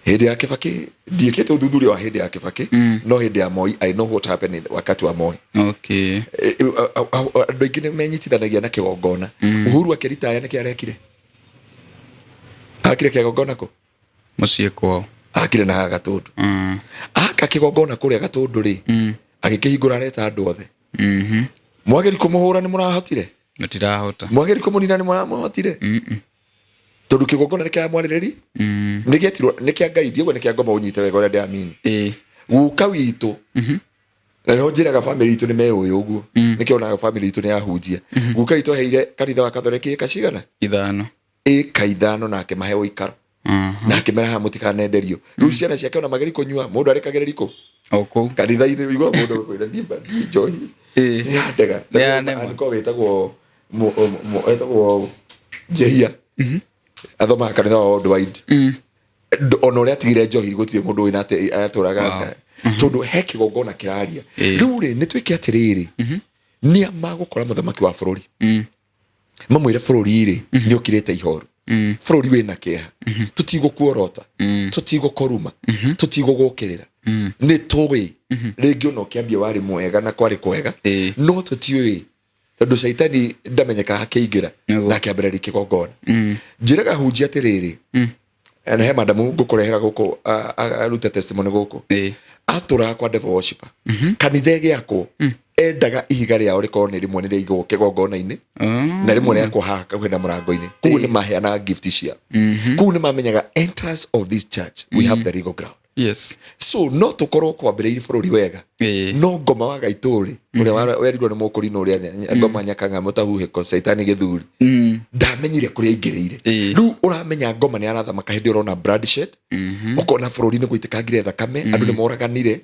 Hindi ya Kibaki ndiekete uthuthuria wa hindi ya Kibaki no hindi ya Moi I know what happened wakati wa Moi. Okay. Andũ aingĩ nĩ menyitithanagia na kĩgongona. Uhuru akĩritaya nĩkĩ arekire? Akire kĩgongona kũ? Mũciĩ kwao. Akire na Gatundu. Aka kĩgongona kũrĩa Gatundu rĩ agĩkĩhingũra areta andũ othe. Mwageri kũmũhũra nĩ mũrahotire? Mũtirahota. Mwageri kũmũnina nĩ mũrahotire? Tondu kĩgongona nĩ kĩa mwarĩrĩri nĩ gĩetirwo nĩ kĩa Ngai ndiugo nĩ kĩa Ngoma ũnyite wega ũrĩa ndĩamini. Guka witũ na no njĩraga family itũ nĩ meũĩ ũguo nĩkĩonaga family itũ nĩ yahunjia. Guka witũ heire kanitha wa Kathoreki ĩka cigana? 5. Ĩka 5 na akĩmahe ũikaro na akĩmera mũtikanenderio. Rĩu ciana ciake ona mageri kũnyua mũndũ arekagĩrĩri kũ? Okũ kanitha-inĩ igua mũndũ kwĩra ndimba njohi nĩ andega nĩko wĩtagwo etagwo Jehia athoma kanitha wa Old Wide ona ũrĩa atigire njohi gũtirĩ mũndũ wĩna atũraga tondu he kĩgongona kĩraria. Rĩu rĩ nĩ twĩke atĩrĩrĩ nĩa magũkora mũthamaki wa bũrũri mamwĩre bũrũri rĩ nĩ ũkirĩte ihoru bũrũri wĩna kĩeha tũtigũkuorota tũtigũkoruma tũtigũgũkĩrĩra nĩ tũĩ rĩngĩ ona ũkĩambia warĩ mwega na kwarĩ kwega no tũtiũĩ tondu Saitani ndamenyeka akĩingĩra na akĩambĩrĩria kĩgongona. Njĩraga hunjia atĩrĩrĩ na he madamu ngũkũrehera gũkũ arute testimony gũkũ atũraga kwa devil worshiper kanitha gĩakwo endaga ihiga rĩao rĩkorwo nĩ rĩmwe nĩ rĩigwo kĩgongona-inĩ na rĩmwe rĩakwo haka kwenda mũrango-inĩ kũu nĩ maheanaga gift cia kũu nĩ mamenyaga entrance of this church we have the legal ground. Yes. So no tukorwo kwambĩrĩirie bũrũri wega no Ngoma wa Gaitũri ũrĩa werirwo nĩ mũkũrino ũrĩa Ngoma Nyakanga mũtahuhĩko Saitani gĩthuri ndamenyire kũrĩa aingĩrĩire. Rĩu ũramenya Ngoma nĩ arathamaka hĩndĩ ũrona bloodshed ũkona bũrũri nĩ gũitĩkangire thakame andũ nĩ moraganire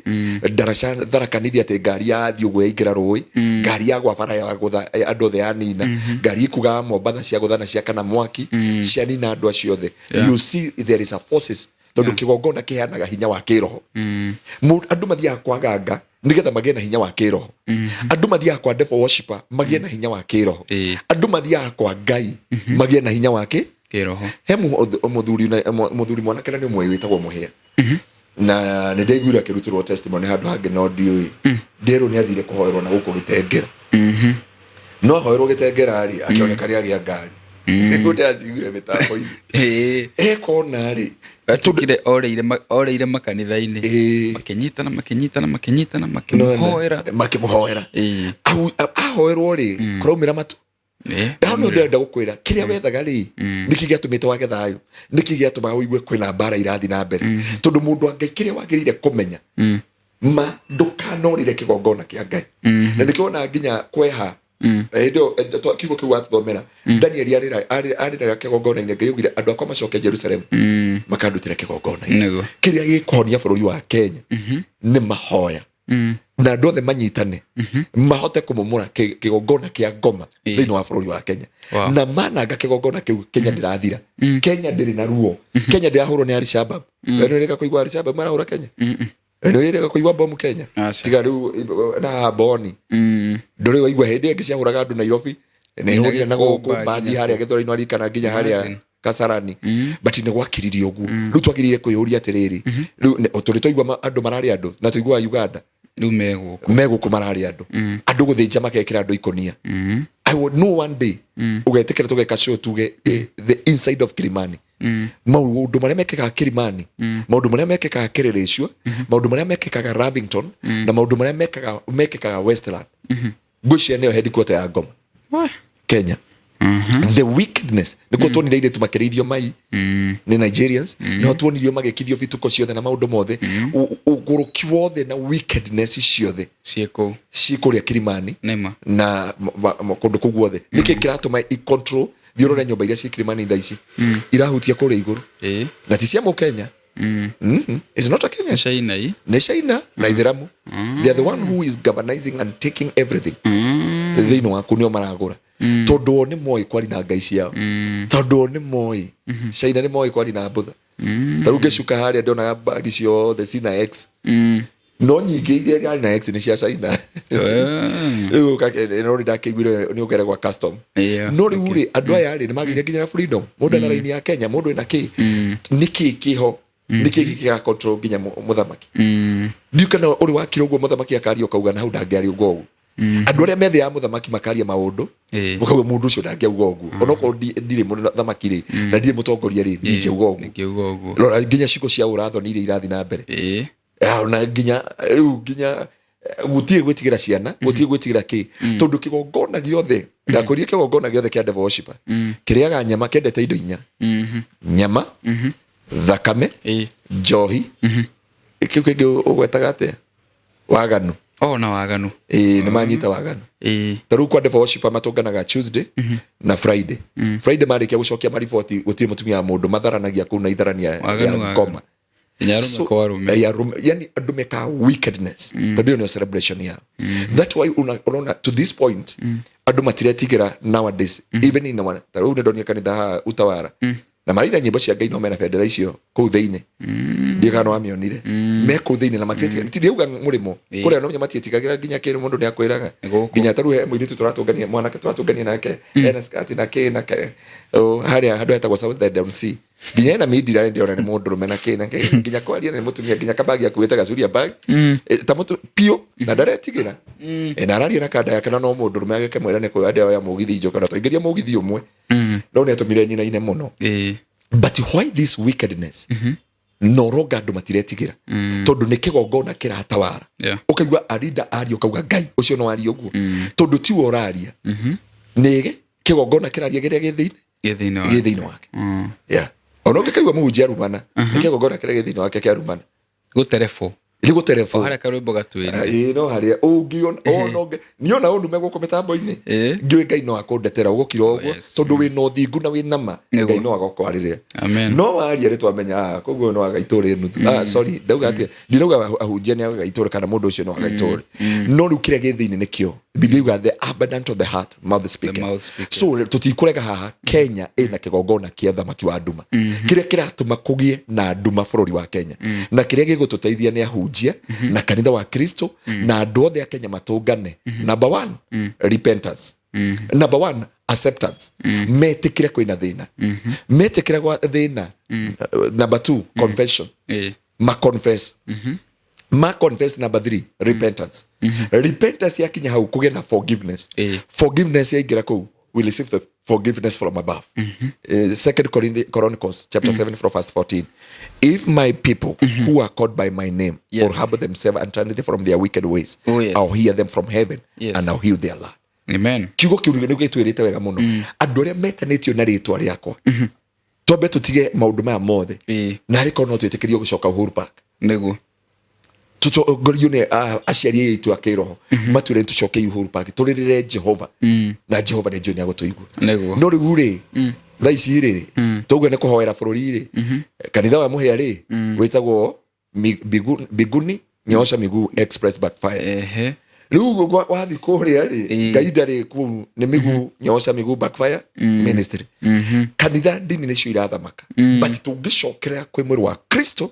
Darasha tharakanithia atĩ ngari yathiĩ ũguo yaingĩra rũĩ ngari ya gwa bara ya gũtha andũ othe yanina ngari ikuga Mombatha cia gũthana cia kana mwaki cianina andũ acio othe. You see there is a forces tondu kĩgongona kĩheanaga hinya wa kĩroho. Andũ mathiaga kwa ganga nigetha magĩe na hinya wa kĩroho. Andũ mathiaga kwa devil worshiper magĩe na hinya wa kĩroho. Andũ mathiaga kwa Ngai magĩe na hinya wa kĩroho. He mũthuri mwanake na nĩ ũmwe wĩtagwo Mũhĩa na nĩ ndaiguire akĩrutĩrwo testimony handũ hangĩ no ndiũĩ nderwo nĩ athire kũhoerwo na gũkũ Gĩtengera no ahoerwo Gĩtengera rĩ akĩoneka rĩ agĩa ngari nĩguo ndaciguire mĩtambo-inĩ ekona rĩ atukire oreire makanitha-inĩ makinyitana makĩmũhoera ahoerwo rĩ kũraumĩra matu ndamwe ndenda gũkwĩra kĩrĩa wethaga rĩ nĩkĩ gĩatũmĩte wage thayũ nĩkĩ gĩatũmaga ũigue kwĩna mbara irathi na mbere tondũ mũndũ wa Ngai kĩrĩa wagĩrĩire kũmenya ma ndũkanorire kĩgongona kĩa Ngai na nĩkĩona nginya kweha kiugo kĩu watũthomera Daniel arĩraga kĩgongona-inĩ Ngai augire andũ akwa macoke Jerusalem makandutĩra kĩgongona-inĩ kĩrĩa gĩkũhonia bũrũri wa Kenya nĩ mahoya na andũ othe manyitane mahote kũmũmũra kĩgongona kĩa Ngoma thĩinĩ wa bũrũri wa Kenya na mananga kĩgongona kĩu Kenya ndĩrathira Kenya ndĩrĩ na ruo Kenya ndĩrahũrwo nĩ Al-Shabaab nĩ rĩka kũigua Al-Shabaab marahũra Kenya nĩ rĩka kũigua bomu Kenya tiga rĩu na Boni ndũrĩ waigua hĩndĩ ĩngĩ ciahũraga andũ Nairobi nĩ hũrire na gũkũ bathi harĩa Gĩthũra-inĩ arikana nginya harĩa Kasarani but nĩ gwakiririo ũguo rĩu twagĩrĩire kwĩyũria atĩrĩrĩ rĩu tũrĩ tũigua andũ mararĩ andũ na tũigua Uganda rĩu megũkũ mararĩ andũ gũthĩnja magekĩra andũ ikonia I would know one day ugetĩkĩra tũgeka show tuge the inside of Kilimani maũndũ marĩa mekĩkaga Kilimani maũndũ marĩa mekĩkaga Kĩrĩrĩcua maũndũ marĩa mekĩkaga Lavington na maũndũ marĩa mekĩkaga Westland ngũcia nĩyo headquarter ya Ngoma Kenya. The wickedness nĩkuo tuonire airĩtu makĩrĩithio mai nĩ Nigerians no tuonirio magĩkithio vituko ciothe na maũndũ mothe ũgũrũki wothe na wickedness ciothe ciĩkũrĩa Kilimani na kũndũ kũu guothe nĩkĩ kĩratũma i-control thiũrũre nyũmba iria ciĩ Kilimani thaa ici irahutia kũrĩa igũrũ na ti cia Mũkenya. It's not a Kenya. Nĩ China na Ithĩramu. They are the one who is governizing and taking everything thĩinĩ wa kũu nĩo maragũra tondũ nĩ moĩ kwari na ngai ciao tondũ nĩ moĩ China nĩ moĩ kwari na mbũtha tarĩu ngĩcuka harĩa ndonaga bagi ciothe cina X no nyingĩ iria yarĩ na X nĩ cia China rĩu no ndakĩiguire nĩ ũgere gwa custom no rĩu rĩ andũ aya rĩ nĩ magĩire nginya freedom mũndũ na raini ya Kenya mũndũ ena kĩ nĩkĩ kĩho niki gika control ginya muthamaki ndiu kana uri wakira uguo muthamaki akaria ukauga na hau ndangĩaria uguo ũguo andũ arĩa methe ya muthamaki makaria maũndũ ukauga mũndũ ũcio ndangĩauga ũguo onoko ndirĩ muthamaki rĩ na ndirĩ mũtongoria rĩ ndingĩauga ũguo rora nginya ciko cia ũrathoni iria irathi na mbere na nginya rĩu nginya gutirĩ gwĩtigĩra ciana gutirĩ gwĩtigĩra kĩ tondũ kĩgongona gĩothe ndakũria kĩgongona gĩothe kĩa devil worshiper kĩrĩaga nyama kĩendete indo inya nyama thakame njohi kĩu kĩngĩ ũgwetaga atĩa waganu na waganu nĩ manyita waganu tarĩu kwa devil worshiper matũnganaga Tuesday na Friday Friday marĩkia gũcokia mariboti gũtirĩ mũtumia wa mũndũ matharanagia kũu na itharania ya ngoma yani andũ meka wickedness tondũ nĩ celebration yao that why unaona to this point andũ matiretigĩra nowadays even in one tarĩu nĩ ndonia kanitha Utawara na marina nyĩmbo cia Ngai no mena bendera icio kũu thĩinĩ ndigano wamĩonire me kũu thĩinĩ na matietiga ndiuga mũrĩmo kũrĩa no matietigagira nginya kĩrĩ mũndũ nĩ akwĩraga nginya tarĩu he mũirĩtu tũratũngania mwanake tũratũngania nake ena skati na kĩ na harĩa handũ hetagwo South Down Sea nginya na midira ndio na mũndũ rume na kĩ na nginya kwaria na mũtumia nginya kabagi akuĩte gacuria bag ta mũtu pio na ndaretigĩra na araria na kanda yake na no mũndũ rume ageke mwĩra nĩ kwa andũ ya mũgithi njoka na tũingĩria mũgithi ũmwe no nĩ atumire nyina ine mũno but why this wickedness no roga andũ matiretigĩra tondũ nĩ kĩgongona kĩratawara ũkaigua arida aria ũkauga Ngai ũcio no aria ũguo tondũ ti woraria nĩge kĩgongona kĩraria gĩrĩa gĩthĩinĩ wake ono ngĩkaigua mũhunjia arumana nĩ kĩgongona kĩrĩa gĩthĩinĩ wake kĩarumana gũterefo harĩa karwĩmbo gatwĩre no harĩa ũngiona ononge niona ũndume gũkũ mĩtambo-inĩ ngĩũĩ Ngai no akũndetera ũgũkira ũguo tondũ wĩ no thingu na wĩ nama Ngai no agũkwarĩrĩra no waria rĩ twamenya koguo no agaitũrĩ nuthu sorry ndauga atĩ ndirauga ahunjia nĩ agaitũrĩ kana mũndũ ũcio no agaitũrĩ no rĩu kĩrĩa gĩthĩinĩ nĩkĩo Biblia yuga the abundance of the heart mouth speaketh so tũtikũrega haha Kenya ĩna kĩgongona kĩa thamaki wa nduma kĩrĩa kĩratũma kũgĩe na nduma bũrũri wa Kenya na kĩrĩa gĩgũtũteithia nĩ ahunjia na kanitha wa Kristo na andũ othe a Kenya matũngane number 1 repentance number 1 acceptance metĩkĩre kwĩna thĩna metĩkĩre gwa thĩna number 2 confession confess number 3 repentance repentance yakinya hau kũgĩa na forgiveness yaingĩra kũu we receive the forgiveness from above. 2 Chronicles chapter 7 from verse 14. If my people who are called by my name or humble themselves and turn from their wicked ways, I'll hear them from heaven and I'll heal their land. Amen. Kiugo kiu nĩ gĩtwĩrĩte wega mũno. Andũ arĩa metanĩtio na rĩtwa rĩakwa. Twambe tũtige maũndũ maya mothe. Na rĩko no twĩtĩkĩrio gũcoka Uhuru Park. Nĩguo. Tutogorio nĩ aciari aitu a kĩroho matwĩre tũcoke Uhuru Park tũrĩrĩre Jehova na Jehova nĩ njũĩ nĩ agũtũigua. No rĩu rĩ thaa ici rĩ tũguo nĩ kũhoera bũrũri rĩ kanitha wa mũhĩa rĩ wĩtagwo Biguni Nyoosha Miguu Express Backfire. Rĩu wathi kũrĩa rĩ Ngai ndarĩ kũu nĩ Miguu Nyoosha Miguu Backfire Ministry. Kanitha ndini nĩcio irathamaka but tũngĩcokera kwĩ mwĩrĩ wa Kristo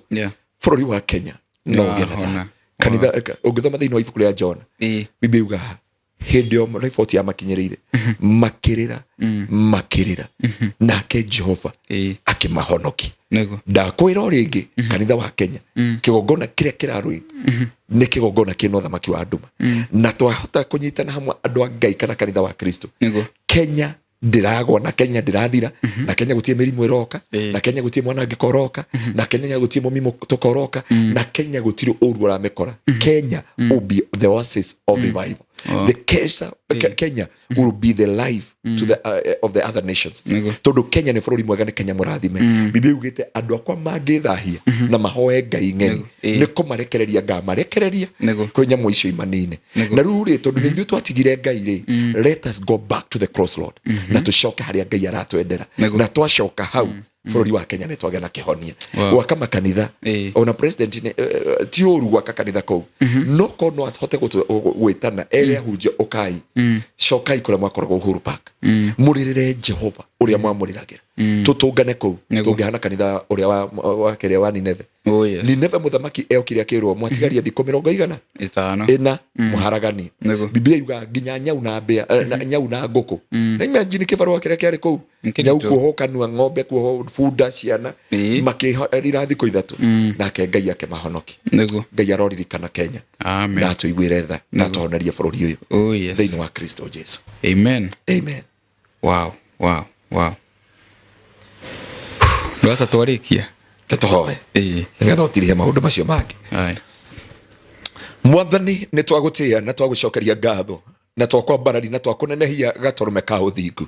bũrũri wa Kenya no gena kanitha ũngĩthoma thĩinĩ wa ibuku rĩa John Biblia yuga hĩndĩ ĩyo riboti ya makinyĩrĩire makĩrĩra nake Jehova akĩmahonokia. Ndakwĩra rĩngĩ kanitha wa Kenya kĩgongona kĩrĩa kĩrarũĩ nĩ kĩgongona kĩna ũthamaki wa nduma na twahota kũnyitana hamwe andũ a Ngai kana kanitha wa Kristo. Kenya ndiragwa na Kenya ndirathira na Kenya gutie mĩrimũ ĩroka na Kenya gutie mwanangĩko ũroka na Kenya gutie mũmimo tũkoroka na Kenya gutire ũru ũramĩkora. Kenya will be the oasis of revival. The Kenya will be the life to the of the other nations. Tondũ Kenya nĩ bũrũri mwega, nĩ Kenya mũrathime. Biblia yugĩte andũ akwa mangĩthahia na mahoe Ngai ng'eni nĩ kũmarekereria ngamarekereria kwĩ nyamũ icio imanine. Na rĩu rĩ tondũ nĩ ithuĩ twatigire Ngai rĩ, let us go back to the crossroad na tũcoke harĩa Ngai aratwendera na twacoka hau bũrũri wa Kenya nĩ twagĩa na kĩhonia. Gwaka makanitha ona president ti ũru gwaka kanitha kũu no ko no ahote gwĩtana ere hunjia ũkai cokai kũrĩa mwakoragwo Uhuru Park mũrĩrĩre Jehova ũrĩa mwamũrĩragĩra tutungane kuu tungihana kanitha uria wa keria wa Nineve. Nineve muthamaki eokire akirwo mwatigaria thikũ 50 muharagani. Biblia yuga nginya nyau na mbea nyau na ngũkũ. Na imagine kibarua kiria kiari kuu, nyau kuoho kanua, ng'ombe kuoho, bunda, ciana makĩrira thikũ 3 nake Ngai akĩmahonoki. Ngai aroririkana Kenya na atuiguire tha na atuhonerie bũrũri ũyũ thĩinĩ wa Kristo Jesu. Amen. Wow. Ndwasa twarikia ketohoe ngatho tirihe maundu macio mangĩ. Mwathani nĩ twagũtĩa na twagũcokeria ngatho na twakwambarari na twakũnenehia gatũrũme ka ũthingu.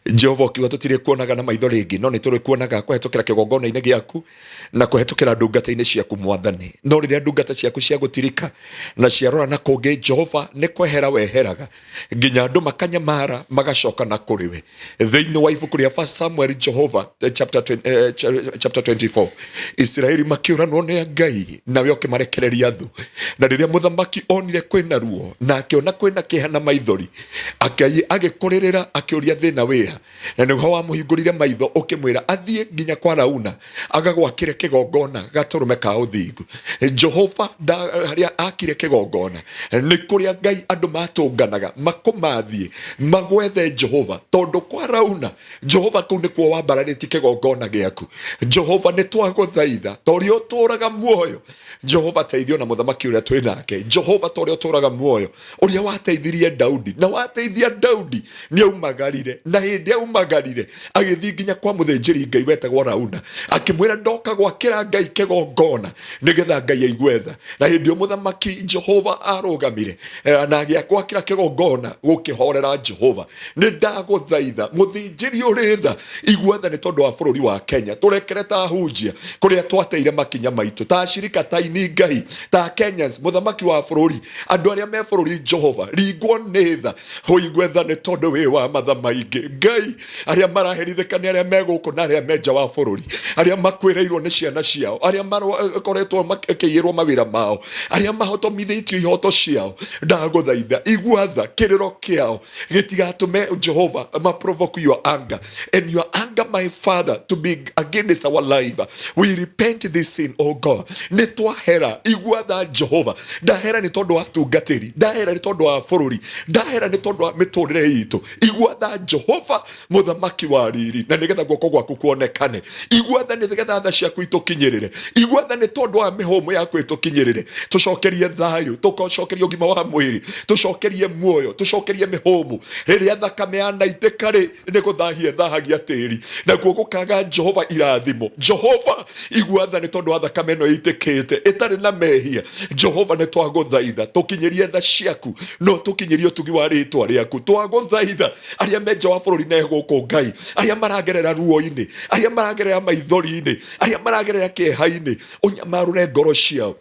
Jehova kiuga tutire kuonaga na maitho ringi no nituri kuonaga kuhetukira kigongona-ini giaku na kuhetukira ndungata-ini ciaku Mwathani. No riria ndungata ciaku cia gutirika na ciarora na kungi Jehova ni kwehera weheraga nginya andu makanyamara magacoka na kuri we. Thiini wa ibuku ria 1 Samuel Jehova chapter 24 Israeli makiuranwo ni Ngai nawe ukimarekereria thu. Na riria muthamaki onire kwina ruo na akiona kwina kihana maithori agikuririra akiuria thina wea na nĩho wamuhingũrire maitho ukimwira athie nginya kwa Arauna agagwakire kigongona gatũrũme ka ũthingu. Jehova haria akire kigongona ni kuria Ngai andu matũnganaga makumathie magwethe Jehova tondu kwa Arauna Jehova kuu nikuo wambararĩtie kigongona giaku. Jehova ni twagũthaitha torio tũraga muoyo Jehova teithio na muthamaki uria twinake. Jehova torio tũraga muoyo uria wateithirie Daudi na wateithia Daudi ni aumagarire na hindi aumagarire agithii nginya kwa muthinjiri Ngai wetagwo Arauna akimwira ndoka gwakira Ngai kigongona nigetha Ngai aigwetha. Na hindi muthamaki Jehova arugamire na agiakwakira kigongona gukihorera Jehova. Ni ndaguthaitha muthinjiri uritha igwetha ni tondu wa bũrũri wa Kenya turekere ta hunjia kuria twateire makinya maitu ta shirika ta ini Ngai ta Kenyans muthamaki wa bũrũri andu aria me bũrũri Jehova ringwo ni tha hoigwetha ni tondu wi wa matha maingi Ngai aria maraherithikania aria meguku na aria menja wa bũrũri aria makwireirwo ni ciana ciao aria makoretwo makiyirwo mawira mao aria mahotomithitio ihoto ciao ndaguthaitha igwatha kiriro kiao gitigatume Jehova provoke your anger and your anger my Father to be against our life. We repent this sin, oh God. Ni twahera igwatha Jehova ndahera ni tondu wa tungatiri ndahera ni tondu wa bũrũri ndahera ni tondu wa miturire itu igwatha Jehova muthamaki wa riri na nigetha guoko gwaku kuonekane igwatha ni nigetha tha ciaku itukinyirire igwatha ni tondu wa mihomo yaku itukinyirire tucokerie thayu tucokerie ugima wa mwiri tucokerie muoyo tucokerie mihomo riria thakame yanaitikari ni guthahia thahagia tiri na guoko kaga Jehova irathimo. Jehova igwatha ni tondu wa thakame no itikite itari na mehia Jehova ni twaguthaitha tukinyirie tha ciaku no tukinyirie utugi wa ritwa riaku twaguthaitha aria menja wa bũrũri na guku Ngai aria maragerera ruo-ini aria maragerera maithori-ini aria maragerera kieha-ini unyamarure ngoro ciao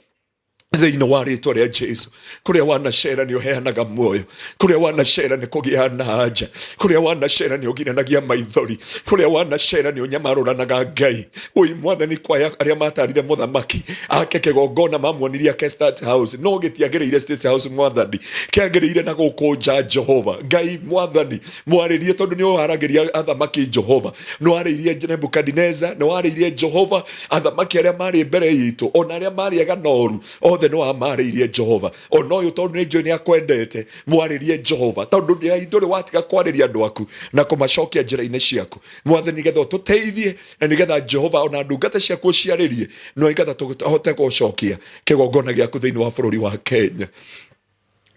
thiini wa ritwa ria Jesu. Kuria wanacera ni uheanaga muoyo kuria wanacera ni kugiana anja kuria wanacera ni ugiranagia maithori kuria wanacera ni unyamaruranaga Ngai. Ui Mwathani kwa aria matarire muthamaki ake kigongona mamuonirie ke State House no gitiagereire State House Mwathani kiagereire na gukunja Jehova Ngai. Mwathani mwaririe tondu ni uharagiria athamaki Jehova no aririe Nebukadneza no aririe Jehova athamaki aria mari mbere yitu ona aria mari aganoru othe no amaririe Jehova ona uyu tondu ni njui ni akwendete mwaririe Jehova tondu ni nduri watiga kwariria andu aku na kumacokia njira-ini ciaku Mwathani nigetha tuteithie na nigetha Jehova ona ndungata ciaku ciaririe no nigetha tuhote gucokia kigongona giaku thiini wa bũrũri wa Kenya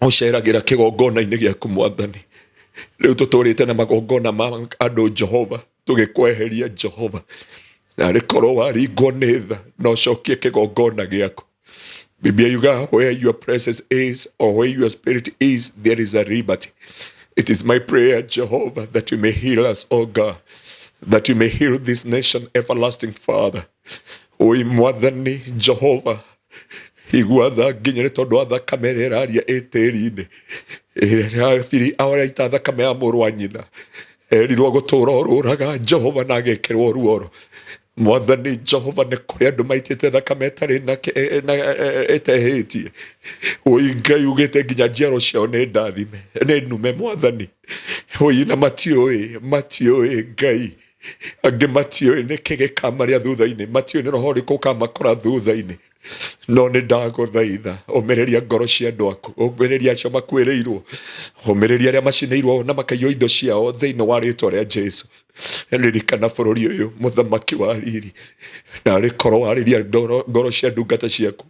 uceragira kigongona-ini giaku Mwathani. Riu tuturite na magongona ma andu Jehova tugikweheria Jehova na rikorwo waringwo ni tha no ucokie kigongona giaku. Biblia yuga where your presence is or where your spirit is there is a liberty. It is my prayer Jehovah that you may heal us, oh God, that you may heal this nation, everlasting Father. Oi Mwathani Jehova igwatha nginya ni tondu wa thakame ĩrĩa ĩraria ĩtĩri-inĩ ĩrĩa aria ita thakame ya mũrũ wa nyina erirwo gũtũra ũrũraga Jehova na agekĩrwo ruoro. Mwathani Jehova ni kuri andu maitite thakame tari na etehitie oi Ngai ugite nginya njiaro ciao ni ndathime ni nume Mwathani oi na matioi Ngai angĩ matiũĩ nĩ kĩ gĩkamaria thutha-inĩ, matiũĩ nĩ roho rĩkũ ũkamakora thutha-inĩ. No nĩ ndagũthaitha ũmĩrĩria ngoro cia andũ aku, ũmĩrĩria acio makuĩrĩirwo, ũmĩrĩria arĩa macinĩirwo na makaiywo indo ciao thĩinĩ wa rĩtwa rĩa Jesu. Ririkana bũrũri ũyũ mũthamaki wa riri, narĩ korwo warĩria ngoro cia ndungata ciaku,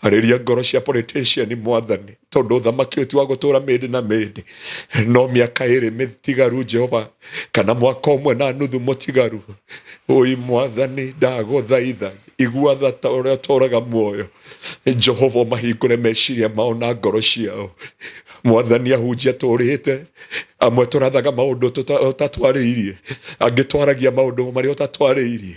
arĩria ngoro cia politician Mwathani, tondũ ũthamaki ũyũ ti wa gũtũra mĩndĩ na mĩndĩ, no mĩaka ĩrĩ mĩtigaru Jehova, kana mwaka ũmwe na nuthu mũtigaru. Oi Mwathani ndagũthaitha, igua tha ta ũrĩa ũtũraga muoyo Jehova, mahingũre meciria mao na ngoro ciao. Mwathani ahunjia tũrĩte, amwe tũrathaga maũndũ ũtatwarĩirie, angĩ twaragia maũndũ marĩa ũtatwarĩirie,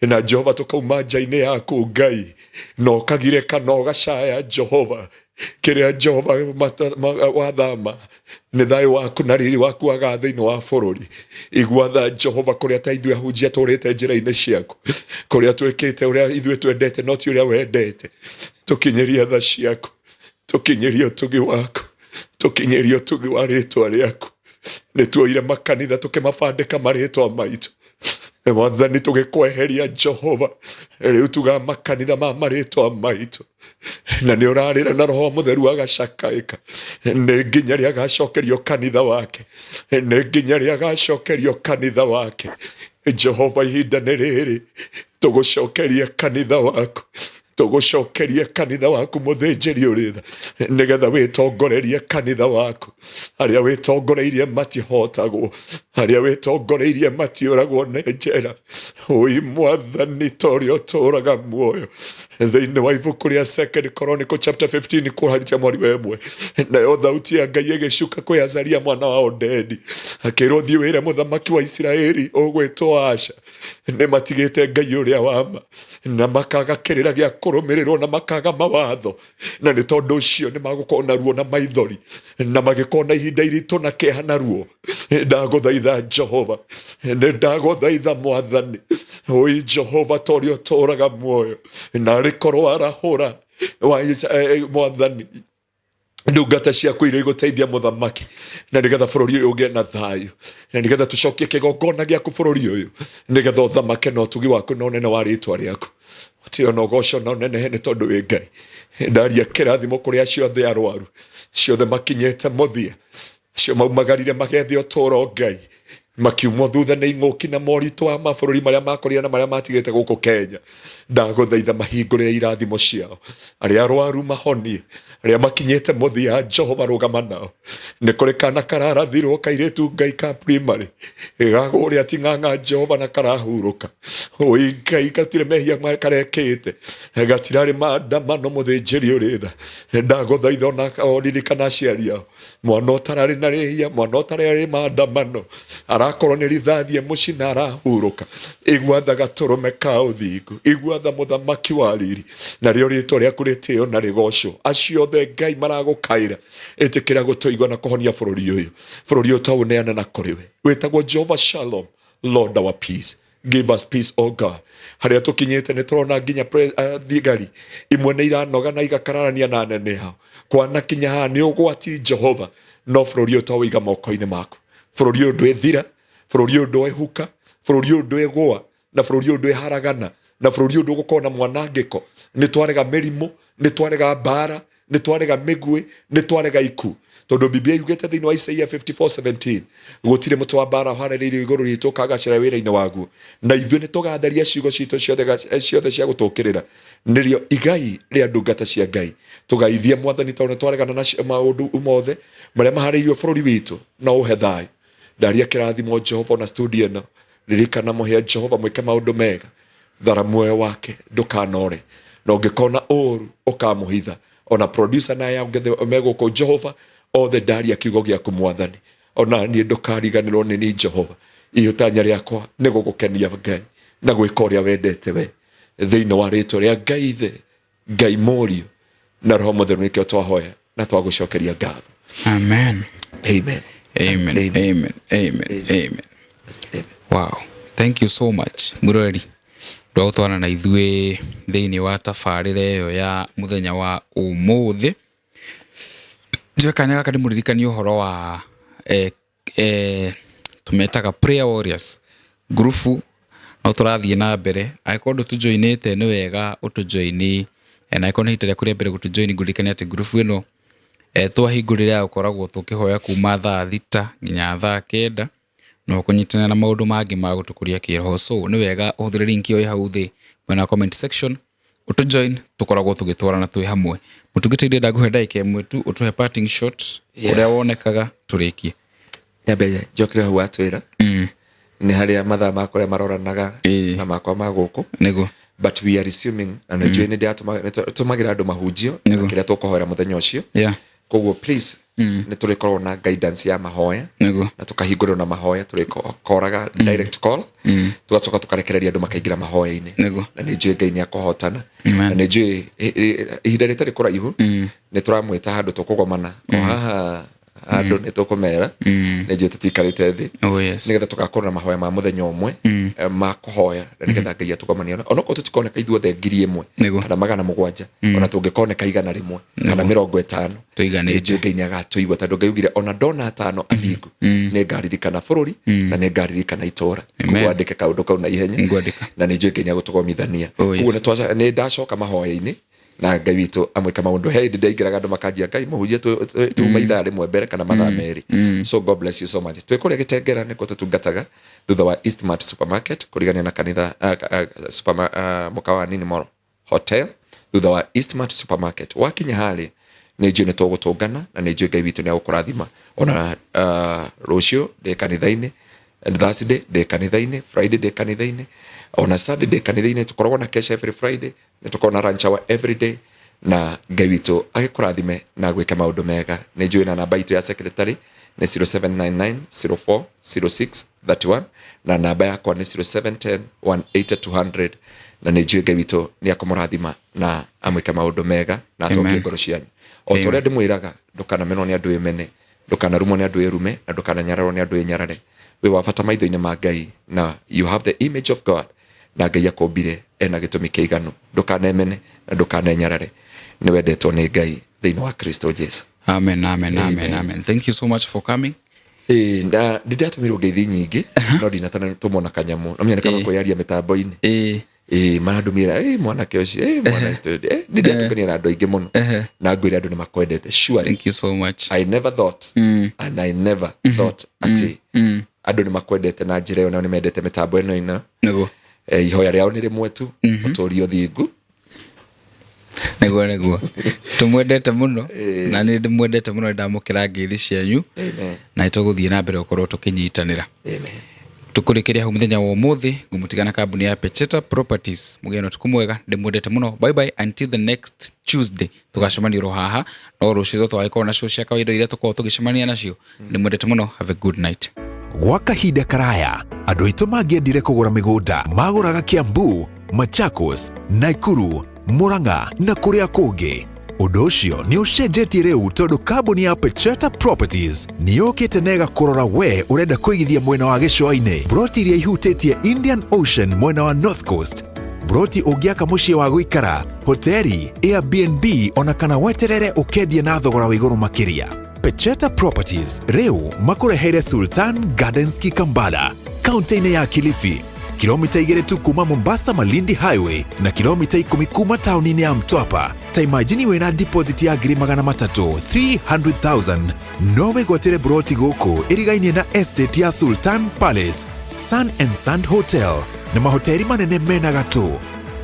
na Jehova tũkauma nja-inĩ yaku Ngai, na ũkagirĩka na ũgacaya Jehova, kĩrĩa Jehova wathama nĩ thayũ waku na riri waku waga thĩinĩ wa bũrũri. Igua tha Jehova kũrĩa ta ithuĩ ahunjia tũrĩte njĩra-inĩ ciaku, kũrĩa twĩkĩte ũrĩa ithuĩ twendete no ti ũrĩa wendete. Tũkinyĩrie tha ciaku, tũkinyĩrie ũtugi waku, tũkinyĩrie ũtugi wa rĩtwa rĩaku. Nĩ tuoire makanitha tũkĩmabandĩka marĩtwa maitũ, Mwathani tũgĩkweheria Jehova, rĩu tuga makanitha ma marĩtwa maitũ, na nĩ ũrarĩra na Roho Mũtheru agacakaĩka. Nĩ nginya rĩ agacokerio kanitha wake, nĩ nginya rĩ agacokerio kanitha wake. Jehova ihinda nĩ rĩrĩ, tũgũcokerie kanitha waku, tũgũcokerie kanitha waku mũthĩnjĩri ũrĩ tha, nĩgetha wĩtongorerie kanitha waku. Arĩa wĩtongoreirie matihotagwo, arĩa wĩtongoreirie matiũragwo nĩ njĩra. Oi Mwathani ta ũrĩa ũtũraga muoyo, thĩinĩ wa ibuku rĩa 2 Chronicles chapter 15 kũrĩkia mweri wa 1, nayo thauti ya Ngai ĩgĩcuka kwĩ Azaria mwana wa Odedi, akĩrwo thiĩ wĩre mũthamaki wa Isiraeli ũgwĩtwo Asha, nĩ matigĩte Ngai ũrĩa wama, na makaga kĩrĩra gĩa kũrũmĩrĩrwo, na makaga mawatho, na nĩ tondũ ũcio nĩ magũkorwo na ruo na maithori, na magĩkorwo na ihinda iritũ na kĩeha na ruo. Ndagũthaitha Jehova, ndagũthaitha Mwathani, oi Jehova ta ũrĩa ũtũraga muoyo, na rĩkorwo arahũra Mwathani ndungata ciaku iria igũteithia mũthamaki, na nĩgetha bũrũri ũyũ ũgĩe na thayũ, na nĩgetha tũcokie kĩgongona gĩaku bũrũri ũyũ, nĩgetha ũthamake na ũtugi waku na ũnene wa rĩtwa rĩaku. Tio na ũgoco na ũnenehe nĩ tondũ wĩ Ngai. Ndaria kĩrathimo kũrĩ acio othe arwaru, ciothe makinyĩte mũthia, acio maumagarire magethe ũtũũro Ngai, makiumwo thutha nĩ ing'ũki na moritũ wa mabũrũri marĩa makorire na marĩa matigĩte gũkũ Kenya. Ndagũthaitha mahingũrĩre irathimo ciao, arĩa arwaru mahonie, arĩa makinyĩte mũthia Jehova rũgama nao. Nĩ kũrĩ kana kararathirwo kairĩtu Ngai ka primary, gagũrĩa ti ng'ang'a Jehova na karahurũka. Oi Ngai gatirĩ mehia karekĩte, gatirarĩ maandamano mũthĩnjĩri ũrĩ tha. Ndagũthaitha ona ũririkana aciari ao, mwana ũtararĩ na rĩhia, mwana ũtararĩ maandamano, arakorwo nĩ rithathie mũciĩ na arahurũka. Igua tha gatũrũme ka ũthingu, igua tha mũthamaki wa riri, narĩo rĩtwa rĩaku rĩtĩĩo na rĩgocwo. Acio othe Ngai maragũkaĩra, ĩtĩkĩra gũtũigua na kũhonia bũrũri ũyũ, bũrũri ũyũ taũneana na kũrĩ we. Wĩtagwo Jehovah Shalom, Lord our peace. Give us peace, O God. Harĩa tũkinyĩte nĩ tũrona nginya thigari imwe nĩ iranoga na igakararania na anene hao. Kwanakinya haha nĩ ũgwati Jehova, no bũrũri ũyũ twaũiga moko-inĩ maku. Bũrũri ũyũ ndwĩthira, bũrũri ũyũ ndwehuka, bũrũri ũyũ ndwĩgũa, na bũrũri ũyũ ndwĩharagana, na bũrũri ũyũ ndũgũkorwo na mwanangĩko. Nĩ twarega mĩrimũ, nĩ twarega mbara, nĩ twarega mĩguĩ, nĩ twarega ikuũ. Tondũ Biblia yugĩte thĩinĩ wa Isaia 54:17, gũtirĩ mũtĩ wa mbara ũharĩrĩirio igũrũ ritũ ũkagacĩra wĩra-inĩ waguo, na ithuĩ nĩ tũgatheria ciugo citũ ciothe cia gũtũũkĩrĩra, nĩrĩo igai rĩa ndungata cia Ngai. Tũgaithie Mwathani tondũ nĩ twaregana na maũndũ mothe marĩa maharĩirio bũrũri witũ, na ũhe thayũ. Ndaria kĩrathimo Jehova na studio ĩno, ririkana mũhĩa Jehova mwĩke maũndũ mega, thara muoyo wake ndũkanore, na ũngĩkona ũũru ũkamũhitha. Ona producer na ya megũkũ Jehova, othe ndaria kiugo gĩaku Mwathani, ona niĩ ndũkariganĩrwo nĩ niĩ Jehova. Ihũtanya rĩakwa nĩ gũgũkenia Ngai na gwĩka ũrĩa wendete we, thĩinĩ wa rĩtwa rĩa Ngai Ithe, Ngai Mũriũ na Roho Mũtheru nĩkĩo twahoya na twagũcokeria ngatho. Amen. Amen. Amen. Amen. Amen. Amen. Amen. Wow. Thank you so much. Mũrori ndwagũtwarana na ithuĩ thĩinĩ wa tabarĩra ĩyo ya mũthenya wa ũmũthĩ. Njoe kanya gaka ndĩmũririkanie ũhoro wa tumetaga prayer warriors grupu no turathie na mbere aikondu tujoinite ni wega utujoini na ikona hitaria kuria mbere gutujoini ngurikane ati grupu ino twahingurire ukoragwo tukihoya kuma thaa 6 nginya thaa 9 no kunyitana na maundu mangi ma gutukuria kiroho. So ni wega uthire link yo hau thi mwena comment section utujoin tukoragwo tugitwarana twi hamwe. Mutugiteire ndaguhe ndaike imwe tu utuhe parting shot uria wonekaga turikie nyambe njokire hau atwira ni haria mathaa makore maroranaga na makwa maguku nego but we are resuming and join the tumagira andu mahunjio kiria tukuhoera muthenya ucio koguo please ni turikorwo na guidance ya mahoya na tukahingurwo na mahoya turikoraga direct call tugacoka tukarekereria andu makaingira mahoya-ini na ni njui Ngai ni akuhotana na ni njui ihinda ritari kuraihu ni turamwita handu tukugomana haha andu ni tukumera ni njui tutikarite thi nigetha tugakorwo na mahoya ma muthenya umwe ma kuhoya na nigetha Ngai atugomania onako tutikoneka ithuothe 1,000 kana 700 ona tungikoneka 100 kana 50 tuigane njui Ngai ni agatuigua tondu Ngai ugire ona ndona atano athingu ni ngaririkana bururi na ni ngaririkana itora kuguo andike kaundu kau na ihenya na ni njui Ngai ni agutugomithania kuguo ni ndacoka mahoya-ini na Ngai witu amweka maundu hindi ndaingiraga andu makanjia Ngai muhujia tu maitha rimwe mbere kana mathaa meri. So God bless you so much. Twikuria Gitengera niko tutungataga thutha wa Eastmart Supermarket kurigania na kanitha mukawa nini moro hotel thutha wa Eastmart Supermarket wakinya hali ni njui ni tugutungana na ni njui Ngai witu ni agukurathima ona rucio de kanitha-ini Thursday de kanitha-ini Friday de kanitha-ini ona Saturday kanitha-ini tukoragwo na kesha every Friday ni tukoragwo na lunch hour every day na Ngai witu agikurathime na gwika maundu mega. Ni njui na namba itu ya secretary ni 0799040631 na namba yakwa ni 0710180200 na ni njui Ngai witu ni akumurathima na amwika maundu mega na atokie ngoro cianyu o toria ndimwiraga ndukana meno ni andu emene ndukana rumo ni andu erume na ndukana nyararo ni andu enyarare we wafata maitho-ini ma Ngai na you have the image of God na Ngai akumbire ena gitumi kiiganu ndukanemene na ndukanenyarare ni wendetwo ni Ngai thiini wa Kristo Jesu. Amen, amen, amen, amen. Thank you so much for coming. Na ndidatumirwo ngeithi nyingi no ndinatana tumona kanyamu na mnyane kama kuyaria mitambo-ini manadumira mwanake ucio mwana studio ndidatukania na andu aingi muno na ngwira andu ni makwendete sure. Thank you so much. I never thought and I never thought ati andu ni makwendete na njira yo na ni mendete mitambo ino ina nego ihoya riao ni rimwe tu uturio thingu nego tumwendete muno na ni ndimwendete muno ndamukira ngeithi cianyu na ituguthie na mbere ukorwo tukinyitanira. Amen. Tukurikiria hu muthenya wa umuthi ngumutigana kambuni ya Pecheta Properties mugeno tukumwega ndimwendete muno. Bye bye until the next Tuesday tugacemania ro haha no rucio twaikona show cia kawaida iria tukorwo tugicemania nacio. Ndimwendete muno. Have a good night. Gwa kahinda karaya andu aitu mangiendire kugura migunda maguraga Kiambu, Machakos, Nakuru, Murang'a na kuria kungi. Undu ucio ni ucenjetie riu tondu kambuni ya Pecheta Properties ni yukite nega kurora we urenda kuigithia mwena wa gicua-ini. Broti iria ihutitie Indian Ocean mwena wa North Coast, broti ungiaka mucii wa guikara, hoteli, Airbnb ona kana weterere ukendie na thogora wa iguru makiria. Pecheta Properties riu makureheire Sultan Gardens Kikambala, kaunti-ini ya Kilifi, kilomita 2 tu kuma Mombasa Malindi Highway na kilomita 10 kuma tauni-ini ya Mtwapa. Ta imagine wena deposit ya $300,000 300,000 no wigotire broti guku irigainie na estate ya Sultan Palace, Sun and Sand Hotel na mahoteli manene mena gatu.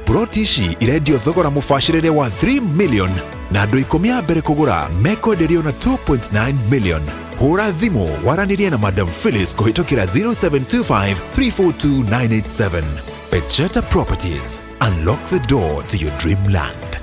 Broti ici irendio thogora mubashirire wa 3 million na andu 10 a mbere kugura mekwenderio na 2.9 million. Hura thimu waranirie na Madam Phyllis kuhitukira 0725 342 987. Pecheta Properties, unlock the door to your dreamland.